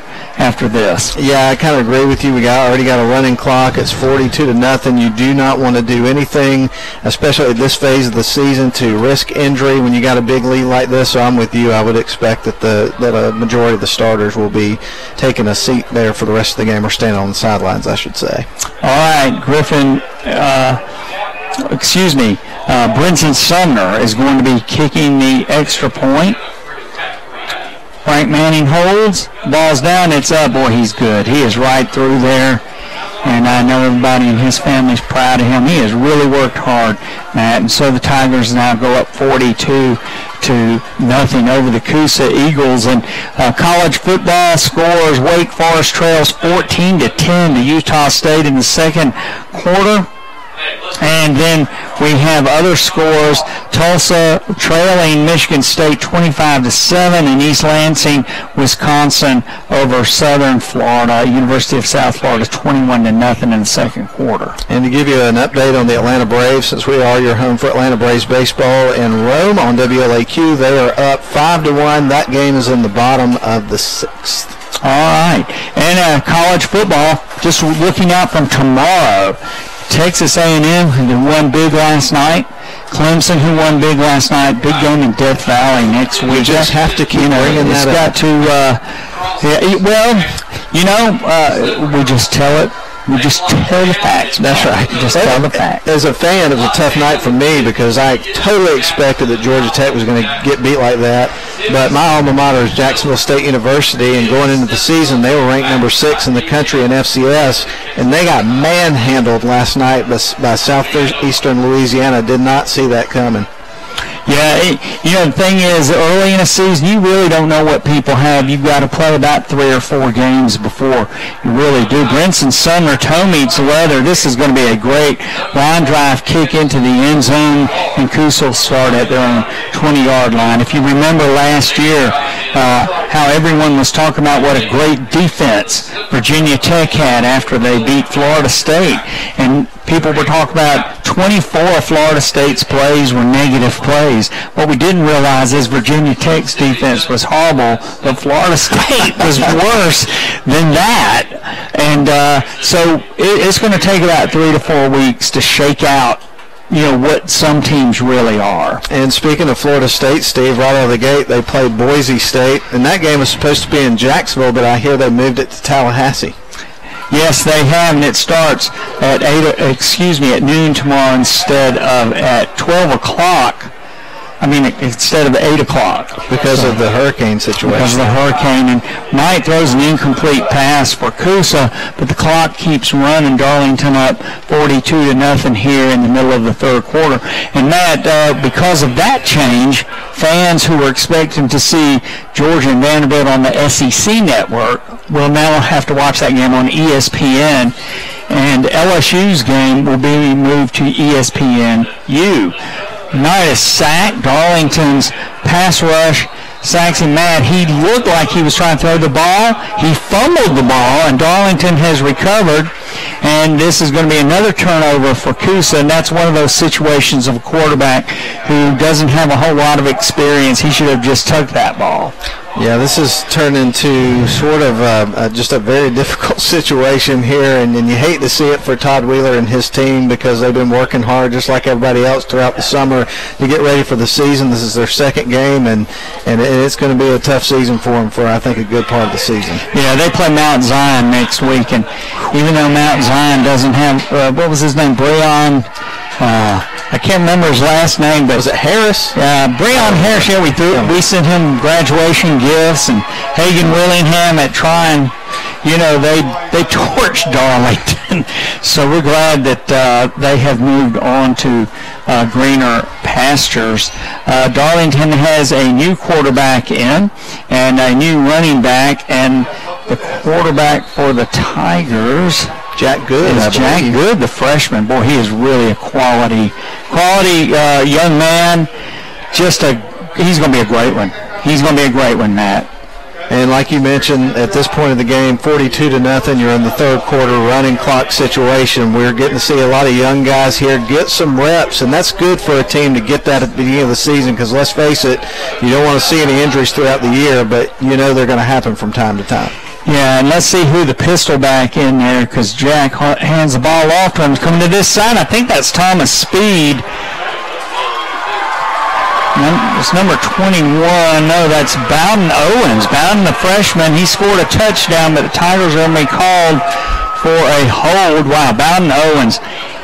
this. Yeah, I kind of agree with you. We already got a running clock. It's 42-0. You do not want to do anything, especially at this phase of the season, to risk injury when you got a big lead like this. So I'm with you. I would expect that a majority of the starters will be taking a seat there for the rest of the game, or standing on the sidelines, I should say. All right, Griffin. Brinson Sumner is going to be kicking the extra point. Frank Manning holds, ball's down, it's up. Boy, he's good. He is right through there, and I know everybody in his family's proud of him. He has really worked hard, Matt, and so the Tigers now go up 42-0 over the Coosa Eagles. And college football scores: Wake Forest trails 14-10 to Utah State in the second quarter. And then we have other scores: Tulsa trailing Michigan State 25-7, and East Lansing, Wisconsin over Southern Florida, University of South Florida 21-0 in the second quarter. And to give you an update on the Atlanta Braves, since we are your home for Atlanta Braves baseball in Rome on WLAQ, they are up 5-1. That game is in the bottom of the 6th. All right. And college football, just looking out from tomorrow, Texas A&M, who won big last night. Clemson, who won big last night. Big game in Death Valley next week. You just have to keep bringing that up. We just tell it. We just tell the facts. That's right. Just tell the facts. As a fan, it was a tough night for me because I totally expected that Georgia Tech was going to get beat like that. But my alma mater is Jacksonville State University, and going into the season, they were ranked number 6 in the country in FCS, and they got manhandled last night by Southeastern Louisiana. Did not see that coming. Yeah, the thing is, early in a season, you really don't know what people have. You've got to play about 3 or 4 games before you really do. Brinson Sumner, toe meets leather. This is going to be a great line drive kick into the end zone, and Coosa will start at their own 20-yard line. If you remember last year, how everyone was talking about what a great defense Virginia Tech had after they beat Florida State, and people were talking about 24 of Florida State's plays were negative plays. What we didn't realize is Virginia Tech's defense was horrible, but Florida State was worse than that. And so it's going to take about 3 to 4 weeks to shake out what some teams really are. And speaking of Florida State, Steve, right out of the gate, they played Boise State, and that game was supposed to be in Jacksonville, but I hear they moved it to Tallahassee. Yes, they have, and it starts at noon tomorrow instead of at 12 o'clock. Instead of 8 o'clock. Because of the hurricane situation. Because of the hurricane. And Knight throws an incomplete pass for Coosa, but the clock keeps running. Darlington up 42-0 here in the middle of the third quarter. And Matt, because of that change, fans who were expecting to see Georgia and Vanderbilt on the SEC network will now have to watch that game on ESPN. And LSU's game will be moved to ESPNU. Knight is sacked. Darlington's pass rush sacks him. Matt, he looked like he was trying to throw the ball. He fumbled the ball, and Darlington has recovered. And this is going to be another turnover for Coosa, and that's one of those situations of a quarterback who doesn't have a whole lot of experience. He should have just tucked that ball. Yeah, this has turned into sort of just a very difficult situation here, and you hate to see it for Todd Wheeler and his team because they've been working hard just like everybody else throughout the summer to get ready for the season. This is their second game, and it's going to be a tough season for them for, I think, a good part of the season. Yeah, they play Mount Zion next week, and even though Mount Zion doesn't have, what was his name, Breon? I can't remember his last name, but was it Harris? Breon Harris. Yeah, we sent him graduation gifts, and Hagan Willingham at Tryon. They torched Darlington. So we're glad that they have moved on to greener pastures. Darlington has a new quarterback in and a new running back, and the quarterback for the Tigers, Jack Good. Jack Good, the freshman. Boy, he is really a quality quality young man. He's going to be a great one. He's going to be a great one, Matt. And like you mentioned, at this point of the game, 42-0, you're in the third quarter running clock situation. We're getting to see a lot of young guys here get some reps, and that's good for a team to get that at the beginning of the season because let's face it, you don't want to see any injuries throughout the year, but you know they're going to happen from time to time. Yeah, and let's see who the pistol back in there because Jack hands the ball off to him. Coming to this side, I think that's Thomas Speed. It's number 21. No, that's Bowden Owens. Bowden, the freshman, he scored a touchdown, but the Tigers are going to be called for a hold. Wow, Bowden Owens.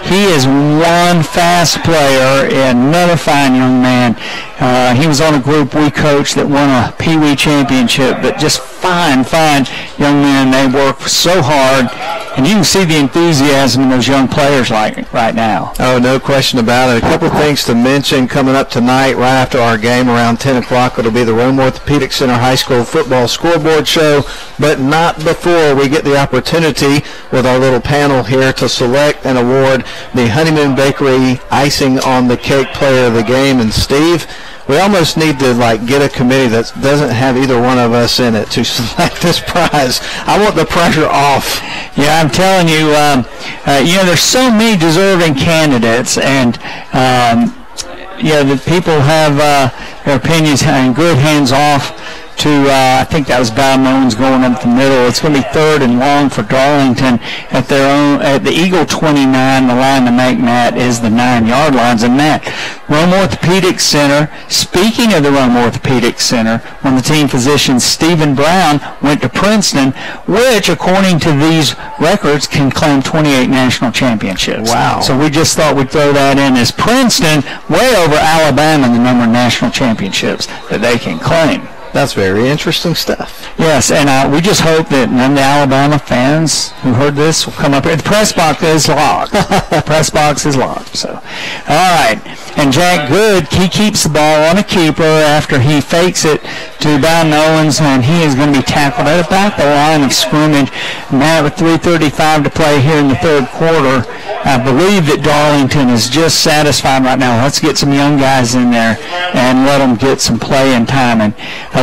He is one fast player and another fine young man. He was on a group we coached that won a Pee Wee championship, but just fine young men. They work so hard, and you can see the enthusiasm in those young players like right now. Oh, no question about it. A couple of things to mention coming up tonight right after our game around 10 o'clock. It'll be the Rome Orthopedic Center High School football scoreboard show, but not before we get the opportunity with our little panel here to select and award the Honeymoon Bakery Icing on the Cake Player of the Game. And Steve, we almost need to get a committee that doesn't have either one of us in it to select this prize. I want the pressure off. Yeah, I'm telling you, there's so many deserving candidates, and the people have their opinions and good hands off to, I think that was Bowden Owens going up the middle. It's going to be third and long for Darlington at the Eagle 29. The line to make, Matt, is the 9-yard lines. And Matt, Rome Orthopedic Center, speaking of the Rome Orthopedic Center, one of the team physicians, Stephen Brown, went to Princeton, which, according to these records, can claim 28 national championships. Wow. So we just thought we'd throw that in as Princeton, way over Alabama in the number of national championships that they can claim. That's very interesting stuff. Yes, and we just hope that none of the Alabama fans who heard this will come up here. The press box is locked. The press box is locked. So, all right. And Jack Good, he keeps the ball on a keeper after he fakes it to Bowden Owens, and he is going to be tackled at about the line of scrimmage. Now with 3:35 to play here in the third quarter, I believe that Darlington is just satisfied right now. Let's get some young guys in there and let them get some playing time. And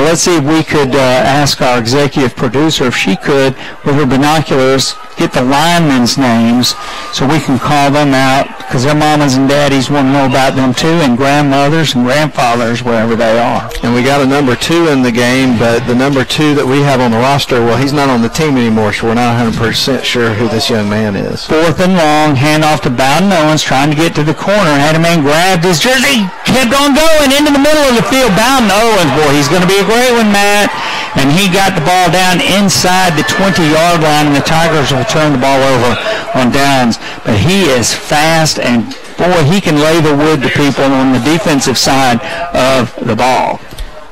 let's see if we could ask our executive producer if she could, with her binoculars, get the linemen's names so we can call them out because their mamas and daddies want to know about them too, and grandmothers and grandfathers wherever they are. And we got a number 2 in the game, but the number 2 that we have on the roster, well, he's not on the team anymore, so we're not 100% sure who this young man is. Fourth and long, handoff to Bowden Owens, trying to get to the corner. Had a man grabbed his jersey, kept on going into the middle of the field. Bowden Owens, boy, he's going to be a great one, Matt. And he got the ball down inside the 20-yard line, and the Tigers will turn the ball over on downs. But he is fast, and boy, he can lay the wood to people on the defensive side of the ball.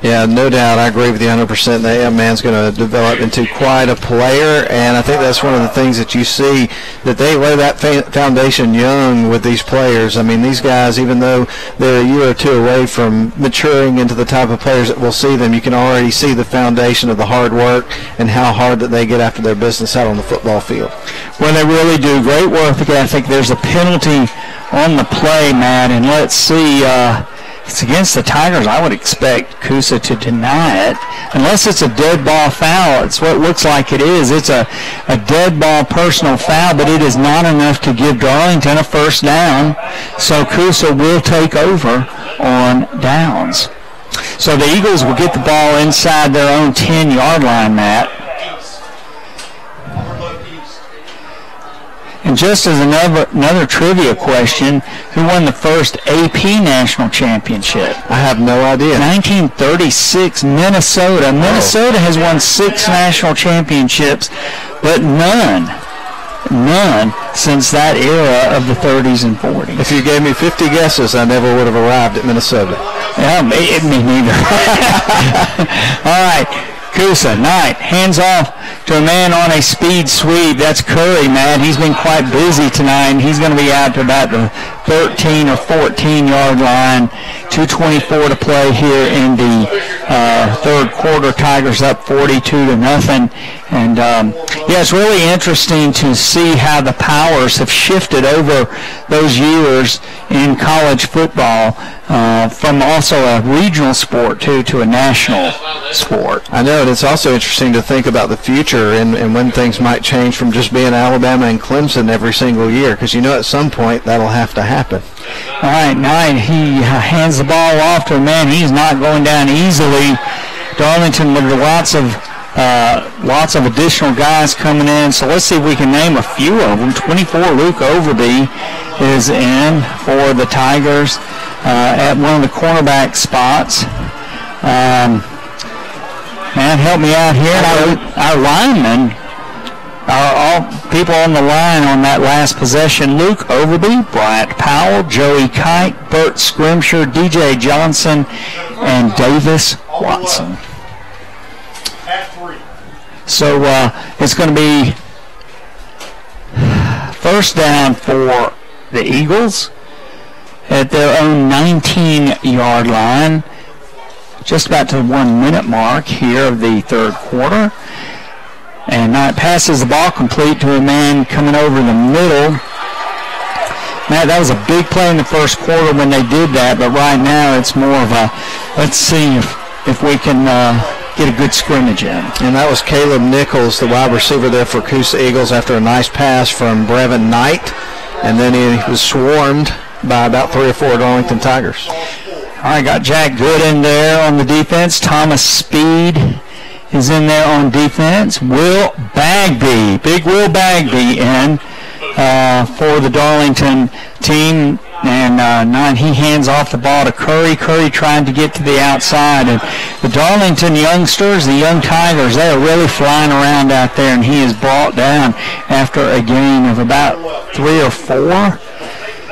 Yeah, no doubt. I agree with you 100%. That young man's going to develop into quite a player, and I think that's one of the things that you see, that they lay that foundation young with these players. I mean, these guys, even though they're a year or two away from maturing into the type of players that we'll see them, you can already see the foundation of the hard work and how hard that they get after their business out on the football field. Well, they really do. Great work ethic. There's a penalty on the play, Matt, and let's see. It's against the Tigers. I would expect Coosa to deny it, unless it's a dead ball foul. It's what it looks like it is. It's a dead ball personal foul, but it is not enough to give Darlington a first down. So Coosa will take over on downs. So the Eagles will get the ball inside their own 10-yard line, Matt. And just as another trivia question, who won the first AP national championship? I have no idea. 1936, Minnesota. Minnesota has won 6 national championships, but none since that era of the 30s and 40s. If you gave me 50 guesses, I never would have arrived at Minnesota. Yeah, me neither. All right. Coosa, Knight, hands off to a man on a speed sweep. That's Curry, Matt. He's been quite busy tonight, and he's going to be out to about the 13 or 14-yard line. 2:24 to play here in the third quarter. Tigers up 42-0. And yeah, it's really interesting to see how the powers have shifted over those years in college football, from also a regional sport to a national sport. I know, and it's also interesting to think about the future and when things might change from just being Alabama and Clemson every single year, because at some point that'll have to happen. All right, Knight, he hands the ball off to a man. He's not going down easily. Darlington with lots of additional guys coming in. So let's see if we can name a few of them. 24, Luke Overby is in for the Tigers at one of the cornerback spots. Man, help me out here. Our linemen, all people on the line on that last possession: Luke Overby, Bryant Powell, Joey Kite, Bert Scrimshire, DJ Johnson, and Davis Watson. So it's going to be first down for the Eagles at their own 19-yard line, just about to the 1 minute mark here of the third quarter. And Knight passes the ball complete to a man coming over the middle. Matt, that was a big play in the first quarter when they did that, but right now it's more of a, let's see if we can get a good scrimmage in. And that was Caleb Nichols, the wide receiver there for Coosa Eagles, after a nice pass from Brevin Knight. And then he was swarmed by about 3 or 4 Darlington Tigers. All right, got Jack Good in there on the defense. Thomas Speed is in there on defense. Will Bagby, big Will Bagby in for the Darlington team. And he hands off the ball to Curry. Curry trying to get to the outside. And the Darlington youngsters, the young Tigers, they are really flying around out there. And he is brought down after a gain of about 3 or 4.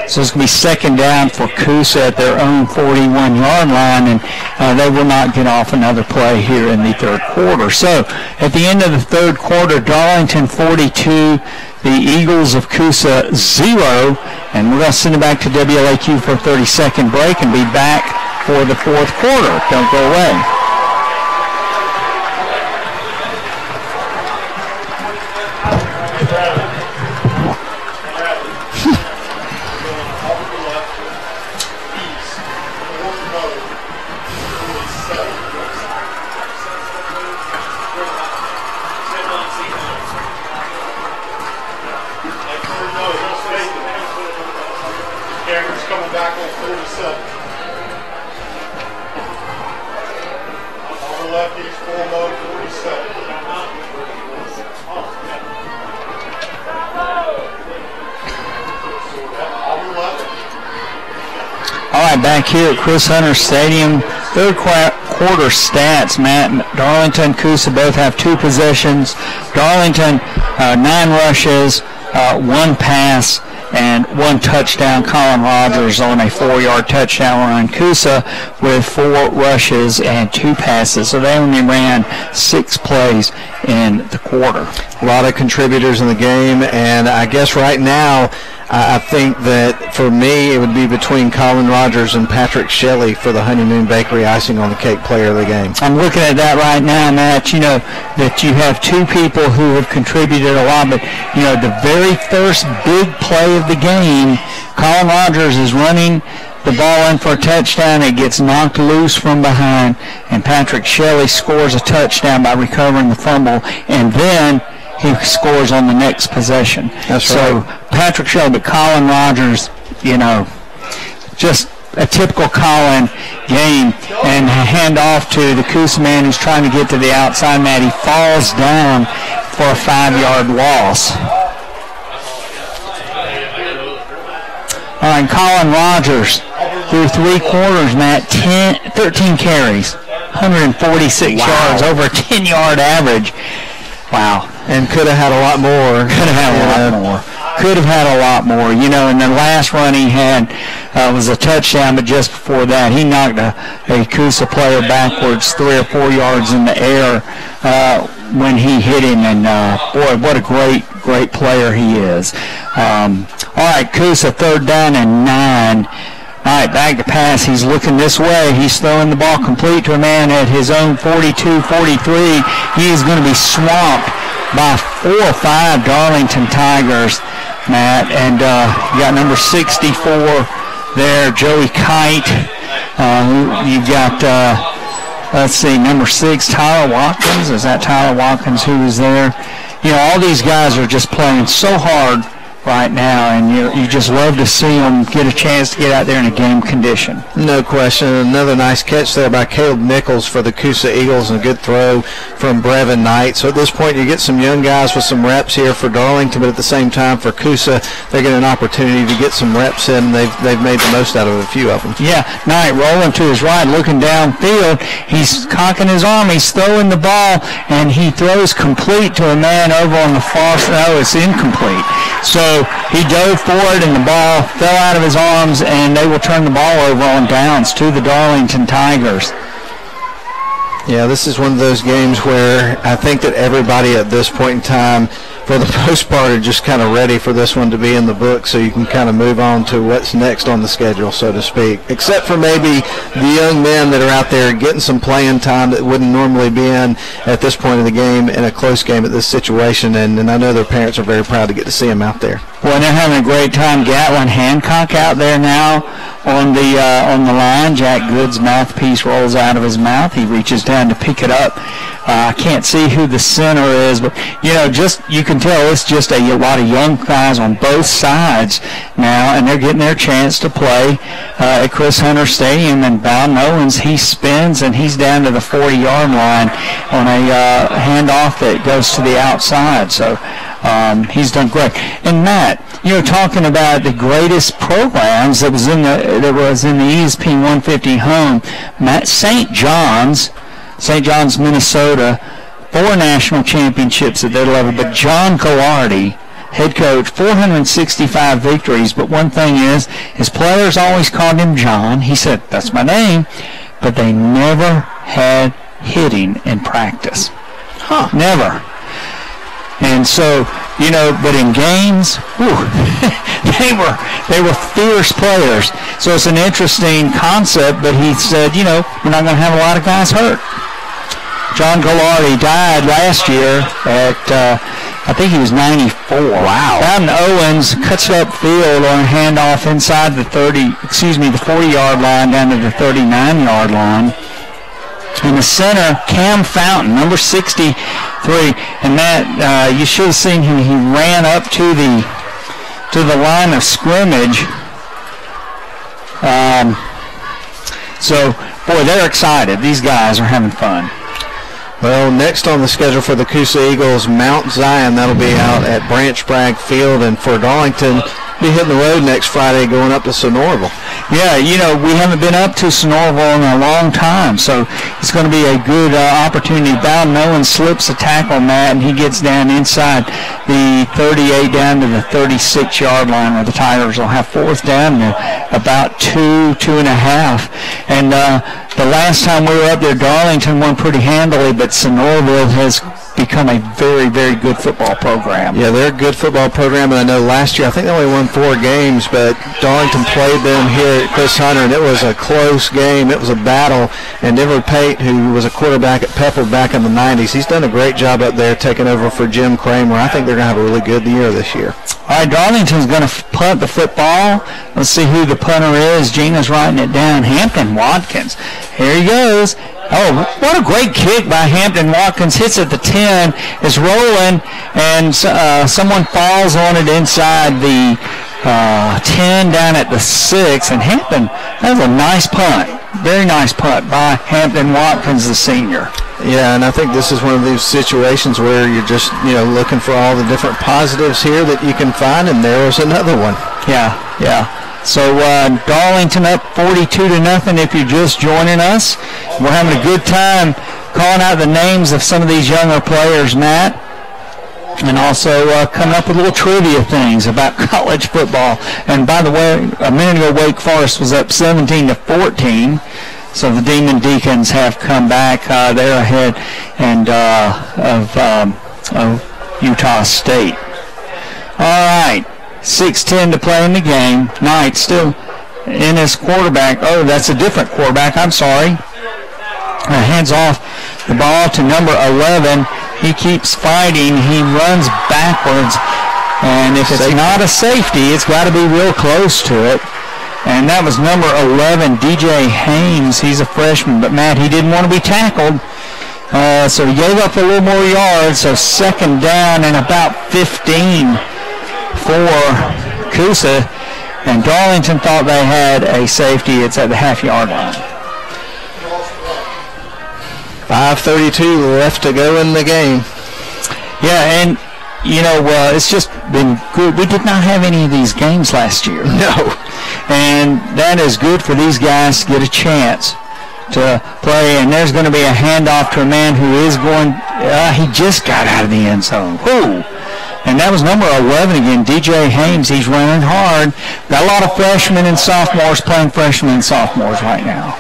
So it's going to be second down for Coosa at their own 41-yard line, and they will not get off another play here in the third quarter. So at the end of the third quarter, Darlington 42, the Eagles of Coosa 0, and we're going to send it back to WLAQ for a 30-second break and be back for the fourth quarter. Don't go away. Back here at Chris Hunter Stadium, third quarter stats, Matt. Darlington, Coosa both have 2 possessions. Darlington, 9 rushes, 1 pass, and 1 touchdown. Colin Rogers on a 4-yard touchdown run. Coosa with 4 rushes and 2 passes, so they only ran 6 plays in the quarter. A lot of contributors in the game, and I guess right now I think that for me it would be between Colin Rogers and Patrick Shelley for the Honeymoon Bakery icing on the cake player of the game. I'm looking at that right now, Matt. You know that you have 2 people who have contributed a lot, but the very first big play of the game, Colin Rogers is running the ball in for a touchdown. It gets knocked loose from behind, and Patrick Shelley scores a touchdown by recovering the fumble, and then he scores on the next possession. That's so right. Patrick Shelley, but Colin Rogers, just a typical Colin game. And hand off to the Coosa man who's trying to get to the outside mat. He falls down for a 5-yard loss. All right, Colin Rogers through 3 quarters, Matt, 13 carries, 146 yards, over a 10-yard average. Wow. And could have had a lot more. Could have had a lot more. And the last run he had was a touchdown, but just before that, he knocked a Coosa player backwards 3 or 4 yards in the air when he hit him. And, boy, what a great player he is. All right, Coosa, 3rd down and 9. All right, back to pass. He's looking this way. He's throwing the ball complete to a man at his own 42-43. He is going to be swamped by 4 or 5 Darlington Tigers, Matt. And you got number 64 there, Joey Kite. You got, let's see, number 6, Tyler Watkins. Is that Tyler Watkins who is there? You know, all these guys are just playing so hard right now, and you just love to see them get a chance to get out there in a game condition. No question. Another nice catch there by Caleb Nichols for the Coosa Eagles, and a good throw from Brevin Knight. So at this point, you get some young guys with some reps here for Darlington, but at the same time for Coosa, they get an opportunity to get some reps in. They've made the most out of a few of them. Yeah, Knight rolling to his right, looking downfield. He's cocking his arm. He's throwing the ball, and he throws complete to a man over on the far side. No, it's incomplete. So he dove forward, and the ball fell out of his arms, and they will turn the ball over on downs to the Darlington Tigers. Yeah, this is one of those games where I think that everybody at this point in time, for the most part, are just kind of ready for this one to be in the book, so you can kind of move on to what's next on the schedule, so to speak. Except for maybe the young men that are out there getting some playing time that wouldn't normally be in at this point of the game, in a close game at this situation, and I know their parents are very proud to get to see them out there. Well, they're having a great time. Gatlin Hancock out there now on the line. Jack Good's mouthpiece rolls out of his mouth. He reaches down to pick it up. I can't see who the center is, but you can tell it's just a lot of young guys on both sides now, and they're getting their chance to play at Chris Hunter Stadium. And Bowden Owens, he spins, and he's down to the 40-yard line on a handoff that goes to the outside. So he's done great. And Matt, talking about the greatest programs that was in the ESP 150 home, Matt, St. John's, Minnesota, 4 national championships at their level. But John Colardi, head coach, 465 victories. But one thing is, his players always called him John. He said, "That's my name," but they never had hitting in practice. Never. And so, but in games, they were fierce players. So it's an interesting concept, but he said, we're not going to have a lot of guys hurt. John Golardi died last year at, I think he was 94. Wow. Bowden Owens cuts upfield on a handoff inside the 40-yard line down to the 39-yard line. In the center, Cam Fountain, number 63, and that you should have seen him. He ran up to the line of scrimmage. So, boy, they're excited. These guys are having fun. Well, next on the schedule for the Coosa Eagles, Mount Zion. That'll be out at Branch Bragg Field, and for Darlington, be hitting the road next Friday going up to Sonoraville. Yeah, we haven't been up to Sonoraville in a long time, so it's going to be a good opportunity. Bowden Owens slips a tackle, Matt, and he gets down inside the 38 down to the 36-yard line, where the Tigers will have 4th down to about 2.5. And the last time we were up there, Darlington won pretty handily, but Sonoraville has become a very, very good football program. Yeah, they're a good football program, and I know last year I think they only won 4 games, but Darlington played them here at Chris Hunter, and it was a close game. It was a battle, and Denver Pate, who was a quarterback at Pepper back in the 90s, he's done a great job up there taking over for Jim Kramer. I think they're going to have a really good year this year. All right, Darlington's going to punt the football. Let's see who the punter is. Gina's writing it down. Hampton Watkins. Here he goes. Oh, what a great kick by Hampton Watkins. Hits at the 10. It's rolling, and someone falls on it inside the 10 down at the 6. And Hampton, that was a nice punt. Very nice punt by Hampton Watkins, the senior. Yeah, and I think this is one of those situations where you're just, looking for all the different positives here that you can find, and there was another one. Yeah. So Darlington up 42-0 if you're just joining us. We're having a good time calling out the names of some of these younger players, Matt, and also coming up with little trivia things about college football. And by the way, a minute ago, Wake Forest was up 17-14. So the Demon Deacons have come back. They're ahead of Utah State. All right. 6:10 to play in the game. Knight still in his quarterback. Oh, that's a different quarterback. I'm sorry. Hands off the ball to number 11. He keeps fighting. He runs backwards. And if it's not a safety, it's got to be real close to it. And that was number 11, DJ Haynes. He's a freshman. But, Matt, he didn't want to be tackled. So he gave up a little more yards. So second down and about 15 for Coosa. And Darlington thought they had a safety. It's at the half-yard line. 5:32 left to go in the game. Yeah, and, it's just been good. We did not have any of these games last year. No. And that is good for these guys to get a chance to play. And there's going to be a handoff to a man who is going, he just got out of the end zone. Whoo! And that was number 11 again, DJ Haynes. He's running hard. Got a lot of freshmen and sophomores playing freshmen and sophomores right now.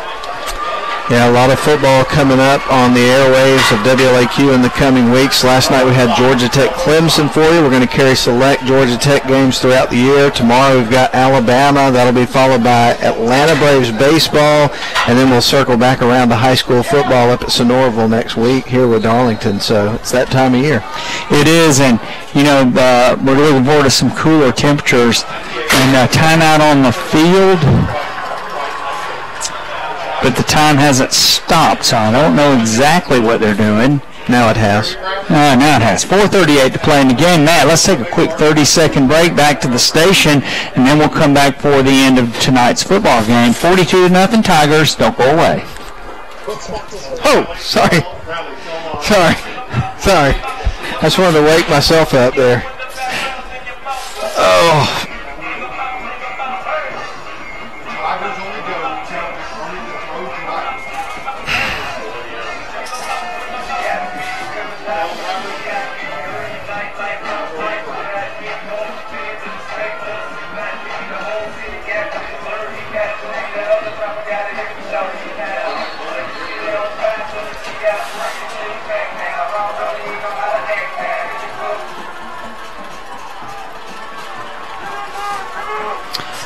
Yeah, a lot of football coming up on the airwaves of WLAQ in the coming weeks. Last night we had Georgia Tech Clemson for you. We're going to carry select Georgia Tech games throughout the year. Tomorrow we've got Alabama. That'll be followed by Atlanta Braves baseball. And then we'll circle back around to high school football up at Sonoraville next week here with Darlington. So it's that time of year. It is, and, we're looking forward to some cooler temperatures. And timeout on the field. But the time hasn't stopped, so I don't know exactly what they're doing. Now it has. Now it has. 4:38 to play in the game. Matt, let's take a quick 30-second break back to the station, and then we'll come back for the end of tonight's football game. 42-0 Tigers. Don't go away. Oh, sorry. Sorry. I just wanted to wake myself up there. Oh.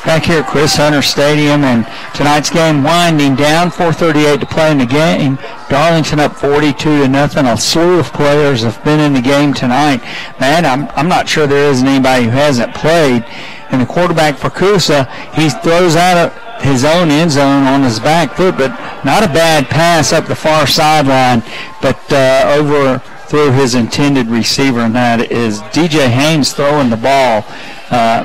Back here at Chris Hunter Stadium, and tonight's game winding down. 4:38 to play in the game. Darlington up 42-0. A slew of players have been in the game tonight. Man, I'm not sure there isn't anybody who hasn't played. And the quarterback for Coosa, he throws out of his own end zone on his back foot, but not a bad pass up the far sideline, but overthrew his intended receiver, and that is DJ Haynes throwing the ball.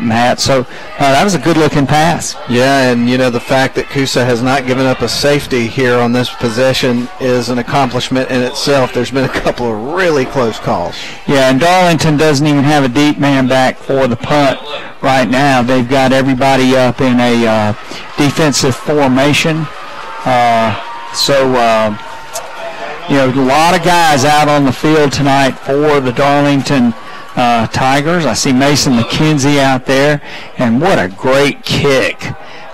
Matt. So that was a good-looking pass. Yeah, and, the fact that Coosa has not given up a safety here on this possession is an accomplishment in itself. There's been a couple of really close calls. Yeah, and Darlington doesn't even have a deep man back for the punt right now. They've got everybody up in a defensive formation. A lot of guys out on the field tonight for the Darlington Tigers. I see Mason McKenzie out there, and what a great kick.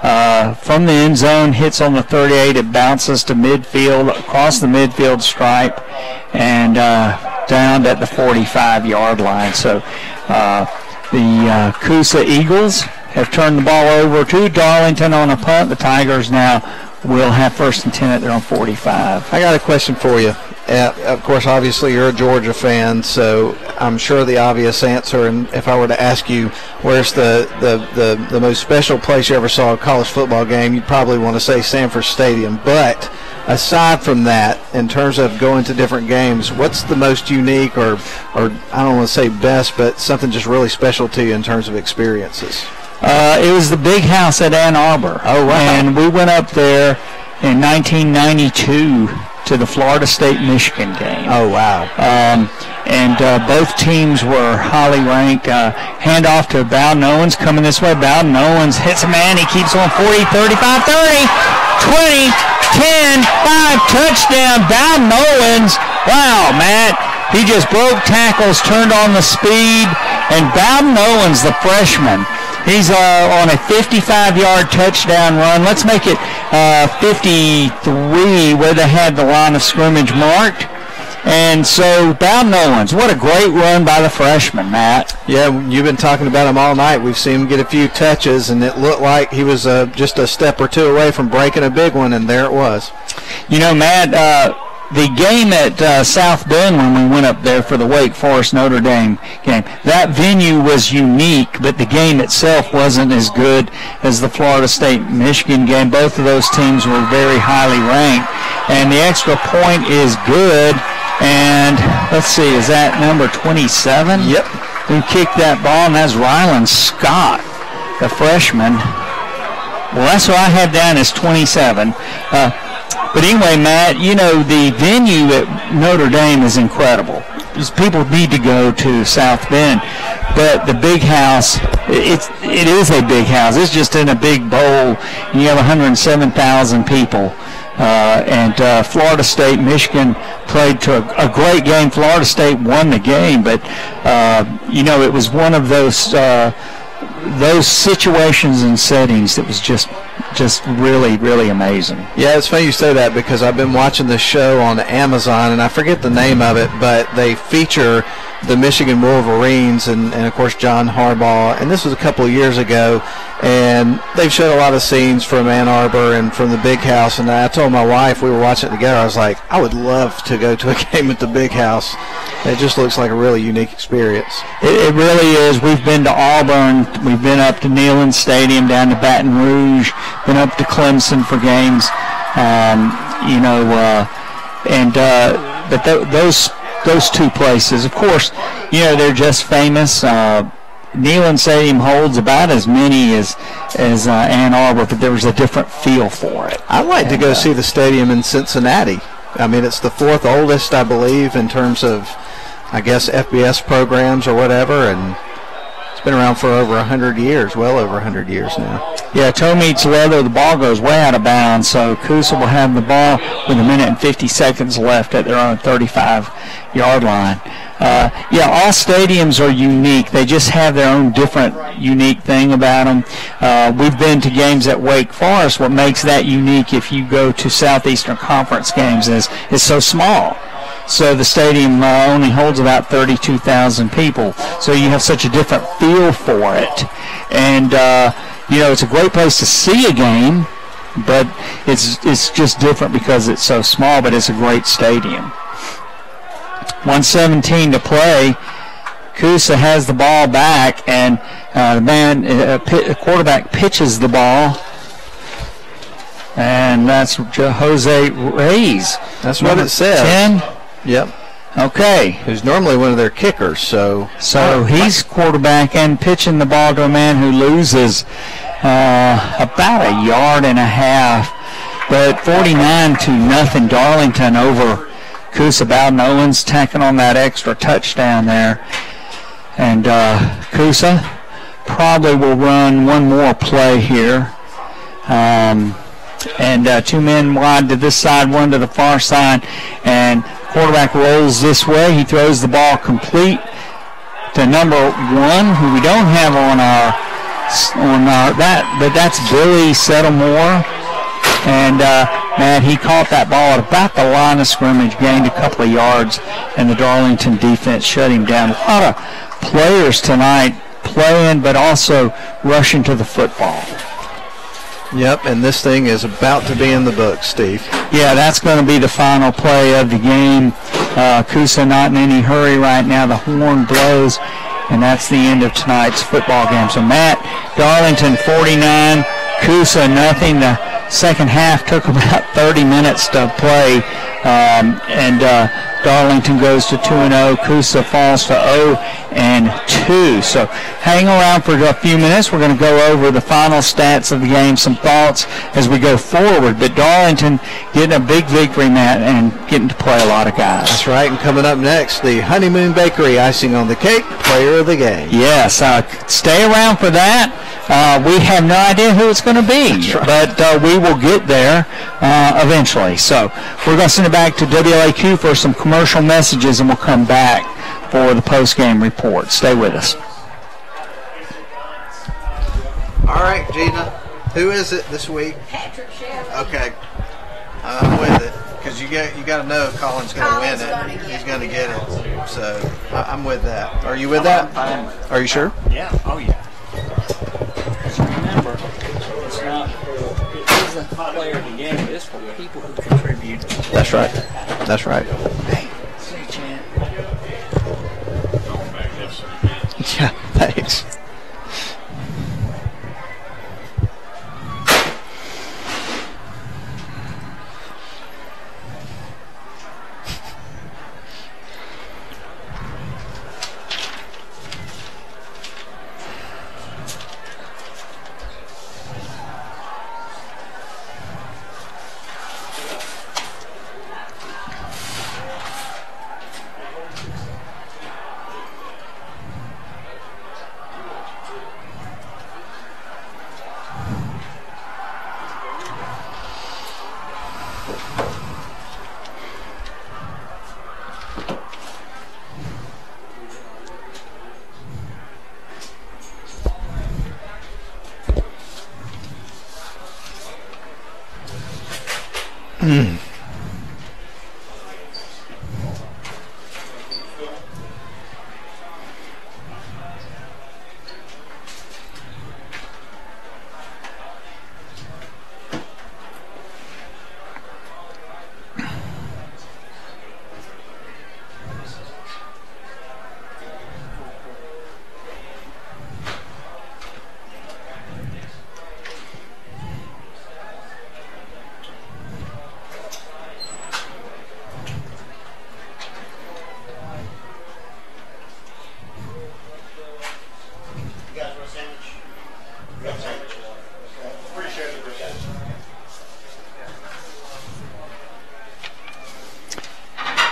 From the end zone, hits on the 38, it bounces to midfield, across the midfield stripe, and down at the 45-yard line. So the Coosa Eagles have turned the ball over to Darlington on a punt. The Tigers now will have first and 10 at their own 45. I got a question for you. Of course, obviously, you're a Georgia fan, so I'm sure the obvious answer, and if I were to ask you where's the most special place you ever saw a college football game, you'd probably want to say Sanford Stadium. But aside from that, in terms of going to different games, what's the most unique or I don't want to say best, but something just really special to you in terms of experiences? It was the Big House at Ann Arbor. Oh, wow. And we went up there in 1992 to the Florida State-Michigan game. Oh, wow. And both teams were highly ranked. Handoff to Bowden Owens coming this way. Bowden Owens hits a man. He keeps on 40, 35, 30, 20, 10, 5, touchdown. Bowden Owens. Wow, Matt. He just broke tackles, turned on the speed. And Bowden Owens, the freshman, he's on a 55-yard touchdown run. Let's make it 53 where they had the line of scrimmage marked. And so Bowden Owens, what a great run by the freshman, Matt. Yeah, you've been talking about him all night. We've seen him get a few touches, and it looked like he was just a step or two away from breaking a big one, and there it was. You know, Matt, the game at South Bend when we went up there for the Wake Forest Notre Dame game, that venue was unique, but the game itself wasn't as good as the Florida State-Michigan game. Both of those teams were very highly ranked, and the extra point is good. And let's see, is that number 27? Yep. Who kicked that ball? And that's Rylan Scott, the freshman. Well, that's what I have down as 27. But anyway, Matt, you know, the venue at Notre Dame is incredible. People need to go to South Bend. But the big house, it is a big house. It's just in a big bowl. And you have 107,000 people. And Florida State, Michigan played to a great game. Florida State won the game, but you know, it was one of those situations and settings that was just really, really amazing. Yeah, it's funny you say that because I've been watching this show on Amazon, and I forget the name of it, but they feature the Michigan Wolverines and of course John Harbaugh, and this was a couple of years ago, and they've showed a lot of scenes from Ann Arbor and from the Big House, and I told my wife, we were watching it together, I was like, I would love to go to a game at the Big House. It just looks like a really unique experience. It really is. We've been to Auburn, we've been up to Neyland Stadium, down to Baton Rouge, been up to Clemson for games, you know, but those two places, of course, you know, they're just famous. Neyland Stadium holds about as many as Ann Arbor, but there was a different feel for it. I'd like to go see the stadium in Cincinnati. I mean, it's the fourth oldest, I believe, in terms of, I guess, FBS programs or whatever, and it's been around for over 100 years, well over 100 years now. Yeah, toe meets leather, the ball goes way out of bounds, so Coosa will have the ball with 1 minute and 50 seconds left at their own 35-yard line. Yeah, all stadiums are unique. They just have their own different, unique thing about them. We've been to games at Wake Forest. What makes that unique if you go to Southeastern Conference games is it's so small. So the stadium only holds about 32,000 people. So you have such a different feel for it. And, you know, it's a great place to see a game, but it's just different because it's so small, but it's a great stadium. 1:17 to play. Coosa has the ball back, and the quarterback pitches the ball. And that's Jose Reyes. That's what it says. 10? Yep. Okay. Who's normally one of their kickers, so he's quarterback and pitching the ball to a man who loses about 1.5 yards. But 49-0, Darlington over Coosa. Bowden Owens tacking on that extra touchdown there. And Coosa probably will run one more play here. And two men wide to this side, one to the far side. And quarterback rolls this way. He throws the ball complete to number 1, who we don't have on our but that's Billy Settlemore. And man, he caught that ball at about the line of scrimmage, gained a couple of yards, and the Darlington defense shut him down. A lot of players tonight playing, but also rushing to the football. Yep, and this thing is about to be in the books, Steve. Yeah, that's going to be the final play of the game. Coosa not in any hurry right now. The horn blows, and that's the end of tonight's football game. So, Matt, Darlington 49, Coosa nothing. The second half took about 30 minutes to play, and Darlington goes to 2-0. Coosa falls to 0-2. So hang around for a few minutes. We're going to go over the final stats of the game, some thoughts as we go forward. But Darlington getting a big victory, Matt, and getting to play a lot of guys. That's right. And coming up next, the Honeymoon Bakery icing on the cake, player of the game. Yes, stay around for that. We have no idea who it's going to be, right, but we will get there eventually. So we're going to send it back to WLAQ for some commercial messages, and we'll come back for the post-game report. Stay with us. All right, Gina. Who is it this week? Patrick Sheffield. Okay. I'm with it because you got to know Colin's going to win it. He's going to get it. So I'm with that. Are you with that? Are you sure? Yeah. Oh yeah. Remember, it isn't the player of the game. It's for people who contribute. That's right. That's right. Hey, say, champ. Yeah. Thanks.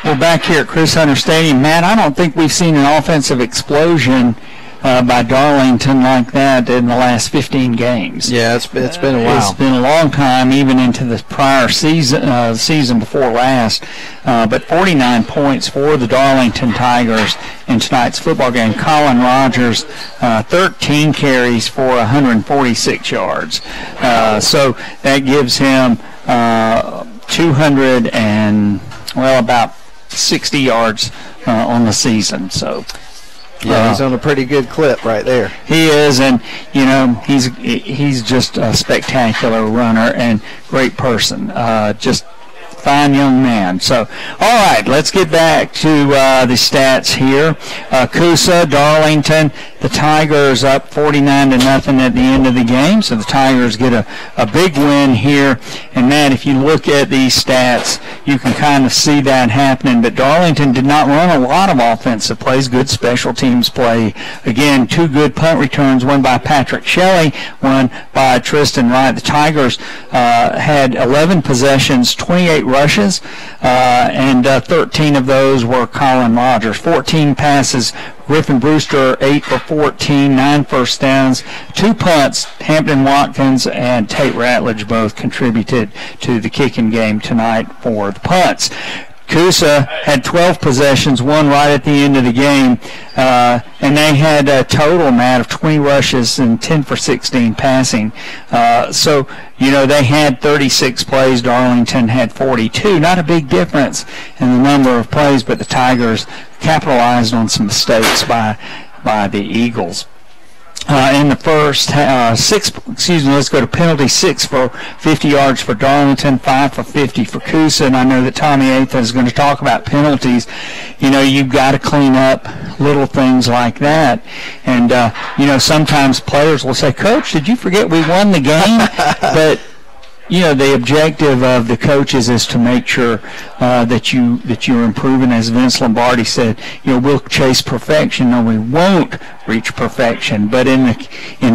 We're back here at Chris Hunter Stadium. Matt, I don't think we've seen an offensive explosion by Darlington like that in the last 15 games. Yeah, it's been a while. It's been a long time, even into the prior season, season before last. But 49 points for the Darlington Tigers in tonight's football game. Colin Rogers, 13 carries for 146 yards. So that gives him 200 and, about 60 yards on the season. So yeah, he's on a pretty good clip right there. He is, and he's just a spectacular runner and great person. Just fine young man. So, all right, let's get back to the stats here. Coosa, Darlington, the Tigers up 49-0 at the end of the game. So the Tigers get a big win here. And Matt, if you look at these stats, you can kind of see that happening. But Darlington did not run a lot of offensive plays. Good special teams play. Again, 2 good punt returns, one by Patrick Shelley, one by Tristan Wright. The Tigers had 11 possessions, 28 rushes, and 13 of those were Colin Rogers. 14 passes, Griffin Brewster 8 for 14, 9 first downs, 2 punts. Hampton Watkins and Tate Ratledge both contributed to the kicking game tonight for the punts. Coosa had 12 possessions, one right at the end of the game, and they had a total, Matt, of 20 rushes and 10 for 16 passing. So, they had 36 plays. Darlington had 42. Not a big difference in the number of plays, but the Tigers capitalized on some mistakes by the Eagles. In the first let's go to penalty. 6 for 50 yards for Darlington, 5 for 50 for Coosa. And I know that Tommy Atha is going to talk about penalties. You've got to clean up little things like that. And, sometimes players will say, Coach, did you forget we won the game? But the objective of the coaches is to make sure that you're improving. As Vince Lombardi said, we'll chase perfection. No, we won't reach perfection. But in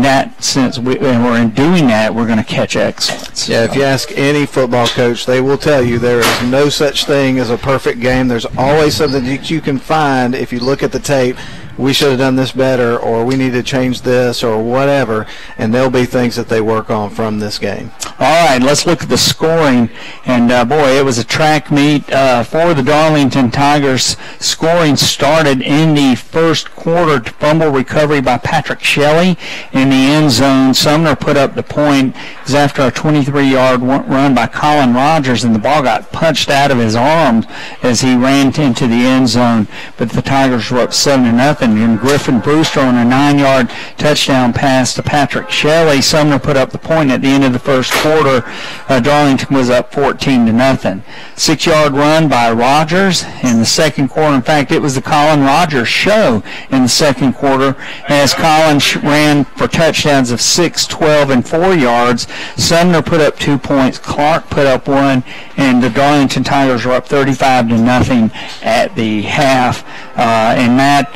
that sense, or in doing that, we're going to catch excellence. Yeah, if you ask any football coach, they will tell you there is no such thing as a perfect game. There's always something that you can find if you look at the tape we should have done this better, or we need to change this, or whatever, and there'll be things that they work on from this game. All right, let's look at the scoring. And, boy, it was a track meet for the Darlington Tigers. Scoring started in the first quarter. Fumble recovery by Patrick Shelley in the end zone. Sumner put up the point. It was after a 23-yard run by Colin Rogers, and the ball got punched out of his arms as he ran into the end zone. But the Tigers were up 7-0. And Griffin Brewster on a 9-yard touchdown pass to Patrick Shelley. Sumner put up the point at the end of the first quarter. Darlington was up 14-0. 6-yard run by Rogers in the second quarter. In fact, it was the Colin Rogers show in the second quarter as Colin ran for touchdowns of 6, 12, and 4 yards. Sumner put up 2 points. Clark put up 1, and the Darlington Tigers were up 35-0 at the half. And Matt,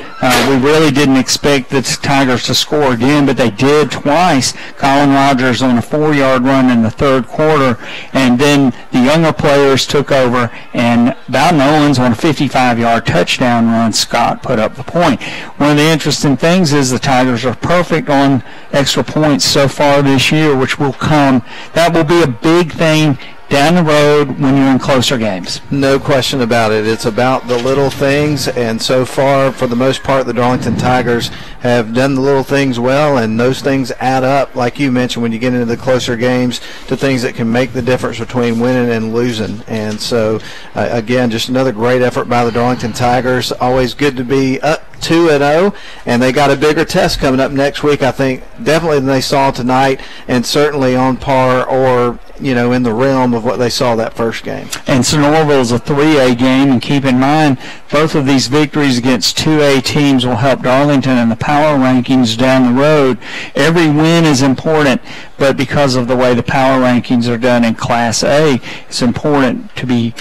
we really didn't expect the Tigers to score again, but they did twice. Colin Rogers on a 4-yard run in the third quarter, and then the younger players took over, and Bowden Owens on a 55-yard touchdown run. Scott put up the point. One of the interesting things is the Tigers are perfect on extra points so far this year, which will come. That will be a big thing down the road when you're in closer games. No question about it. It's about the little things, and so far, for the most part, the Darlington Tigers have done the little things well, and those things add up, like you mentioned, when you get into the closer games, to things that can make the difference between winning and losing. And so, again, just another great effort by the Darlington Tigers. Always good to be up 2-0, and they got a bigger test coming up next week, I think, definitely than they saw tonight, and certainly on par or in the realm of what they saw that first game. And Sonoraville is a 3A game, and keep in mind, both of these victories against 2A teams will help Darlington in the power rankings down the road. Every win is important, but because of the way the power rankings are done in Class A, it's important to be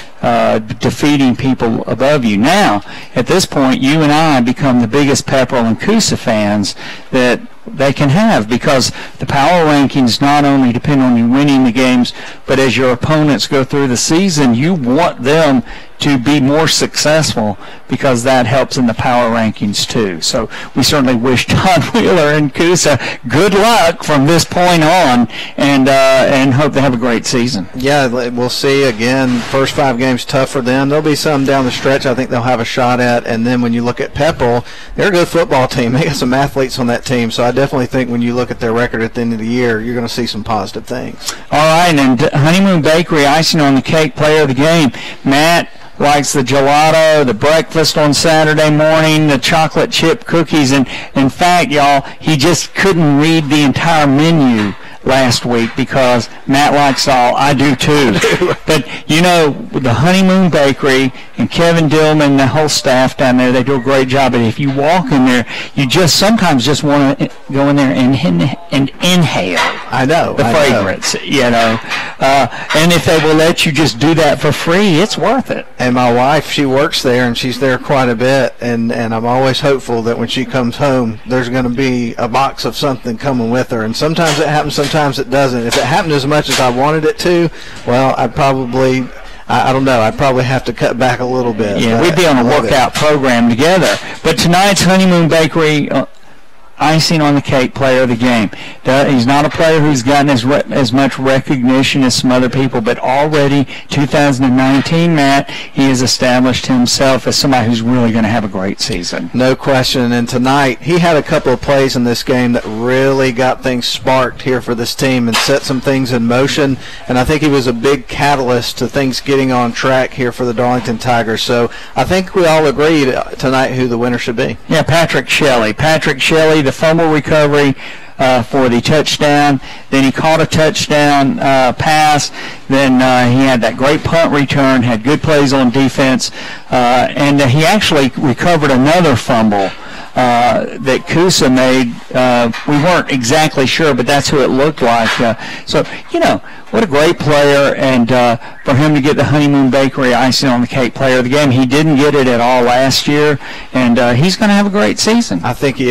defeating people above you. Now, at this point, you and I become the biggest Pepperell and Coosa fans that they can have, because the power rankings not only depend on you winning the games, but as your opponents go through the season, you want them to be more successful, because that helps in the power rankings too. So we certainly wish Todd Wheeler and Coosa good luck from this point on, and hope they have a great season. Yeah, we'll see. Again, first 5 games tough for them. There'll be some down the stretch I think they'll have a shot at, and then when you look at Pepperell, they're a good football team. They got some athletes on that team, so I definitely think when you look at their record at the end of the year, you're going to see some positive things. All right, and Honeymoon Bakery, icing on the cake, player of the game. Matt likes the gelato, the breakfast on Saturday morning, the chocolate chip cookies, and in fact, y'all, he just couldn't read the entire menu last week because Matt likes it all. I do too. But the Honeymoon Bakery and Kevin Dillman, the whole staff down there, they do a great job. And if you walk in there, you just sometimes just want to go in there and inhale. I know the fragrance, and if they will let you just do that for free, it's worth it. And my wife, she works there, and she's there quite a bit, and I'm always hopeful that when she comes home, there's going to be a box of something coming with her. And sometimes it happens, sometimes it doesn't. If it happened as much as I wanted it to, well, I don't know. I'd probably have to cut back a little bit. Yeah, we'd be on a workout program together. But tonight's Honeymoon Bakery icing on the cake, player of the game. He's not a player who's gotten as much recognition as some other people, but already 2019, Matt, he has established himself as somebody who's really going to have a great season. No question. And tonight, he had a couple of plays in this game that really got things sparked here for this team and set some things in motion. And I think he was a big catalyst to things getting on track here for the Darlington Tigers. So I think we all agreed tonight who the winner should be. Yeah, Patrick Shelley. The fumble recovery for the touchdown. Then he caught a touchdown pass. Then he had that great punt return, had good plays on defense, and he actually recovered another fumble that Coosa made. We weren't exactly sure, but that's who it looked like. So, what a great player, and for him to get the Honeymoon Bakery icing on the cake, player of the game. He didn't get it at all last year, and he's going to have a great season. I think he is.